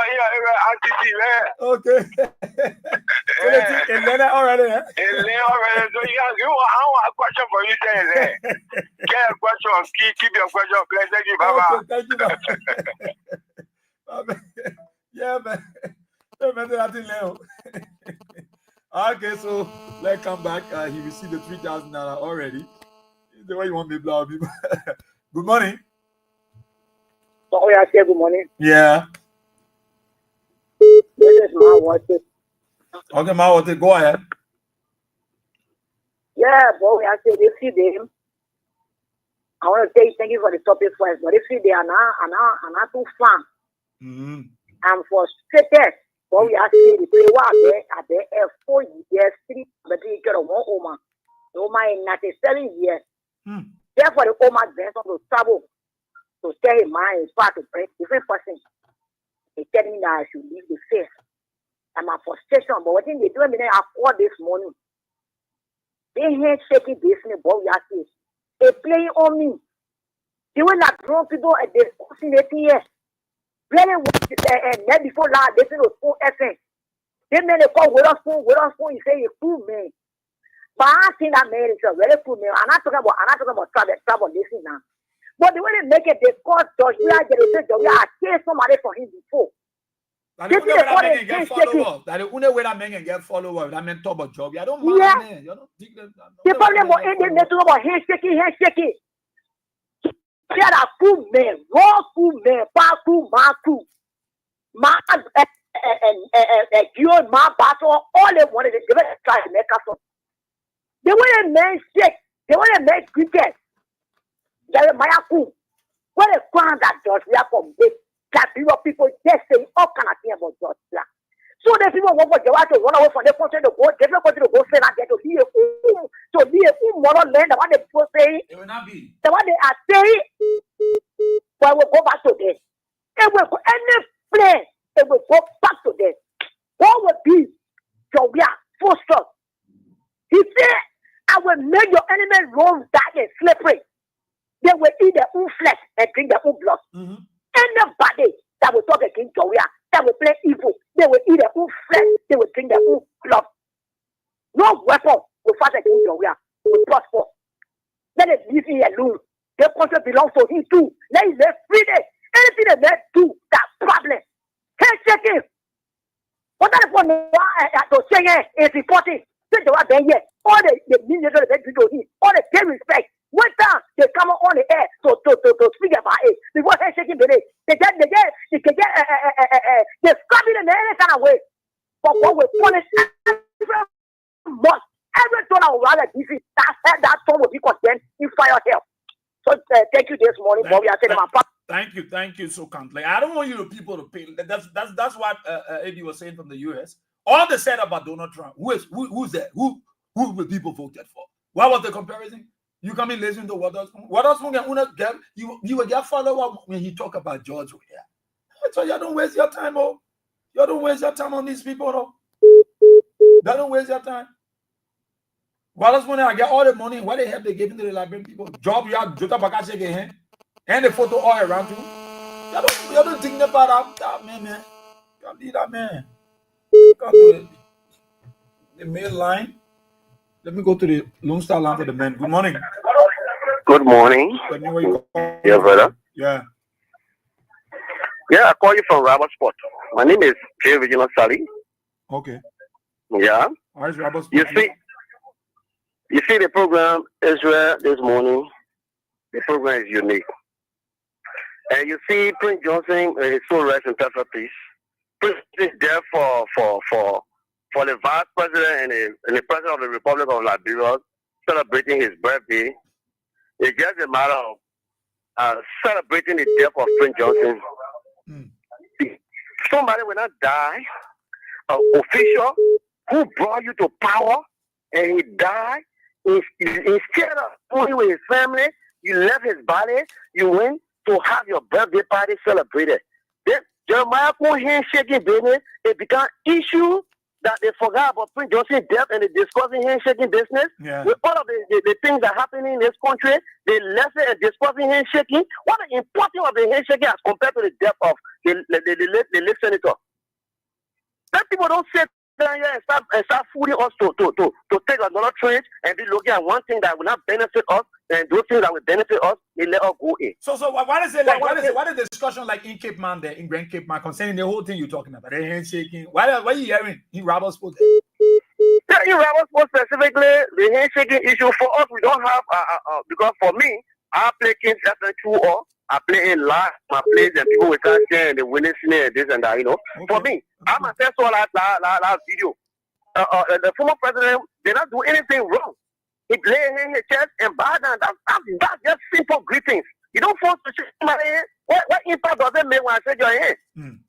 Okay. So they think Elena already.
Elena already. So you have a question for you there. Get a question. Keep your question. Please, thank you, Baba.
Okay, thank you, Baba. Yeah, man. Okay, so let's come back. He received the $3,000 already. The way you want me to blow people. Good morning.
Oh, yeah, say good morning.
Yeah.
This is my water.
Okay, Mawate, go ahead.
Yeah, boy, I say this them. I want to say thank you for the topic first, but if they are not too fun. I'm frustrated. But we are seeing the play what there are 4 years, 3, but we get a 1 Oma. The Oma is not 7 years. Therefore, the Oma then to travel to tell him my part to bring different person. They tell me that I should leave the face. I'm a frustration, but what thing they do me I called this morning. They ain't shaking this me, but we are seeing. They playing on me. They will not draw people at the 18 years. Playing with before that, they say no FM. They made a call with us phone, you say you cool man. But I think that man is a very cool man. I'm not talking about trouble this now. But the way they make it, they call George, we are getting we are chasing somebody for him before.
That the only way that man get followers. That the only way that man get followers. That man talk about job. I don't mind, man. You don't think that.
The problem about they talk about handshaking. They are cool men, raw cool men, cool, and Dion, my battle, all they wanted, they were trying to make us up. They want to make shit, they want to make cricket. They are Mayaku. What a crown that George Black from big that people just saying all kind of things about George Black. So the people want to run away from the country to go, they don't want to go say that they to be a moral land, the one they people say,
it will not be.
The one they are saying, but we'll go back to this. It will go any place, it will go back to this. What would be Jovia full stop? He said, I will make your enemy roll dark and slippery. They will eat their own flesh and drink their own blood. Anybody that will talk against Jovia, that will play evil, they will eat their own flesh, they will drink their own blood. No weapon will fight against Jovia, will prosper. Let it leave him alone. The country belongs to him too. Let him live freely. Anything they may do, that problem. Can't check him. What that one to say is important. Say the one here. All the ministers that do him, all the pay respect. When time they come on the air to speak about it. Before they shaking the they get they scrapping them any kind of way. But what will punish every dollar will rather give it. That tone will be condemned in fire hell. So thank you this morning, but we are saying
Thank you so kindly. I don't want you to people to pay. That's what Eddie was saying from the US. All they said about Donald Trump. Who's that? Who will people voted for? What was the comparison? You come in listening to what else you will get follow when he talk about George. Yeah. So you don't waste your time, oh. You don't waste your time on these people, though. They don't waste your time. What else when I get all the money? What the hell they giving to the Liberian people? Job you have Jota Bakashe again. And the photo all around you. You don't think about that man. Can't do that, man. Can't do it. The mail line. Let me go to the Lone Star line for the men. Good morning.
Good morning.
Tell me where you call.
Yeah, brother.
Yeah.
Yeah, I call you from Robert Sport. My name is J. Regional Sally.
Okay.
Yeah.
Where's Robert?
You see the program Israel this morning. The program is unique. And you see Prince Johnson is so rest in perfect peace. Prince is there for the vice president and the president of the Republic of Liberia celebrating his birthday. It's just a matter of celebrating the death of Prince Johnson. Somebody will not die. An official who brought you to power and he died. Instead of going with his family, you left his body, you went to have your birthday party celebrated. Then Jeremiah handshaking business, it became issue that they forgot about Prince Johnson's death and they discussing handshaking business.
Yeah.
With all of the things that are happening in this country, they left it and discussing handshaking. What the importance of the handshaking as compared to the death of the late senator? That people don't sit down here and start fooling us to take another trend and be looking at one thing that will not benefit us and those things that will benefit us, they let us go in.
So what is it like? What is the discussion like in Cape Man there, in Grand Cape Man, concerning the whole thing you're talking about? The handshaking. Why are you hearing in Robert Sports?
Yeah, in Robert Sports specifically, the handshaking issue for us, we don't have because for me, I play Kings FN2 or I play in live my plays and people will start sharing the winning snare and this and that, you know. Okay. For me, I myself saw last video. The former president did not do anything wrong. He laid in his chest and bowed down. That's just simple greetings. You don't force to shake my hand. What impact does it make when I shake your hand?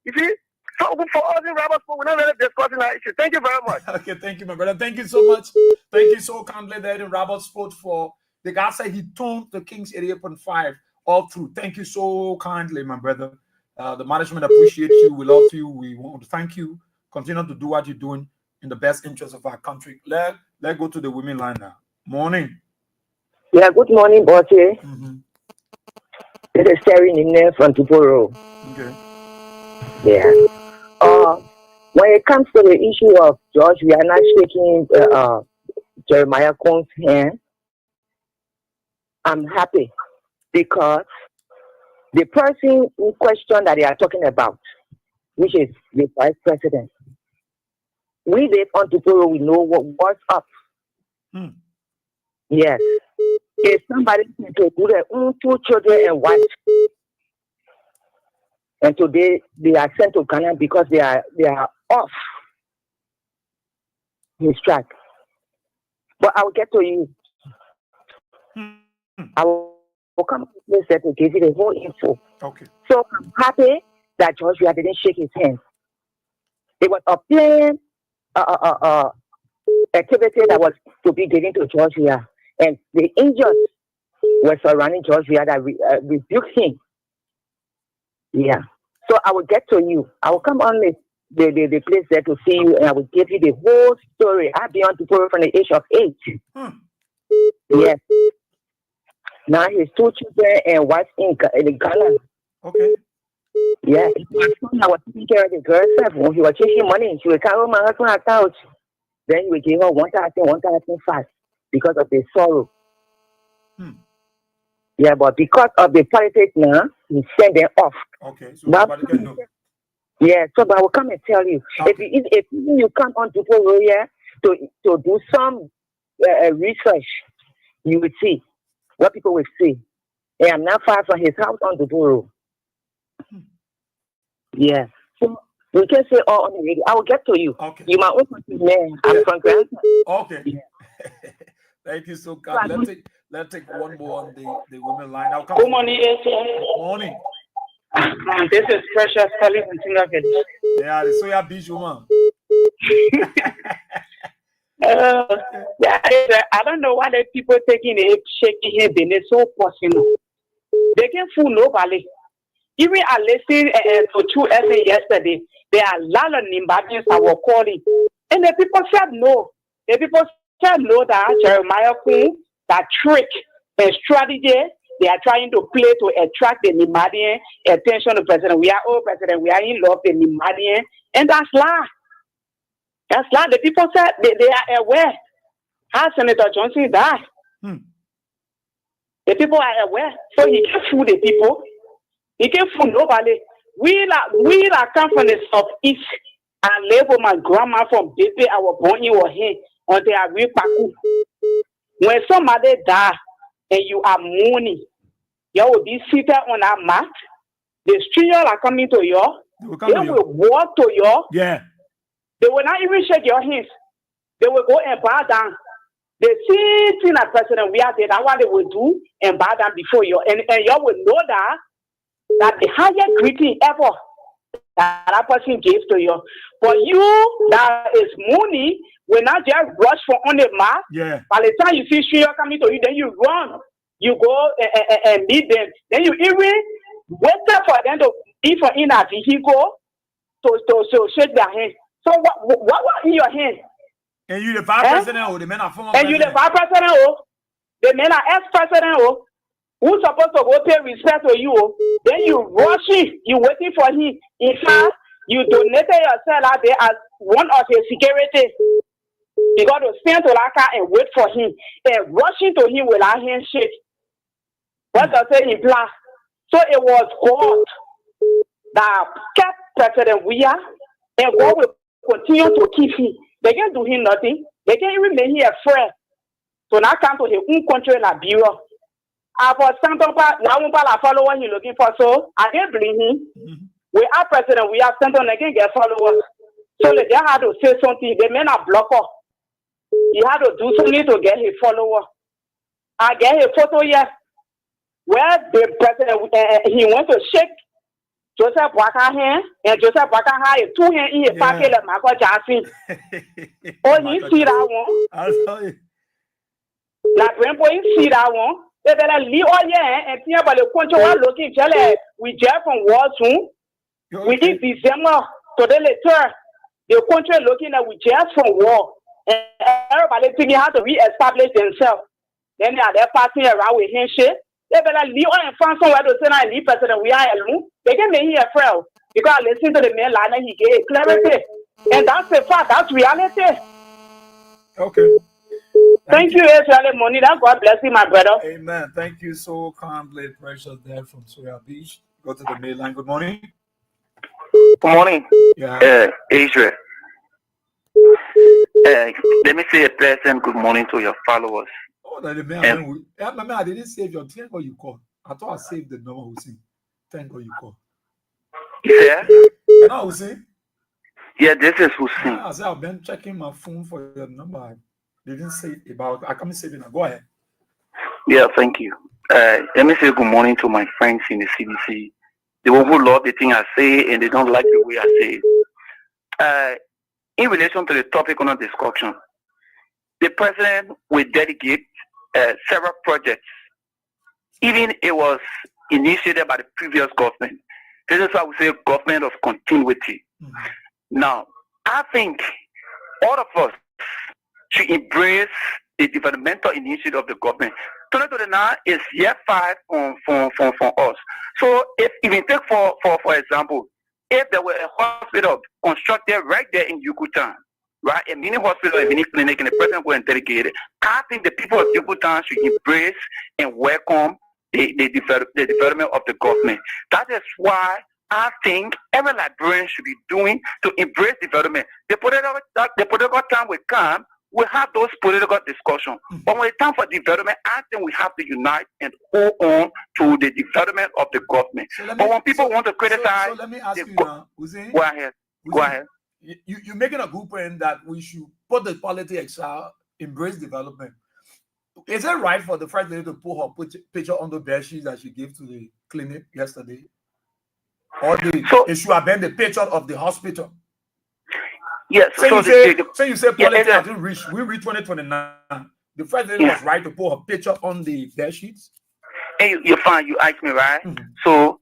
You see? So for us in Robert Sport, we're not really discussing that issue. Thank you very much.
Okay, thank you, my brother. Thank you so much. Thank you so kindly there in Robert Sport for the guy said he toned the Kings 88.5 all through. Thank you so kindly, my brother. The management appreciates you. We love you. We want to thank you. Continue to do what you're doing in the best interest of our country. Let's go to the women line now. Morning.
Yeah, good morning, Bossy. This is Terry Nine from Tuporo.
Okay.
Yeah. When it comes to the issue of George, we are not shaking Jeremiah Cohn's hand. I'm happy because the person in question that they are talking about, which is the vice president, we live on Tuporo, we know what's up. Yes. If somebody can do their own 2 children and wife, and today they are sent to Ghana because they are off his track. But I will get to you. I will come to this to give you the whole info.
Okay.
So I'm happy that Joshua didn't shake his hand. It was a plain activity that was to be given to Joshua, and the angels were surrounding Joshua that rebuked him. Yeah. So I will get to you. I will come on the place there to see you, and I will give you the whole story. I've been on Tuporo from the age of 8. Yes. Now his 2 children and wife in Ghana.
Okay.
Yeah. I was taking care of the girl herself. When he was chasing money, she would carry my husband out. Then he would give her 1,000 because of the sorrow. Yeah, but because of the politics now, he sent them off.
Okay, so nobody can know.
Yeah, so but I will come and tell you. Okay. If you come on to Tuporo here to do some research, you will see what people will see. And I'm not far from his house on Tuporo. Yeah. So we can say all on the radio. I will get to you.
Okay.
You're my own man. I'm from Grandson.
Okay. Yeah. Thank you so much. Let's take one more on the women line. I'll come.
Good morning, ACM.
Morning.
This is Precious calling from Singapore.
Yeah, the soya beach woman.
I don't know why the people taking it, shaking him, they're so personal. They can fool nobody. Even I listened to 2 yesterday, there are a lot of Nimbadians that were calling. And the people said no. The people said no that Jeremiah Queen, that trick and strategy they are trying to play to attract the Nimadian attention to President. We are all President. We are in love with the Nimadian. And that's lie. That's lie. The people said they are aware. How Senator Johnson died. The people are aware. So he can't fool the people. He can't fool nobody. We come from the southeast and live with my grandma from baby. I was born in here until I reach Paku. When somebody die and you are mourning, you will be seated on a mat. The strangers are coming to you. They will walk to you.
Yeah.
They will not even shake your hands. They will go and bow down. The same thing that President we are there, that's what they will do and bow down before you. And you will know that the highest greeting ever that person gives to you. For you that is mourning, will not just rush for on the mat.
Yeah.
By the time you see stranger coming to you, then you run. You go and meet them. Then you even wait for them to be in a vehicle to shake their hands. So what was in your hand?
And you the vice president or the men are former
president? And you the vice president or the men are ex-president or who's supposed to go pay respect to you? Then you rushing, you waiting for him. In fact, you donated yourself out there as one of his security. You got to stand to that car and wait for him and rushing to him without handshake. What does it imply? So it was God that kept President Weah, and God will continue to keep him. They can't do him nothing. They can't even make him a friend. So now come to his own country like bureau. I was something about now I follow what he's looking for. So I can't blame him. We are President Weah sent on again get followers. So they had to say something. The men are blocker. He had to do something to get his follower. I get a photo here where the president he went to shake Joseph Waka's hand, and Joseph Waka had 2 hands in his pocket like Michael Jackson. Oh, you see that one?
I'll tell you.
Like when you see that one, they better leave all here and think about the country while looking. We just from war soon. We in December to the later. The country looking at we just from war. And everybody thinking how to re-establish themselves. Then they are there passing around with handshake. They better leave and find somewhere to say that leave President we are alone. They can make him a friend. Because I listen to the man line and he gave clarity. And that's a fact, that's reality.
Okay.
Thank you, Charlie Money. That God bless you, my brother.
Amen. Thank you so kindly, Precious Dad from Soya Beach. Go to the main line. Good morning.
Good morning.
Yeah.
Israel. Let me say a pleasant good morning to your followers.
Oh, the man, I didn't save your thank God you called. I thought I saved the number Hussein. Thank God you called.
Yeah?
No, Hussein?
Yeah, this is Hussein.
I said I've been checking my phone for your number. They didn't say about I can't save it now. Go ahead.
Yeah, thank you. Let me say good morning to my friends in the CDC. The one who love the thing I say and they don't like the way I say it. In relation to the topic under discussion, the president will dedicate several projects. Even it was initiated by the previous government. This is why we say government of continuity. Now, I think all of us should embrace the developmental initiative of the government. 2029 is year 5 from us. So if we take for example, if there were a hospital constructed right there in Yucatan, right, a mini hospital, a mini clinic, and the president were delegated, I think the people of Yucatan should embrace and welcome the development of the government. That is why I think every librarian should be doing to embrace development. The political time will come, we'll have those political discussions. But when it's time for development, I think we have to unite and hold on to the development of the government. But when people want to criticize,
so let me ask you now, Hussein,
go ahead. Go ahead.
You're making a good point that we should put the politics aside, embrace development. Is it right for the first lady to put her picture on the bed sheets that she gave to the clinic yesterday? Or it should have been the picture of the hospital?
Yes.
So you say politics has reached. We reach 2029. The first lady was right to put her picture on the bed sheets.
And you're fine. You asked me, right?
Mm-hmm.
So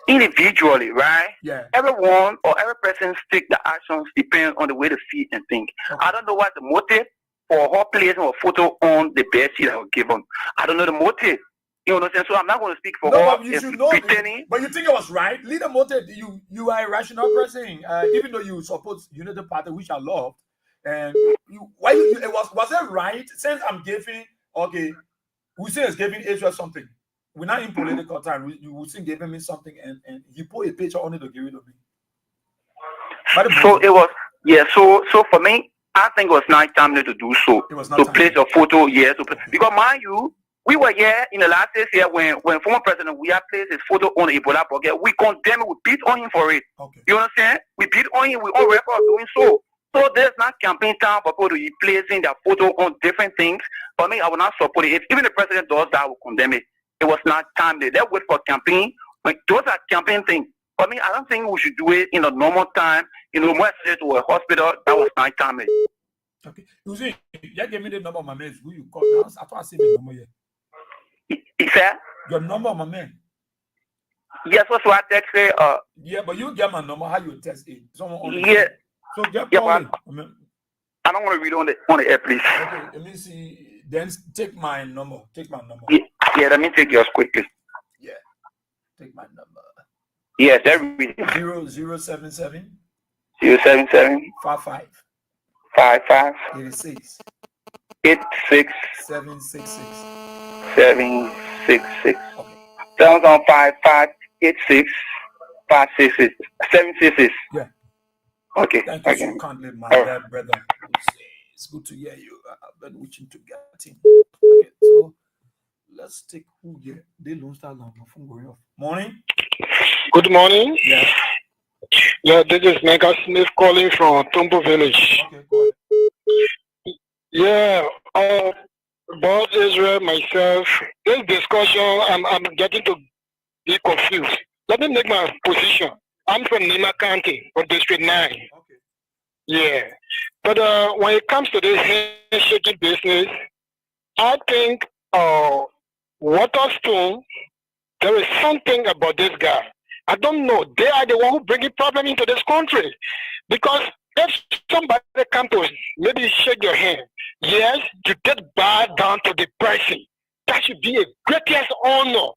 individually, right?
Yeah.
Everyone or every person take the actions depends on the way they feel and think.
Okay.
I don't know what the motive for her placing a photo on the bed sheet that was given. I don't know the motive. You know what I'm saying? So I'm not going to speak for her.
But you should know. But you think it was right? Lead the motive. You are a rational person. Even though you support Unity Party, which I love, and was it right? Since I'm giving, okay, we say it's giving Israel something. We're not in political time. You will see giving me something, and you put a picture on it to give it to me.
So it was, So for me, I think it was not timely to do so.
It was not
to place a photo, because mind you, we were here in the last 6 years when former President we have placed his photo on Ebola bucket. We condemn it. We beat on him for it.
Okay.
You understand? We beat on him. We on record doing so. So there's not campaign time for people to be placing their photo on different things. For me, I will not support it. If even the president does that, I will condemn it. It was not timely. Let's wait for campaign. When those are campaign things. For me, I don't think we should do it in a normal time. When I say to a hospital, that was not timely.
Okay. You see, you gave me the number of my man. Who you call now? I thought I said the number here.
Is that
your number, my man?
Yes, what's what I text it?
Yeah, but you get my number. How you text it?
So
get calling.
I don't want to read on the air, please.
Okay, let me see. Then take my number. Take my number.
Yeah, let me take yours quickly.
Yeah, take my number.
Yes, every
0077
077
55
55
86
86
766
766.
Okay.
755 86 566 766.
Yeah.
Okay.
Thank you so kindly, my dear brother. It's good to hear you. I've been wishing to get him. Okay, so let's take who here. They don't start long. My phone going off. Morning.
Good morning.
Yeah.
Yeah, this is Mega Smith calling from Tumbo Village.
Okay, go ahead.
Yeah, about Israel, myself, this discussion, I'm getting to be confused. Let me make my position. I'm from Nima County, from District 9.
Okay.
Yeah. But when it comes to this handshaking business, I think Waterstone, there is something about this guy. I don't know. They are the one who bring problem into this country. Because if somebody come to maybe shake your hand, yes, you get bow down to the person. That should be a greatest honor.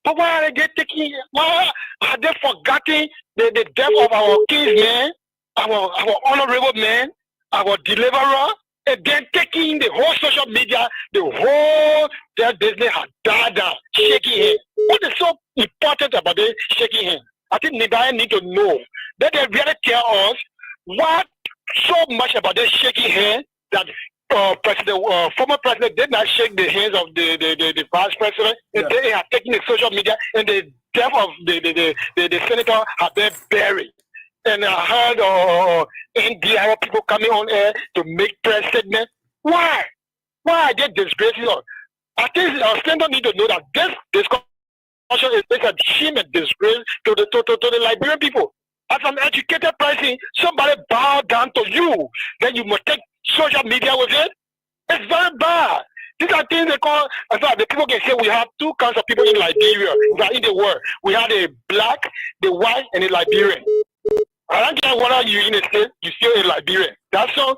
But why are they taking? Why are they forgetting the death of our kings, man, our honorable man, our deliverer, and then taking the whole social media, the whole their business has died down, shaking hands. What is so important about this shaking hands? I think Nigerians need to know that they really tell us what so much about this shaking hands that former president did not shake the hands of the vice president. Yeah. They are taking the social media, and the death of the senator have been buried. And I heard NDR people coming on air to make press statements. Why? Why are they disgracing us? I think our standard need to know that this discussion is a shame and disgrace to the Liberian people. As an educated person, somebody bow down to you, then you must take social media with it. It's very bad. These are things they call, in fact, the people can say we have two kinds of people in Liberia, in the world. We have the black, the white, and the Liberian. I don't care whether you're in a state, you're still a Liberian. That's all,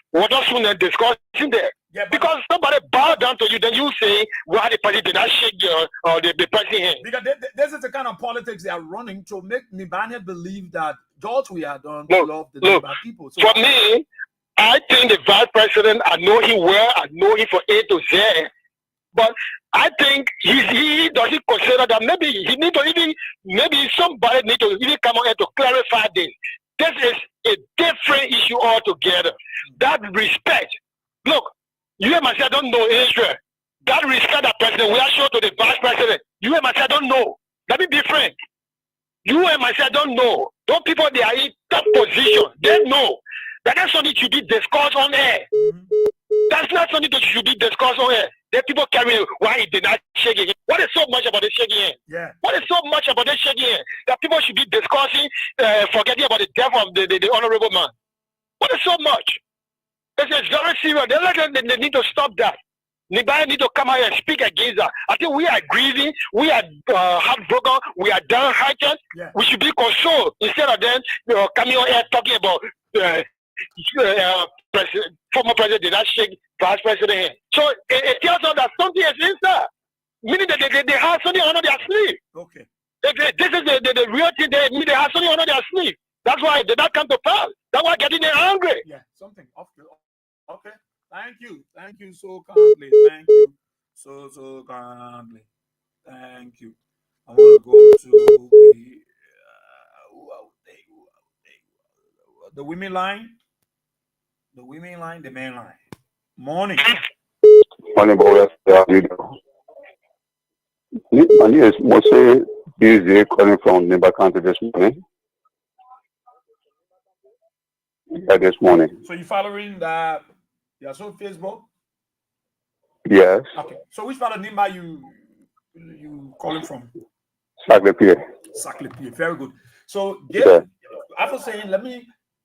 what else we discussing there. Yeah, because somebody bow down to you, then you say, why the party did not shake the person hand.
Because this is the kind of politics they are running to make Nibane believe that George we are done love the Niba people. So
for me, I think the vice president, I know him well, I know him for A to Z, but I think he doesn't consider that maybe he need to even, maybe somebody need to even come on here to clarify this. This is a different issue altogether. That respect, look, you and myself don't know Israel. That respect that president we are shown to the vice president, you and myself don't know. Let me be frank. You and myself don't know. Those people, they are in top position. They know that that's something to be discussed on air. That's not something that should be discussed on here. The people carry why he did not shake again. What is so much about the shaking hand?
Yeah.
What is so much about the shaking hand that people should be discussing, forgetting about the death of the honorable man? What is so much? It's very serious. They need to stop that. Nobody need to come out and speak against that. I think we are grieving, we are heartbroken, we are downhearted. Yeah. We should be consoled instead of them coming out here talking about former president did not shake vice president hand. So it tells us that something is inside, meaning that they have something under their sleeve.
Okay.
This is the real thing. They have something under their sleeve. That's why they did not come to pass. That's why getting them angry.
Yeah, something. Okay. Thank you so kindly. Thank you so kindly. Thank you. I want to go to the women line. The women line, the men line. Morning.
Morning, boys. My name is Mose Busy, calling from Nimba County this morning. Yeah, this morning.
So you following the so Facebook?
Yes.
Okay. So which part of Nimba you calling from?
Saclay.
Very good. So after saying,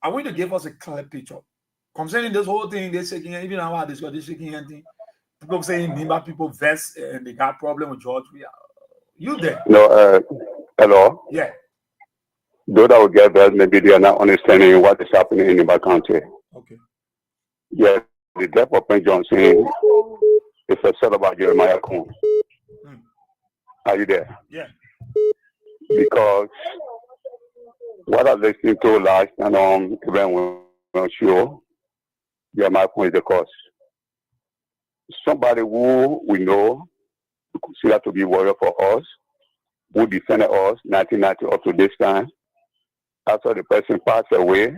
I want you to give us a clear picture concerning this whole thing. They're shaking, even now I discuss this shaking thing. People saying Nimba people vest and they got problem with George. You there?
No. Hello.
Yeah.
Those that will get that, maybe they are not understanding what is happening in Nimba County.
Okay.
Yeah, the death of Prince Johnson is a set about Jeremiah Kuhn. Are you there?
Yeah.
Because what I listened to last and even when I'm sure Jeremiah Kuhn is the cause. Somebody who we know consider to be warrior for us, who defended us 1990 up to this time. After the person passed away,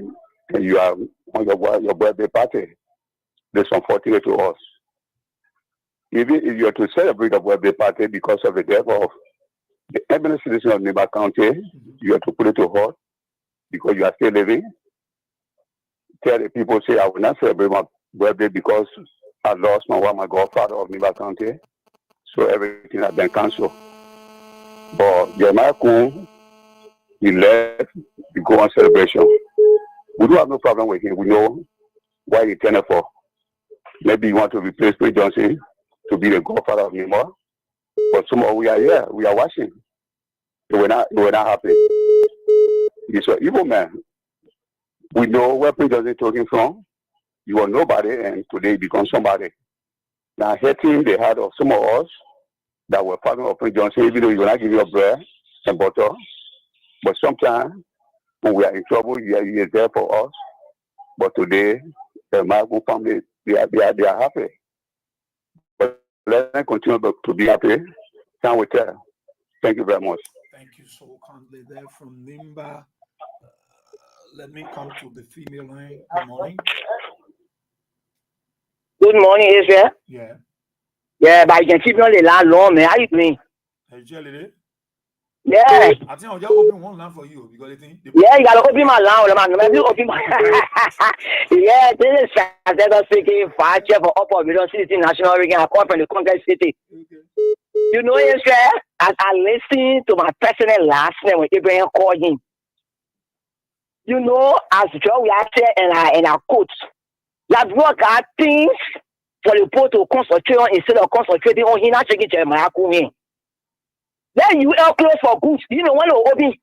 and you are on your birthday party, that's unfortunate to us. Even if you are to celebrate a birthday party because of the death of the eminent citizen of Nimba County, you have to put it to heart because you are still living. Tell the people, say, I will not celebrate my birthday because I lost my godfather of Nimba County, so everything has been cancelled. But Jeremiah Kuhn, he left to go on celebration. We don't have no problem with him. We know why he turned for. Maybe he want to replace Prince Johnson to be the godfather of Nimba. But somehow we are here. We are watching. We're not happy. He's an evil man. We know where Prince Johnson took him from. You are nobody, and today he becomes somebody. Now hating the heart of some of us that were partner of Prince Johnson, even though you're not giving up bread and butter. But sometimes when we are in trouble, he is there for us. But today, the Marco family, they are happy. But let them continue to be happy. Time will tell. Thank you very much.
Thank you so kindly there from Nimba. Let me come to the female line. Good morning.
Good morning, Israel.
Yeah.
Yeah, but you can keep me on the line long, man. How you doing?
Hey, Jelly.
Yeah.
I think I'll just open one line for you because
yeah, you gotta open my line, man. Let me open my yeah, this is Transgender speaking for chair for Upper Middle City National Region. I come from the Congress City. Okay. You know, Israel, as I listen to my president last night when Abraham called him. You know, as Joe we are there and I quote, that work out things for the people to concentrate on instead of concentrating on him not taking Jeremiah Kuhn. Then you are close for good. You know one of Obi.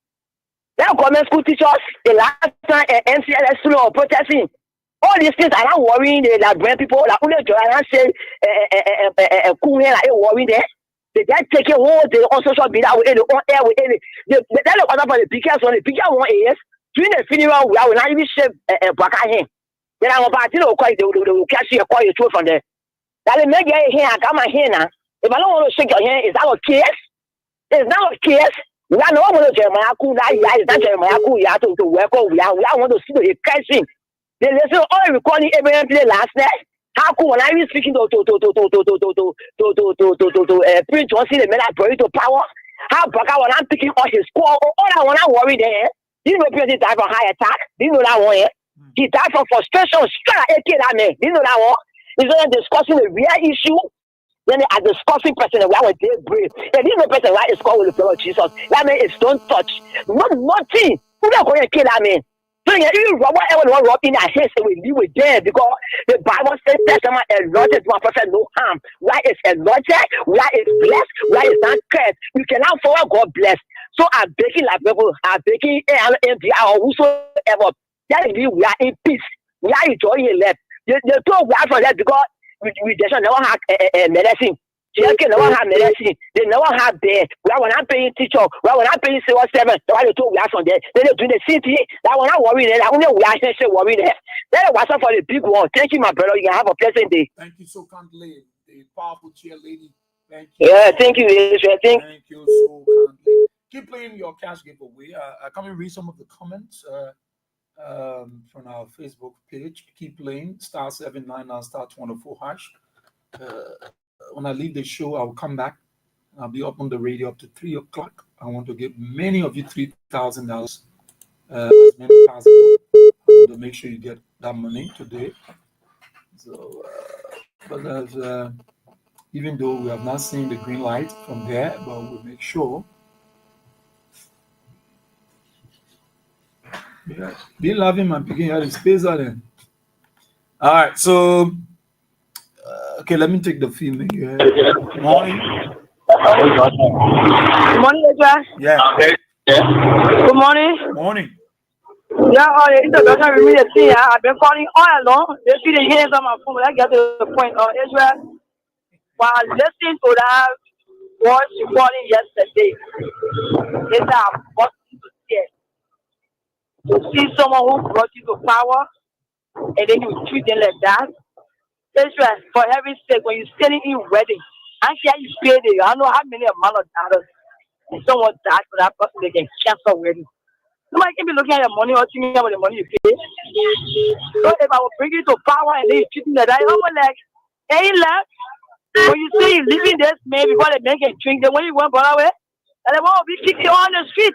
Then government school teachers, the last time NCLS student or protesting. All these things are not worrying the brain people. Like only Joanna say Kuhn like worrying there. They just take a whole day on social media with on air with any. They look other for the pictures on the picture one is during the funeral we will not even shave Baka. Then I'm about to know quite they will catch you a call you through from there. That will make your hair come my hair now. If I don't want to shake your hand, is that a case? It's not a case. We are not going to Jeremiah Kuhn. That is not Jeremiah Kuhn. You have to work on. We want to see the crashing. They listen all recording Abraham play last night. How cool when I was speaking to Prince Johnson, the men are brought to power. How Baka when I'm picking on his score. All I want to worry there. Do you know President died from high attack? Do you know that one? He died from frustration. Straight AK that man. Do you know that one? Instead of discussing a real issue, then they are discussing person why would they brave. And this person why is called with the blood of Jesus. That means it's don't touch. Nothing. Who are going to kill that man? So you whatever one rob in our heads and we live with them because the Bible says testament allotted to a person no harm. Why is allotted? Why is blessed? Why is not cursed? You cannot follow God blessed. So I'm begging like people, I'm begging MPR or whosoever. That is we are in peace. We are enjoying life. The two we are for that because we just never have medicine. They never have medicine. They never have bed. We are not paying teacher. We are not paying 7. That's why they told we are from there. Then they do the city. That one not worry there. That one we are here worry there. That was for the big one. Thank you, my brother. You can have a pleasant day.
Thank you so kindly, the powerful chair lady. Thank you.
Yeah, thank you, Israel. Thank
you so kindly. Keep playing your cash giveaway. I come and read some of the comments from our Facebook page. Keep playing *799 *24 hash. When I leave the show, I'll come back. I'll be up on the radio up to 3 o'clock. I want to give many of you $3,000, as many as possible. I want to make sure you get that money today. So, but even though we have not seen the green light from there, but we'll make sure. Yeah, be loving my picking out space then. All right, so okay, let me take the female. Morning.
Good morning, Edward.
Yeah.
Good morning.
Morning.
Yeah, it's the better with me to see. I've been calling all along. They see the hands on my phone, but I get to the point. Israel, while listening to that voice recording yesterday, it's important to hear. To see someone who brought you to power, and then you treat them like that. Israel, for heaven's sake, when you're standing in wedding, and here you pay it, I know how many amount of dollars someone died for that person, they can cancel wedding. Somebody can be looking at your money or thinking about the money you pay. So if I will bring you to power and then you treat me like that, I'm like, ain't left. When you say you're leaving this man before the man can drink, then when you went away, and they want to be kicking you on the street.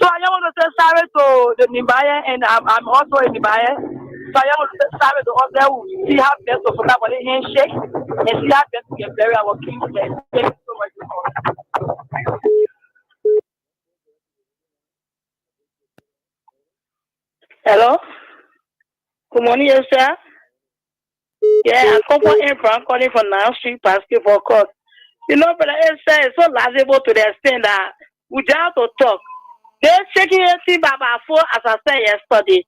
So I want to say sorry to the Nimbaya, and I'm also a Nimbaya. So I want to say sorry to all them who see how best to put up on the handshake and see how best to get buried our king. Thank you so much. Hello? Good morning, yes, sir. Yeah, I come from April. I'm calling from 9th Street Basketball Court. You know, but it's so laughable to the extent that we just have to talk. They're shaking your team about 4, as I said yesterday.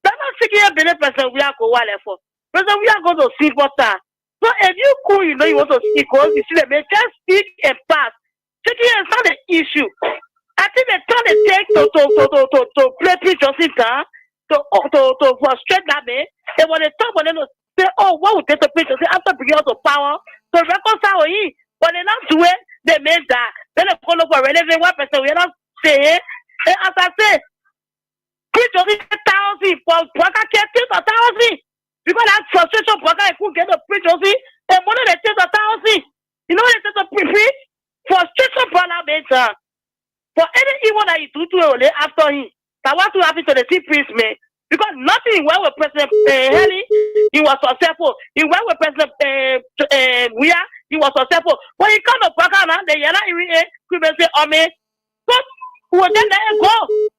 They're not shaking your business person we are going for. Person we are going to see water. So if you cool, you know you want to speak, you see the man just speak and pass. Shaking is not an issue. I think they trying to take to play Johnson down, to frustrate that man. They want to talk, but they don't say, oh, what would take the picture after bringing out to power to reconcile him? But they not do it, they made that. Then they call up for relevant one person. We are not saying, and as I say, preach only 1,000 for Broker can't take 1,000 because that frustration Broker couldn't get the preach only, and money they take 1,000. You know what they take the preach? Frustration brother makes for any evil that you do to after him. That what will happen to the chief priest man? Because nothing went with President Henry, he was successful. He went with President Weir, he was successful. When he come to Broker now, they are not even say, oh man, but well, then let it go.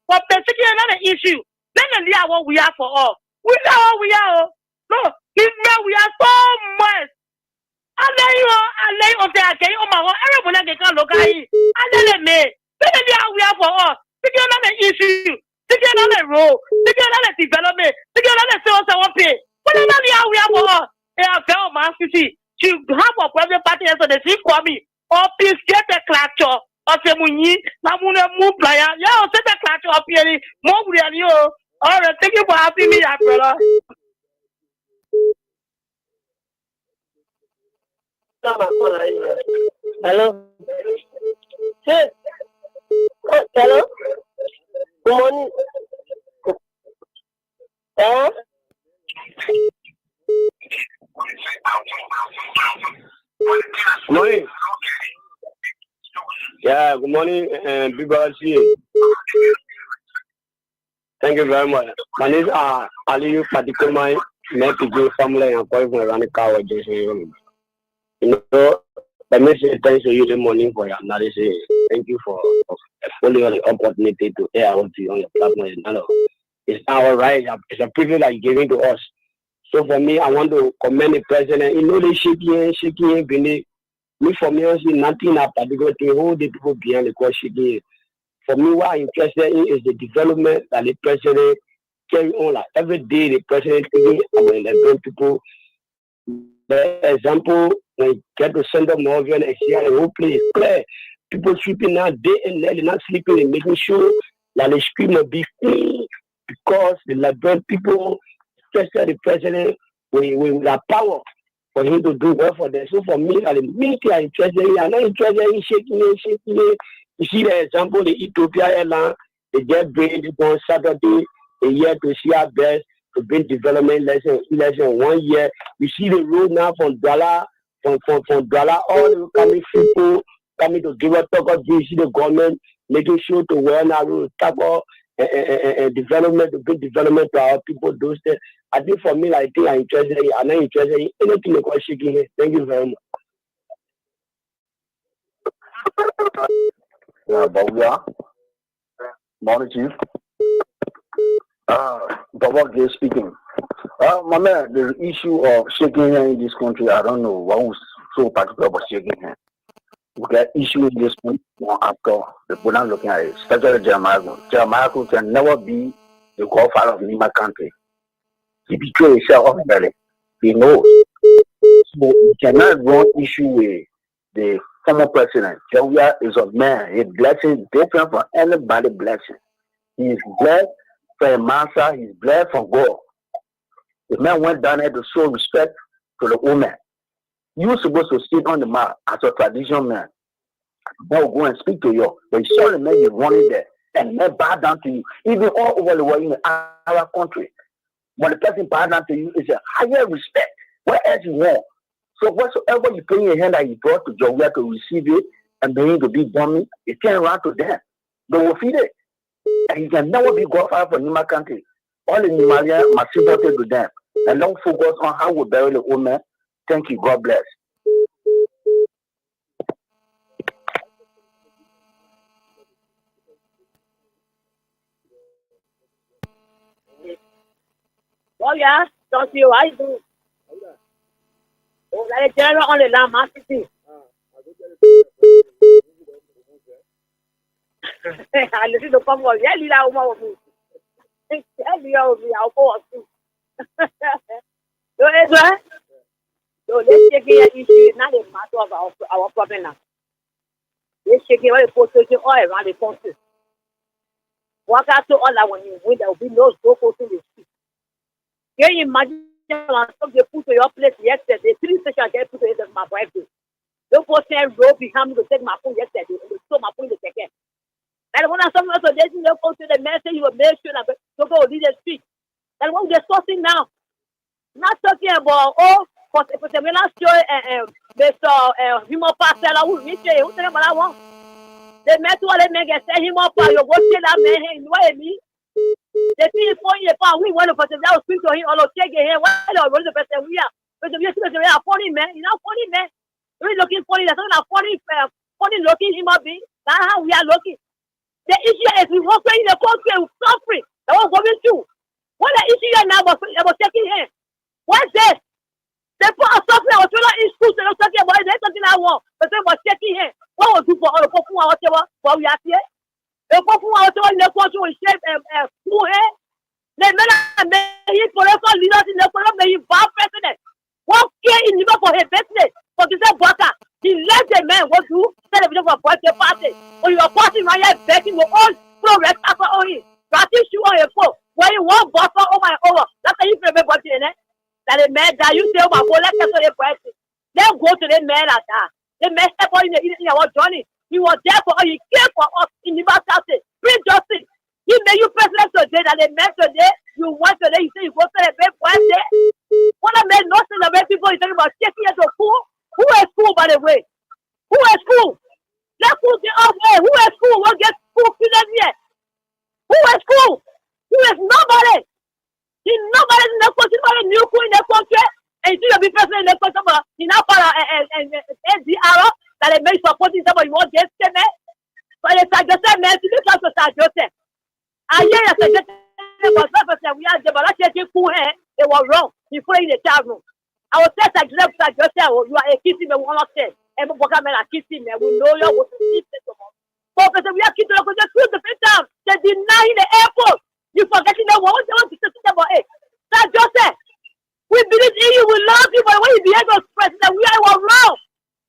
But basically another issue. Then they are what we are for all. We are what we are. No, we are so much. I lay on the again on my own. Everyone they can look at it. I let me. Then they are we are for all. Think another issue. Think another role. Think another development. Think another sales I want pay. Whatever they are we are for all. They are very man city. She have a private party so they see for me. Or please get the clutcher. Ose munyi na mune mu playa ya ose the clutch up here mo buriani o. All right, thank you for having me, brother.
Hello. Hey. Oh, hello. Good morning.
Good morning. Yeah, good morning, Big Brother. Thank you very much. My name is Aliyu Fatikomai
make people family and call from around the car with this. You know, let me say thanks to you the morning for your analysis. Thank you for fully the opportunity to air out to you on your platform. It's our right. It's a privilege that you're giving to us. So for me, I want to commend the president. You know, they shaking, beneath. Me for me, I see nothing up particular to hold the people behind the court shaking. For me, what I'm interested in is the development that the president carry on. Like every day, the president taking about people. The example, when you get to send them over and see the whole place clear. People sleeping now day and night, not sleeping and making sure that the street will be clean because the Liberian people, especially the president, with that power for him to do well for them. So for me, the military are interested in, I'm not interested in shaking. You see the example, the Ethiopia airline, they just bring it on Saturday, a year to see our best to bring development lesson 1 year. You see the road now from Douala, from Douala, all the coming people coming to give us talk of this. You see the government making sure to wear now road, talk of development, to bring development to our people, those things. I think for me, I think I'm interested in, I'm not interested in anything about shaking here. Thank you very much.
Yeah, but we are. Morning, Chief. Double J speaking. My man, the issue of shaking hand in this country, I don't know what was so particular about shaking hand. We got issue in this country after the Buddha looking at it, especially Jeremiah. Jeremiah can never be the godfather of Nima country. He betrayed himself off belly. He knows. So we cannot run issue with the former president. Jeremiah is a man. His blessing is different from anybody's blessing. He is blessed from a master. He's blessed from God. The man went down there to show respect to the woman. You're supposed to sit on the mat as a traditional man. God will go and speak to you. But you saw the man, you running there. And men bow down to you. Even all over the world in our country. When the person bow down to you, it's a higher respect. What else you want? So whatsoever you put in your hand that you brought to Joe, to receive it and bring it to be dummy, it turn around to them. They will feed it. And he can never be godfather for Nima country. All the Nimarians must sympathize to them. And don't focus on how we bury the woman. Thank you. God bless.
Oh yeah, don't you? I do. Oh, like general on the land, my city. I listen to come on. Yeah, leave out more of me. Yeah, leave out of me. I'll go on too. So, Ezra, so let's take here issue. Not a matter of our problem now. Let's take here the position all around the country. Walk out to all that when you win, there will be no so-called in the street. Can you imagine when they put to your place yesterday? 3 stations they put to it as my birthday. Don't go send road behind me to take my phone yesterday. And they stole my phone in the second. And when I saw also they didn't go to the message, you will make sure that to go lead the street. And what they're discussing now, not talking about for the last show Mr. Human Pastor who reached who said about that one. They met all the men and said him up you go tell that man hey, what I mean? The thing for you we want to person that will speak to him or take him why the person we are. But we are funny man, you know funny man. We're looking funny, that's not funny looking human being. That's how we are looking. The issue is we walk in the country with suffering. That was going through. What the issue is now was taking here. What's this? They put a suffering. I was in school, so they're talking about it. There's something I want. But they were taking here. What was do for all the people whatever? But we are here. The people whatever in the country will shape who here. The men are made political leaders in the country, made bad president. What care in Liverpool for his business? For this worker. He left the man what do television for birthday party. When you are passing around here begging with all progress after all him. Practice you on your phone. When you want buffer over and over. That's how you feel about it, eh? That the man that you say my phone, let's get to the person. Then go to the man like that. The man step on in our journey. He was there for us, he came for us in the United Bring justice. He made you president today, that the man today, you want today, you say you go to the bed birthday. What a man not the way people is talking about taking it to school. Who is school, by the way? Who is school? Let's put the up there. Who is school? We'll get school students here. Who is school? Who is nobody? Nobody in the country, nobody
new queen in the country, and you be president in the country, you now for NDR that they make supporting somebody you want to get me. But it's like just man, to look at Joseph. I hear you say we are the Balachi cool hair, it was wrong. You put in the chat room. I was just like Joseph, you are a kissing me one of them. And Bokaman are kissing me, we know you what to see. But we are kissing the truth the first time. They denying the airport. You forgetting the one they want to say about it. That Joseph, we believe in you, we love you, but when you behave as president, we are wrong.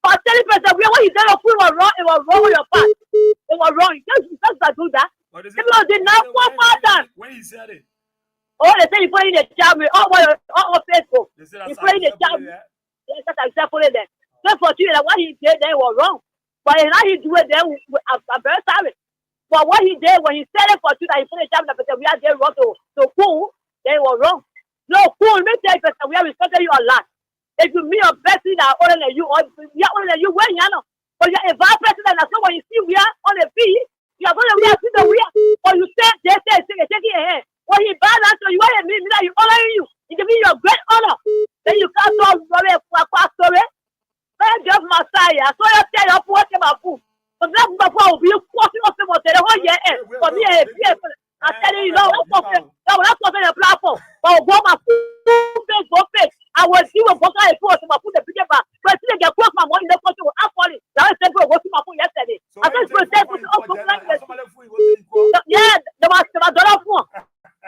But telling president, we are what you did, it was wrong on your part. It was wrong. You just do that. People did not want pattern.
When he said it.
Oh, they say you put in the chat room, all Facebook. You put in the chat room. Yes, that's exactly that. Just for you, that what he did then was wrong. But now he do it then, I'm very sorry. But what he did when he said it for you that he put in the chat room, that we are there wrong to cool, then it was wrong. No, cool, let me tell you, we have respected you a lot. If you meet a person that are older than you, or we are older than you, when you know, but you're a vice president, so when you see we are on the feet, you are going to react to the we are, or you say, they say, take it ahead. When he balance, so you want to mean that you honor you, he give me your great honor. Then you can't talk story. Man, just Messiah. So you tell your poor about food. But that's not what we are forcing us to the whole year. For me, I'm telling you, no, that's not the platform. But what my food face. I will see what I put to my food the picture back. But still get close my money in the country will actually. That was simple. What's my food yesterday? I just protect with yeah, the dollar phone.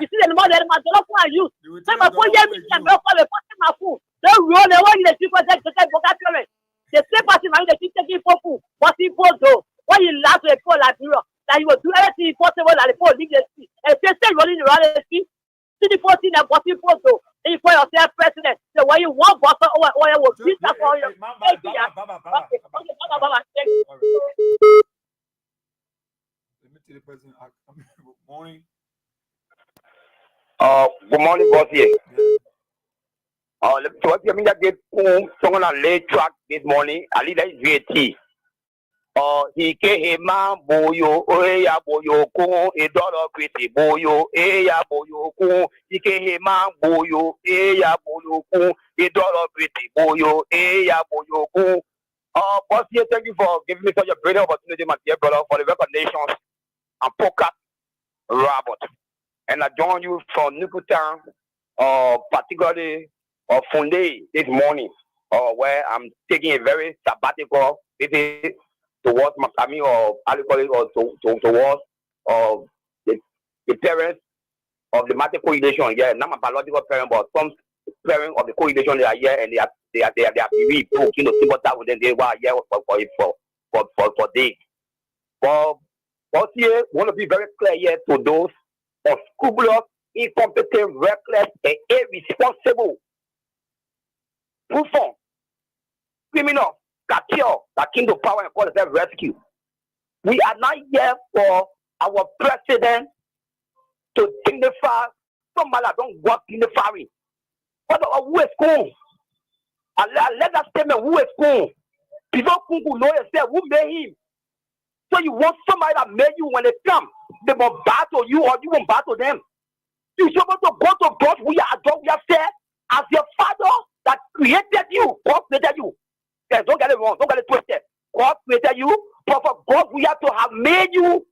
You see the money my dollar phone I use. So my phone yeah, me and my food. Don't roll the one in the people that vocabulary. The same person married the people taking for food. What people do? When you laugh to a poor like you that you will do everything possible that the poor leave the sea. And if they stay rolling around the sea, see the 14 and what people do. Then you call yourself president. So when you want bottle or you will beat up for your
Let me tell the president, good morning.
Good morning, boss here. Let me get someone on late track this morning. I leave that VAT. He came boyo, oya boyo, ko, a dollar pretty boyo, eya boyo, ko, he came boyo, eya boyo, ko, a dollar pretty boyo, eya boyo, ko. Boss here, thank you for giving me such a brilliant opportunity, my dear brother, for the recognitions and poker Robert. And I join you from Nukutan, particularly Funde this morning, where I'm taking a very sabbatical visit towards my family or towards the parents of the matter coalition. Yeah, not my biological parent, but some parents of the coalition they are here and they are bereaved. So, you know, sympathize with them. They were here for days. But here, want to be very clear here to those unscrupulous, incompetent, reckless, and irresponsible, proof-on, criminal, that came to power and call themselves rescue. We are not here for our president to dignify somebody that don't work dignifying. But who is cool? I let that statement, who is cool? People who know yourself, who made him? So you want somebody that made you when they come, they will battle you or you won't battle them. You're supposed to go to God, we are fair as your father that created you. God created you. Yes, don't get it wrong, don't get it twisted. God created you, but for God we have to have made you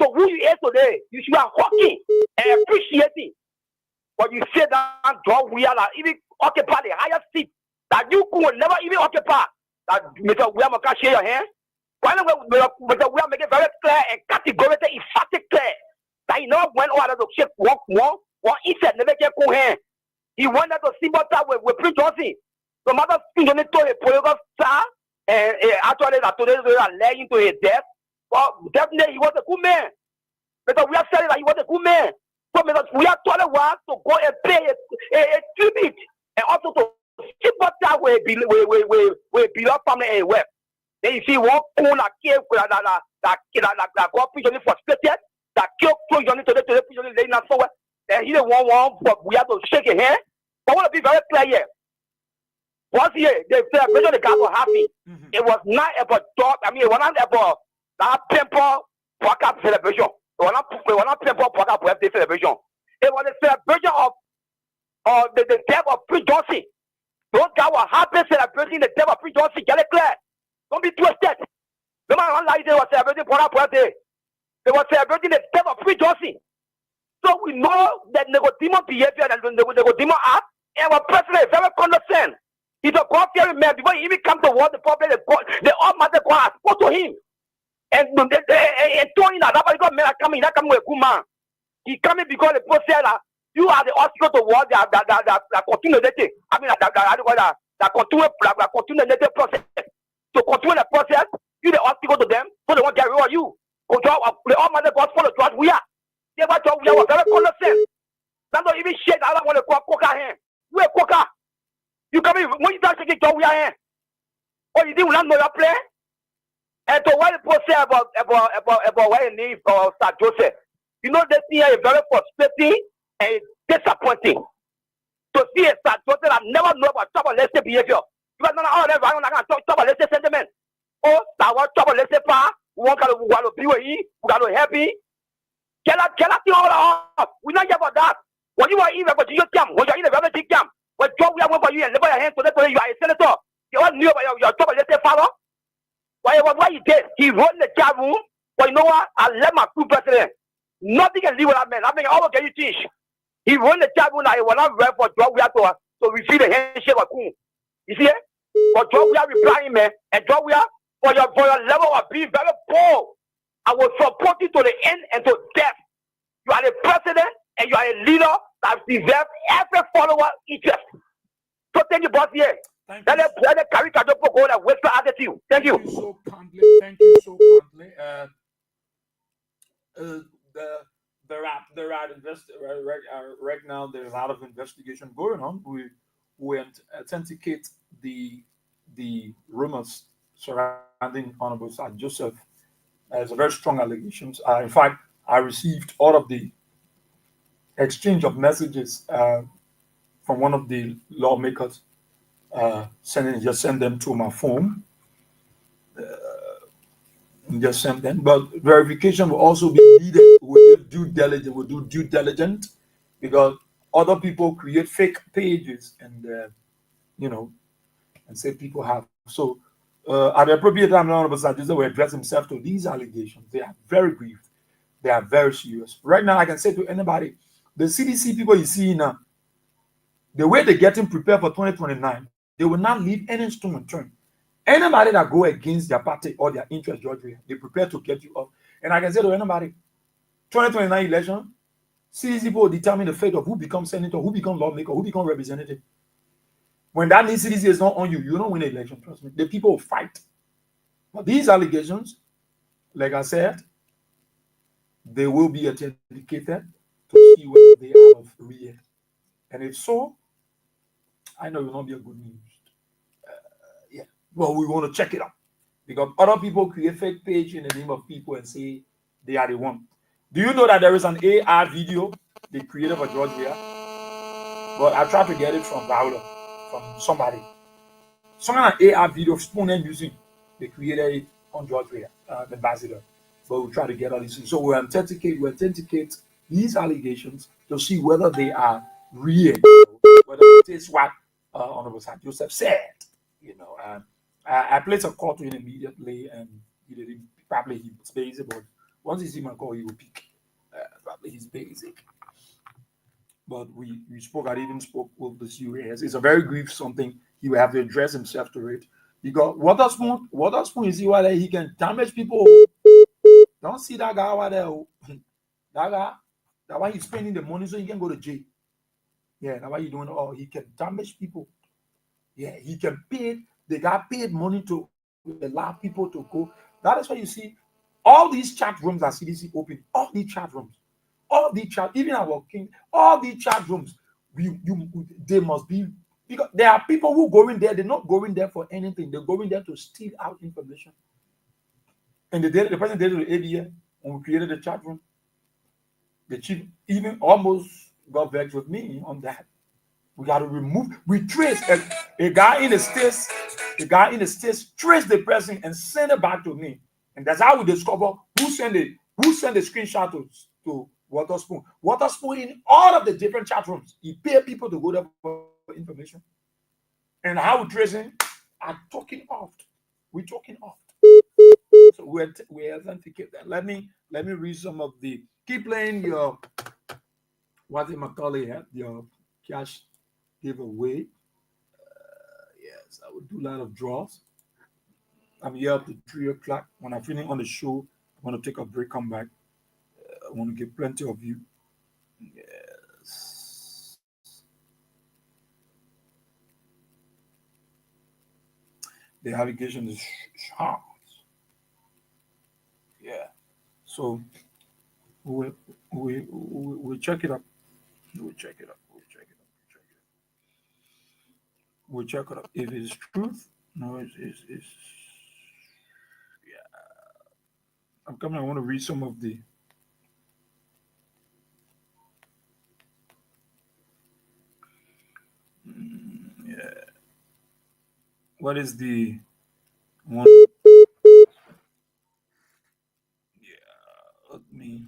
to who you are today. You should have walking and appreciating. But you say that God we are even occupy the higher seat that you could never even occupy. That Mr. William can share your hand. Why don't we are making very clear and categorically emphatic clear that he never went over to shake one, he said never get cool hand. He wanted to sympathize with Prince Johnson. The mother thing on the political star and actually that today they are laying to his death. But definitely he was a good man. Because we are saying that he was a good man. So we are told to go and pay a tribute and also to sympathize with beloved family and wealth. Then you see one cool that came that got prison frustrated, that killed prison to the prison laying out somewhere. Then he didn't want but we have to shake his hand. But I want to be very clear here. Once here, the celebration the guys were happy. It was not about talk, it was not about that pimple pocket celebration. It was not pimple pocket birthday celebration. It was a celebration of
or the death of Prince Johnson. Those guys were happy celebrating the death of Prince Johnson. Get it clear. Don't be twisted. No matter how they were celebrating for that day. They were celebrating the death of Prince Johnson. So we know that Nicodemo behavior and Nicodemo act, and our president is very condescending. He's a God-fearing man. Before he even come to war, the problem, the Almighty God spoke to him. And told him that God man coming, not coming with a good man. He coming because the process you are the obstacle to war that continue the thing. I mean that continue the process. To continue the process, you the obstacle to them, so they won't get rid of you. The Almighty God follow to us. We are. They were very condescending. That's not even shit. I don't want to go coca here. We are coca. You come in when you start taking job we are here. Or you didn't know your play. And to what the process about what you need for Sir Joseph. You know this thing is very frustrating and disappointing. To see a Sir Joseph I never know about trouble let's say behavior. Because none of all that I'm not gonna talk trouble let's say sentiment. Oh, that was trouble let's say pa. We want to be with you, we got to happy. Can I see all that? We're not here for that. When you are in a Virginia camp, when you're in a refugee camp, when job we are for you and labor your hands to that you are a senator. You all knew about your trouble let's say father. What he did, he wrote in the chat room. But you know what? I left my crew president. Nothing can leave with that man. I mean, all can you teach? He wrote in the chat room that he was not ready for job we have to receive the handshake of Kun. You see it? For job we are replying, man, and job we are for your level of being very poor. I will support you to the end and to death. You are the president and you are a leader that deserves every follower interest. So thank you, boss. Here. Let the carry go that whisper attitude. Thank you.
So kindly. Thank you so kindly. Right now there's a lot of investigation going on. We authenticate the rumors surrounding Honorable Sir Joseph. There's a very strong allegations. In fact, I received all of the exchange of messages from one of the lawmakers. Just send them to my phone. Just send them. But verification will also be needed. We'll do due diligence because other people create fake pages and and say people have. So at the appropriate time, Honorable Sir Joseph will address himself to these allegations. They are very grieved. They are very serious. Right now, I can say to anybody, the CDC people you see now, the way they're getting prepared for 2029, they will not leave any stone unturned. Anybody that go against their party or their interest, Georgia, they prepare to get you off. And I can say to anybody, 2029 election, CDC people will determine the fate of who becomes senator, who becomes lawmaker, who becomes representative. When that CDC is not on you, you don't win the election. Trust me. The people will fight. But these allegations, like I said, they will be authenticated to see whether they are of real. And if so, I know it will not be a good news. Well, we want to check it out because other people create fake page in the name of people and say they are the one. Do you know that there is an AR video they created for George Weah? But I tried to get it from Raula, from somebody. Some kind of AR video spoon and using. They created it on George Weah, the ambassador. But we try to get all these things. So we authenticate these allegations to see whether they are real, whether it is what Honorable Sir Joseph said. I placed a call to him immediately, and he didn't. Probably he's busy, but once he sees my call, he will pick. Probably he's busy. But we spoke. I even spoke with the serious. It's a very grief something. He will have to address himself to it. Because water spoon is why he can damage people. Don't see that guy over there. That why he's spending the money so he can go to jail. Yeah, that's why he's doing all. He can damage people. Yeah, he can pay. They got paid money to allow people to go. That is why you see all these chat rooms that CDC open. All these chat rooms, even our king, all these chat rooms. They must be because there are people who go in there. They're not going there for anything. They're going there to steal out information. And the person did it the ABA when we created the chat room. The chief even almost got vexed with me on that. We got to remove. We trace a guy in the States. The guy in the States traced the person and sent it back to me, and that's how we discover who sent the screenshot to Waterspoon in all of the different chat rooms. He pay people to go there for information. And how tracing are talking oft. We're talking oft. So we authenticate that. Let me read some of the. Keep playing your what did Macaulay had your cash giveaway. Yes, I would do a lot of draws. I'm here up to 3 o'clock. When I finish on the show, I want to take a break, come back. I want to get plenty of you. Yes. The allegation is sharp. Yeah. So we check it up. We'll check it up. We'll check it up. If it's truth, no, it's yeah. I'm coming. I want to read some of the. Yeah. What is the one? Yeah. Let me.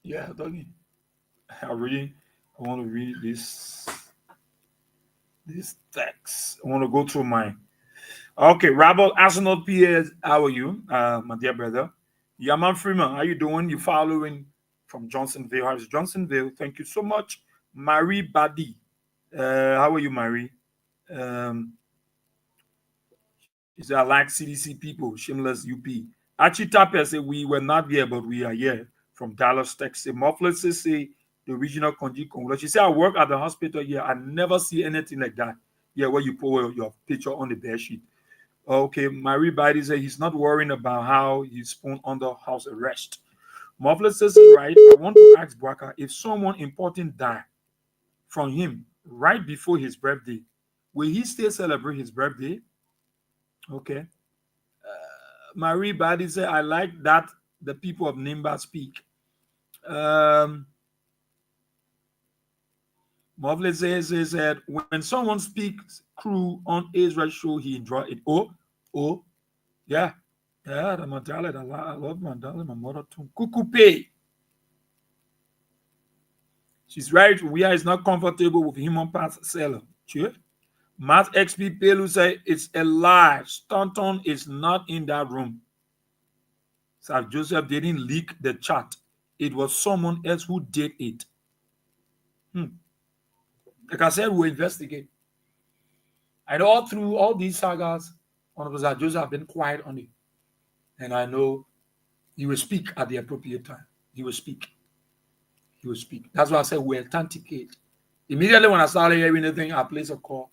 Yeah, Dougie. I want to read this text. I want to go through my. Okay, Rabel Arsenal PS, how are you, my dear brother? Yaman Freeman, how you doing? You following from Johnsonville? How's Johnsonville? Thank you so much. Marie Badi, how are you, Marie? She said, I like CDC people, shameless UP. Achitapia said, we were not here, but we are here from Dallas, Texas. Mufflers say, the regional Konji Congo. She said, I work at the hospital here. I never see anything like that. Yeah, where you put your picture on the bed sheet. Okay, Marie Biden said he's not worrying about how he's put under house arrest. Mufflers says, right, I want to ask Bwaka, if someone important died from him right before his birthday, will he still celebrate his birthday? Okay. Marie Badi said, I like that the people of Nimba speak. Mavle said, when someone speaks crew on Israel show, he enjoy it. Oh, yeah. Yeah, the Mandala, I love Mandala, my mother too. Kukupe. She's right. Wia is not comfortable with human parts seller. Sure. Matt XP Pelu say it's a lie. Stanton is not in that room. Sir Joseph didn't leak the chat. It was someone else who did it. Like I said, we'll investigate. And all through all these sagas, one of us, Sir Joseph, have been quiet on it. And I know he will speak at the appropriate time. He will speak. He will speak. That's why I said we authenticate. Immediately when I started hearing anything, I place a call.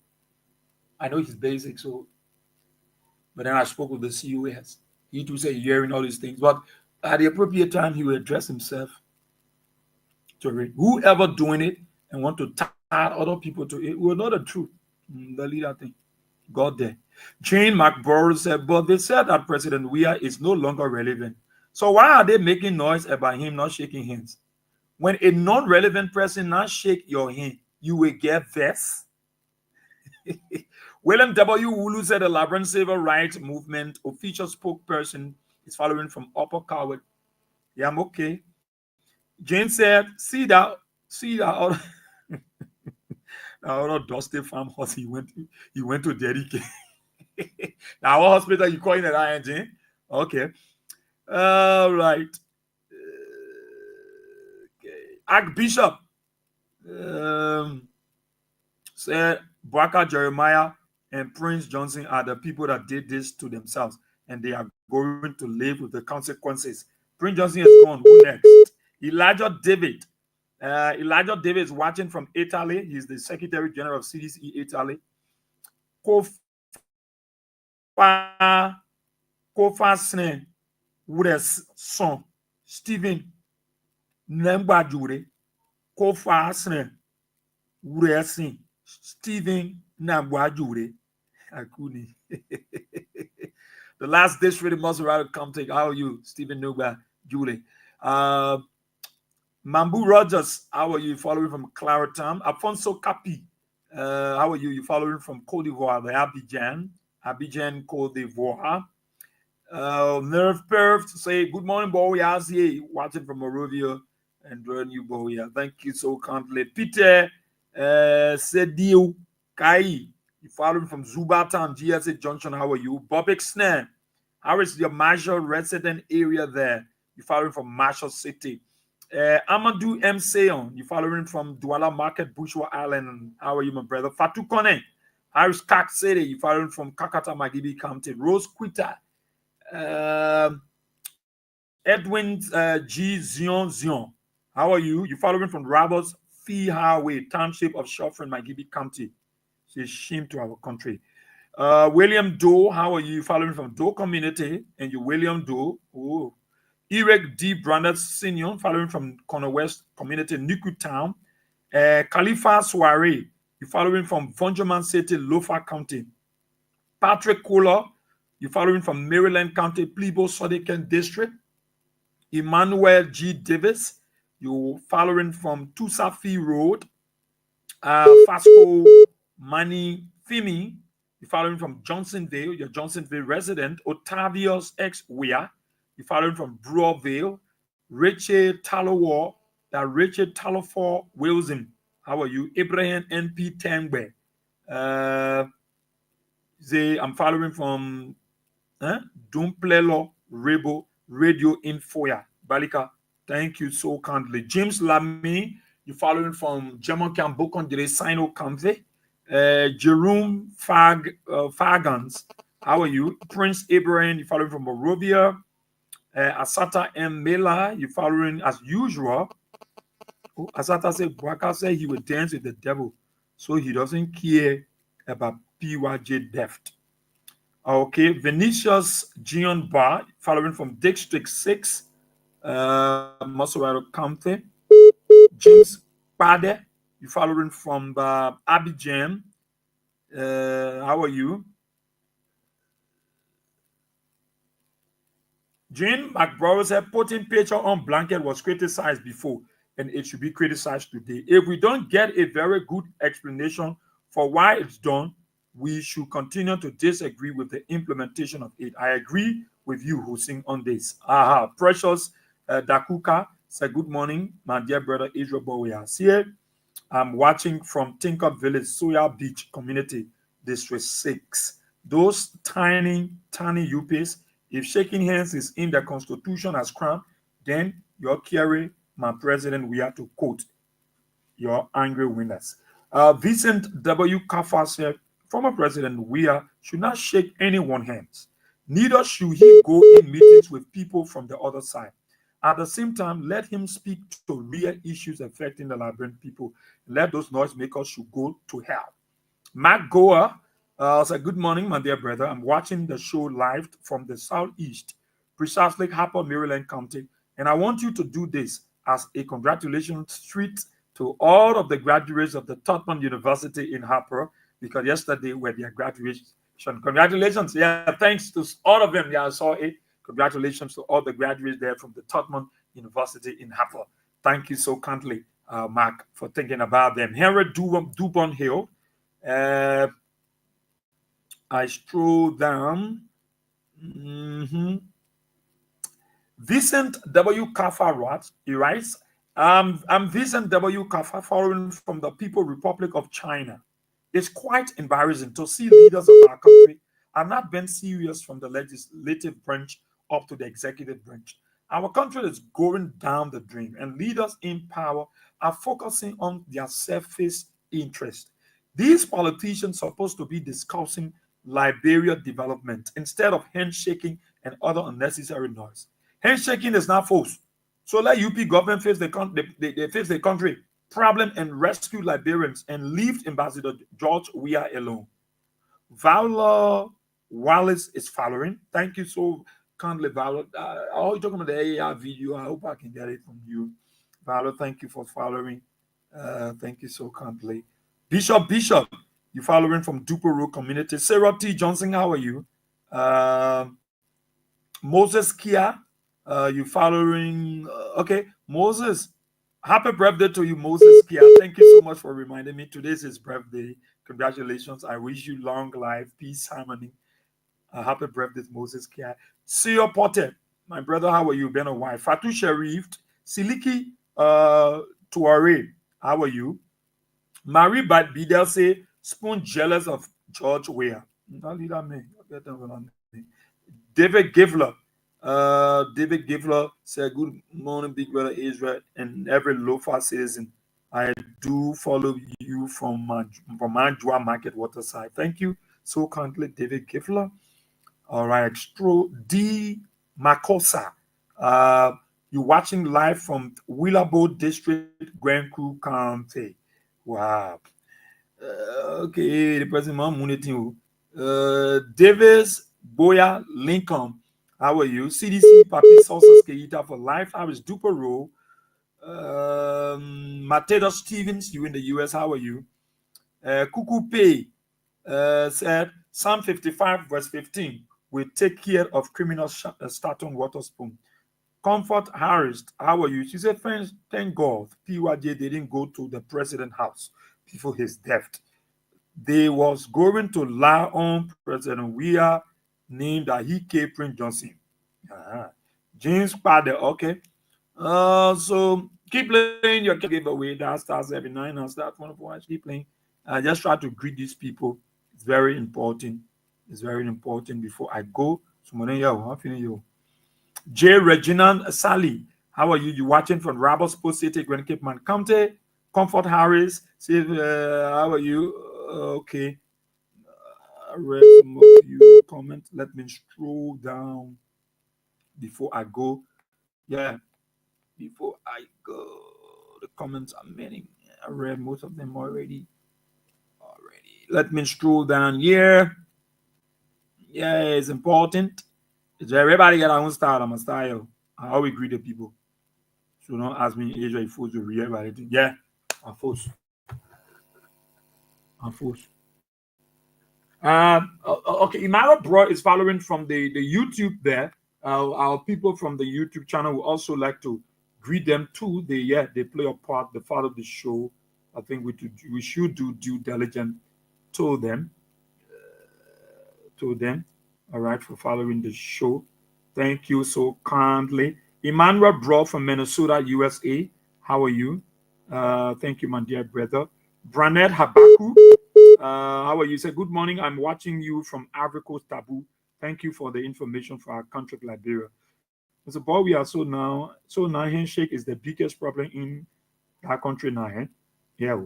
I know he's basic, so. But then I spoke with the COS. He too said hearing all these things. But at the appropriate time, he will address himself to it. Whoever doing it and want to tie other people to it will know the truth. The leader thing. God there. Jane McBorough said, but they said that President Weah is no longer relevant. So why are they making noise about him not shaking hands? When a non-relevant person not shake your hand, you will get vexed. William W. Wulu said the Labrador Civil Rights Movement official spokesperson is following from Upper Coward. Yeah, I'm okay. Jane said, see that other dusty farmhouse he went to dedicate. Now, what hospital you calling it, Jane? Okay. All right. Okay. Archbishop said Bwaka Jeremiah and Prince Johnson are the people that did this to themselves, and they are going to live with the consequences. Prince Johnson is gone. Who next? Elijah David. Elijah David is watching from Italy. He's the Secretary General of CDC Italy. Kofa Sne Wures son Stephen Nambajure. Kofa Sne Wures Stephen Nambajure. Akuni. The last district in Maserati come take. How are you, Stephen Nuba, Julie? Mambu Rogers, how are you? Following from Clareton. Alfonso Capi, how are you? You following from Cote d'Ivoire, the Abidjan, Cote d'Ivoire. Nerve Perf say good morning, boy. Here watching from Morovia and join you, boy. Thank you so kindly. Peter Sedio Kai, you following from Zubatan, GSA Junction. How are you? Bobek Snare, how is your Marshall resident area there? You following from Marshall City. Amadou M. Seon, you following from Douala Market, Bushwa Island. How are you, my brother? Fatou Kone, Harris Kak City, you following from Kakata Magibi County. Rose Quita, Edwin G. Zion. How are you? You following from Roberts Fee Highway, Township of Shofran, Magibi County. It's a shame to our country. William Doe, how are you? Following from Doe Community, and you William Doe. Oh. Eric D. Brandon Senior, following from Corner West Community, Niku Town. Khalifa Soiree, you following from Vonjoman City, Lofa County. Patrick Kohler, you following from Maryland County, Plebo Sodican District. Emmanuel G. Davis, you following from Tusafi Road. Fasco Mani Fimi, you following from Johnsonville, your Johnsonville resident. Otavius X. Weah, you following from Brewerville. Richard Talawar, Richard Talafor Wilson. How are you? Ibrahim NP Tangbe. I'm following from Dumplelo Rebo Radio Infoya. Balika, thank you so kindly. James Lamy, you following from German Cambokon de Sino Kamve. Jerome Fagans, how are you? Prince Abraham, you following from Morovia. Asata M. Mela, you following as usual. Asata said, Bwaka said he would dance with the devil, so he doesn't care about PYJ theft. Okay, Vinicius Gion Bar, following from District 6, Masorado County. James Pade, you following from Abidjan. How are you? Jean McBrower said putting picture on blanket was criticized before and it should be criticized today. If we don't get a very good explanation for why it's done, we should continue to disagree with the implementation of it. I agree with you, Hussein, on this. Precious Dakuka said, good morning, my dear brother Israel Bowyas here. I'm watching from Tinker Village, Soya Beach Community, District 6. Those tiny UPs, if shaking hands is in the Constitution as crime, then you're carrying my president. We have to quote your angry winners. Vincent W. Kaffa said, former President Weah should not shake anyone's hands. Neither should he go in meetings with people from the other side. At the same time, let him speak to real issues affecting the Liberian people. Let those noisemakers should go to hell. Matt Goa said, good morning, my dear brother. I'm watching the show live from the southeast, precisely Harper, Maryland County. And I want you to do this as a congratulations treat to all of the graduates of the Totman University in Harper, because yesterday were their graduation. Congratulations. Yeah, thanks to all of them. Yeah, I saw it. Congratulations to all the graduates there from the Totman University in Harper. Thank you so kindly, Mark, for thinking about them. Henry Dubon Hill. I stroll down. Vincent W. Kaffa, he writes, I'm Vincent W. Kaffa, following from the People's Republic of China. It's quite embarrassing to see leaders of our country are not being serious from the legislative branch up to the executive branch. Our country is going down the drain, and leaders in power are focusing on their selfish interest. These politicians are supposed to be discussing Liberia development instead of handshaking and other unnecessary noise. Handshaking is not forced. So let UP government face the country problem and rescue Liberians and leave Ambassador George Weah alone. Viola Wallace is following. Thank you so kindly, Viola. You're talking about the AAR video. I hope I can get it from you. Viola, thank you for following. Thank you so kindly. Bishop, you following from Dupero Community. Sarah T. Johnson, how are you? Moses Kia, you following? Okay, Moses. Happy birthday to you, Moses Kia. Thank you so much for reminding me. Today's his birthday. Congratulations. I wish you long life, peace, harmony, Happy birthday, Moses Kia. Sio Potter, my brother, how are you? Been a while. Fatu Sharif, Siliki Tuare, how are you? Marie Bat Bidel say, Spoon jealous of George Weah. David Givler. David Givler said, good morning, big brother Israel, and every Lofa citizen. I do follow you from Manjua Market Waterside. Thank you so kindly, David Givler. All right, Stro D Makosa. You're watching live from Willabo District, Grand Crew County. Wow. Okay, the president, Davis Boya Lincoln. How are you? CDC Papi Sources Keita for life. How is Dupero? Mateo Stevens, you in the US. How are you? Kuku Pei said Psalm 55 verse 15 will take care of criminals start on Waterspoon. Comfort Harris, how are you? She said, thank God PYJ didn't go to the president's house before his death. They was going to lie on President Weah named Ahike Prince Johnson. James Padre, okay. So keep playing your giveaway. That starts every 9 and start 24 hours. Keep playing. Just try to greet these people. It's very important. It's very important before I go. J. Reginald Sally, how are you? You watching from Robertsport City, Grand Cape Man County? Comfort Harris, say, how are you? Okay. I read some of you comment. Let me scroll down before I go. Yeah, before I go, the comments are many. I read most of them already. Let me scroll down here. Yeah, it's important. Everybody got our own style. I'm a style. I always greet the people. So don't ask me Asia if to read everything. Yeah, I'm forced. Okay, Imara Bro is following from the YouTube there. Our people from the YouTube channel would also like to greet them too. They play a part. They follow the show. I think we should do due diligence to them. All right, for following the show. Thank you so kindly. Emmanuel Bro from Minnesota, USA. How are you? Thank you, my dear brother. Branette Habaku. How are you? Say good morning. I'm watching you from Ivory Coast Taboo. Thank you for the information for our country, Liberia. So, boy, we are so now handshake is the biggest problem in our country now. Yeah.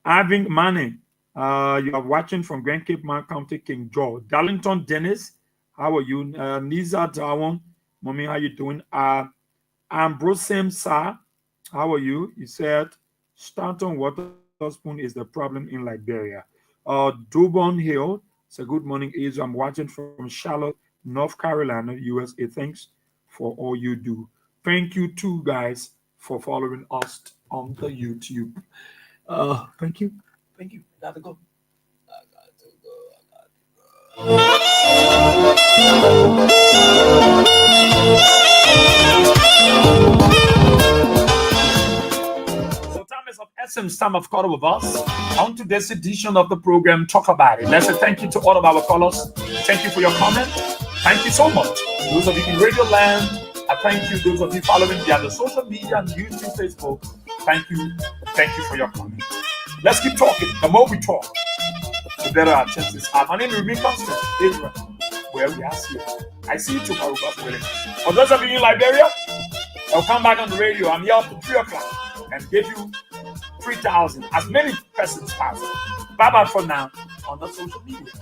Irving Manning, you are watching from Grand Cape Man County, King George. Darlington Dennis, how are you? Niza Dawon, mommy, how you doing? Ambrosem Sa, how are you? You said Stanton Waterspoon is the problem in Liberia. Dubon Hill, so good morning, Asia. I'm watching from Charlotte, North Carolina, USA. Thanks for all you do. Thank you too, guys, for following us on the YouTube. Thank you. Gotta go. So time is of essence, time of call with us. On today's edition of the program, Talk About It. Let's say thank you to all of our callers. Thank you for your comment. Thank you so much. Those of you in Radio Land, I thank you. Those of you following via the social media and YouTube, Facebook, thank you. Thank you for your comment. Let's keep talking. The more we talk, the better our chances are. My name is Remy Constant, Israel. Where we are here. I see you tomorrow, God willing. For those of you in Liberia, I'll come back on the radio. I'm here up to 3 o'clock and give you 3,000, as many persons as possible. Bye bye for now on the social media.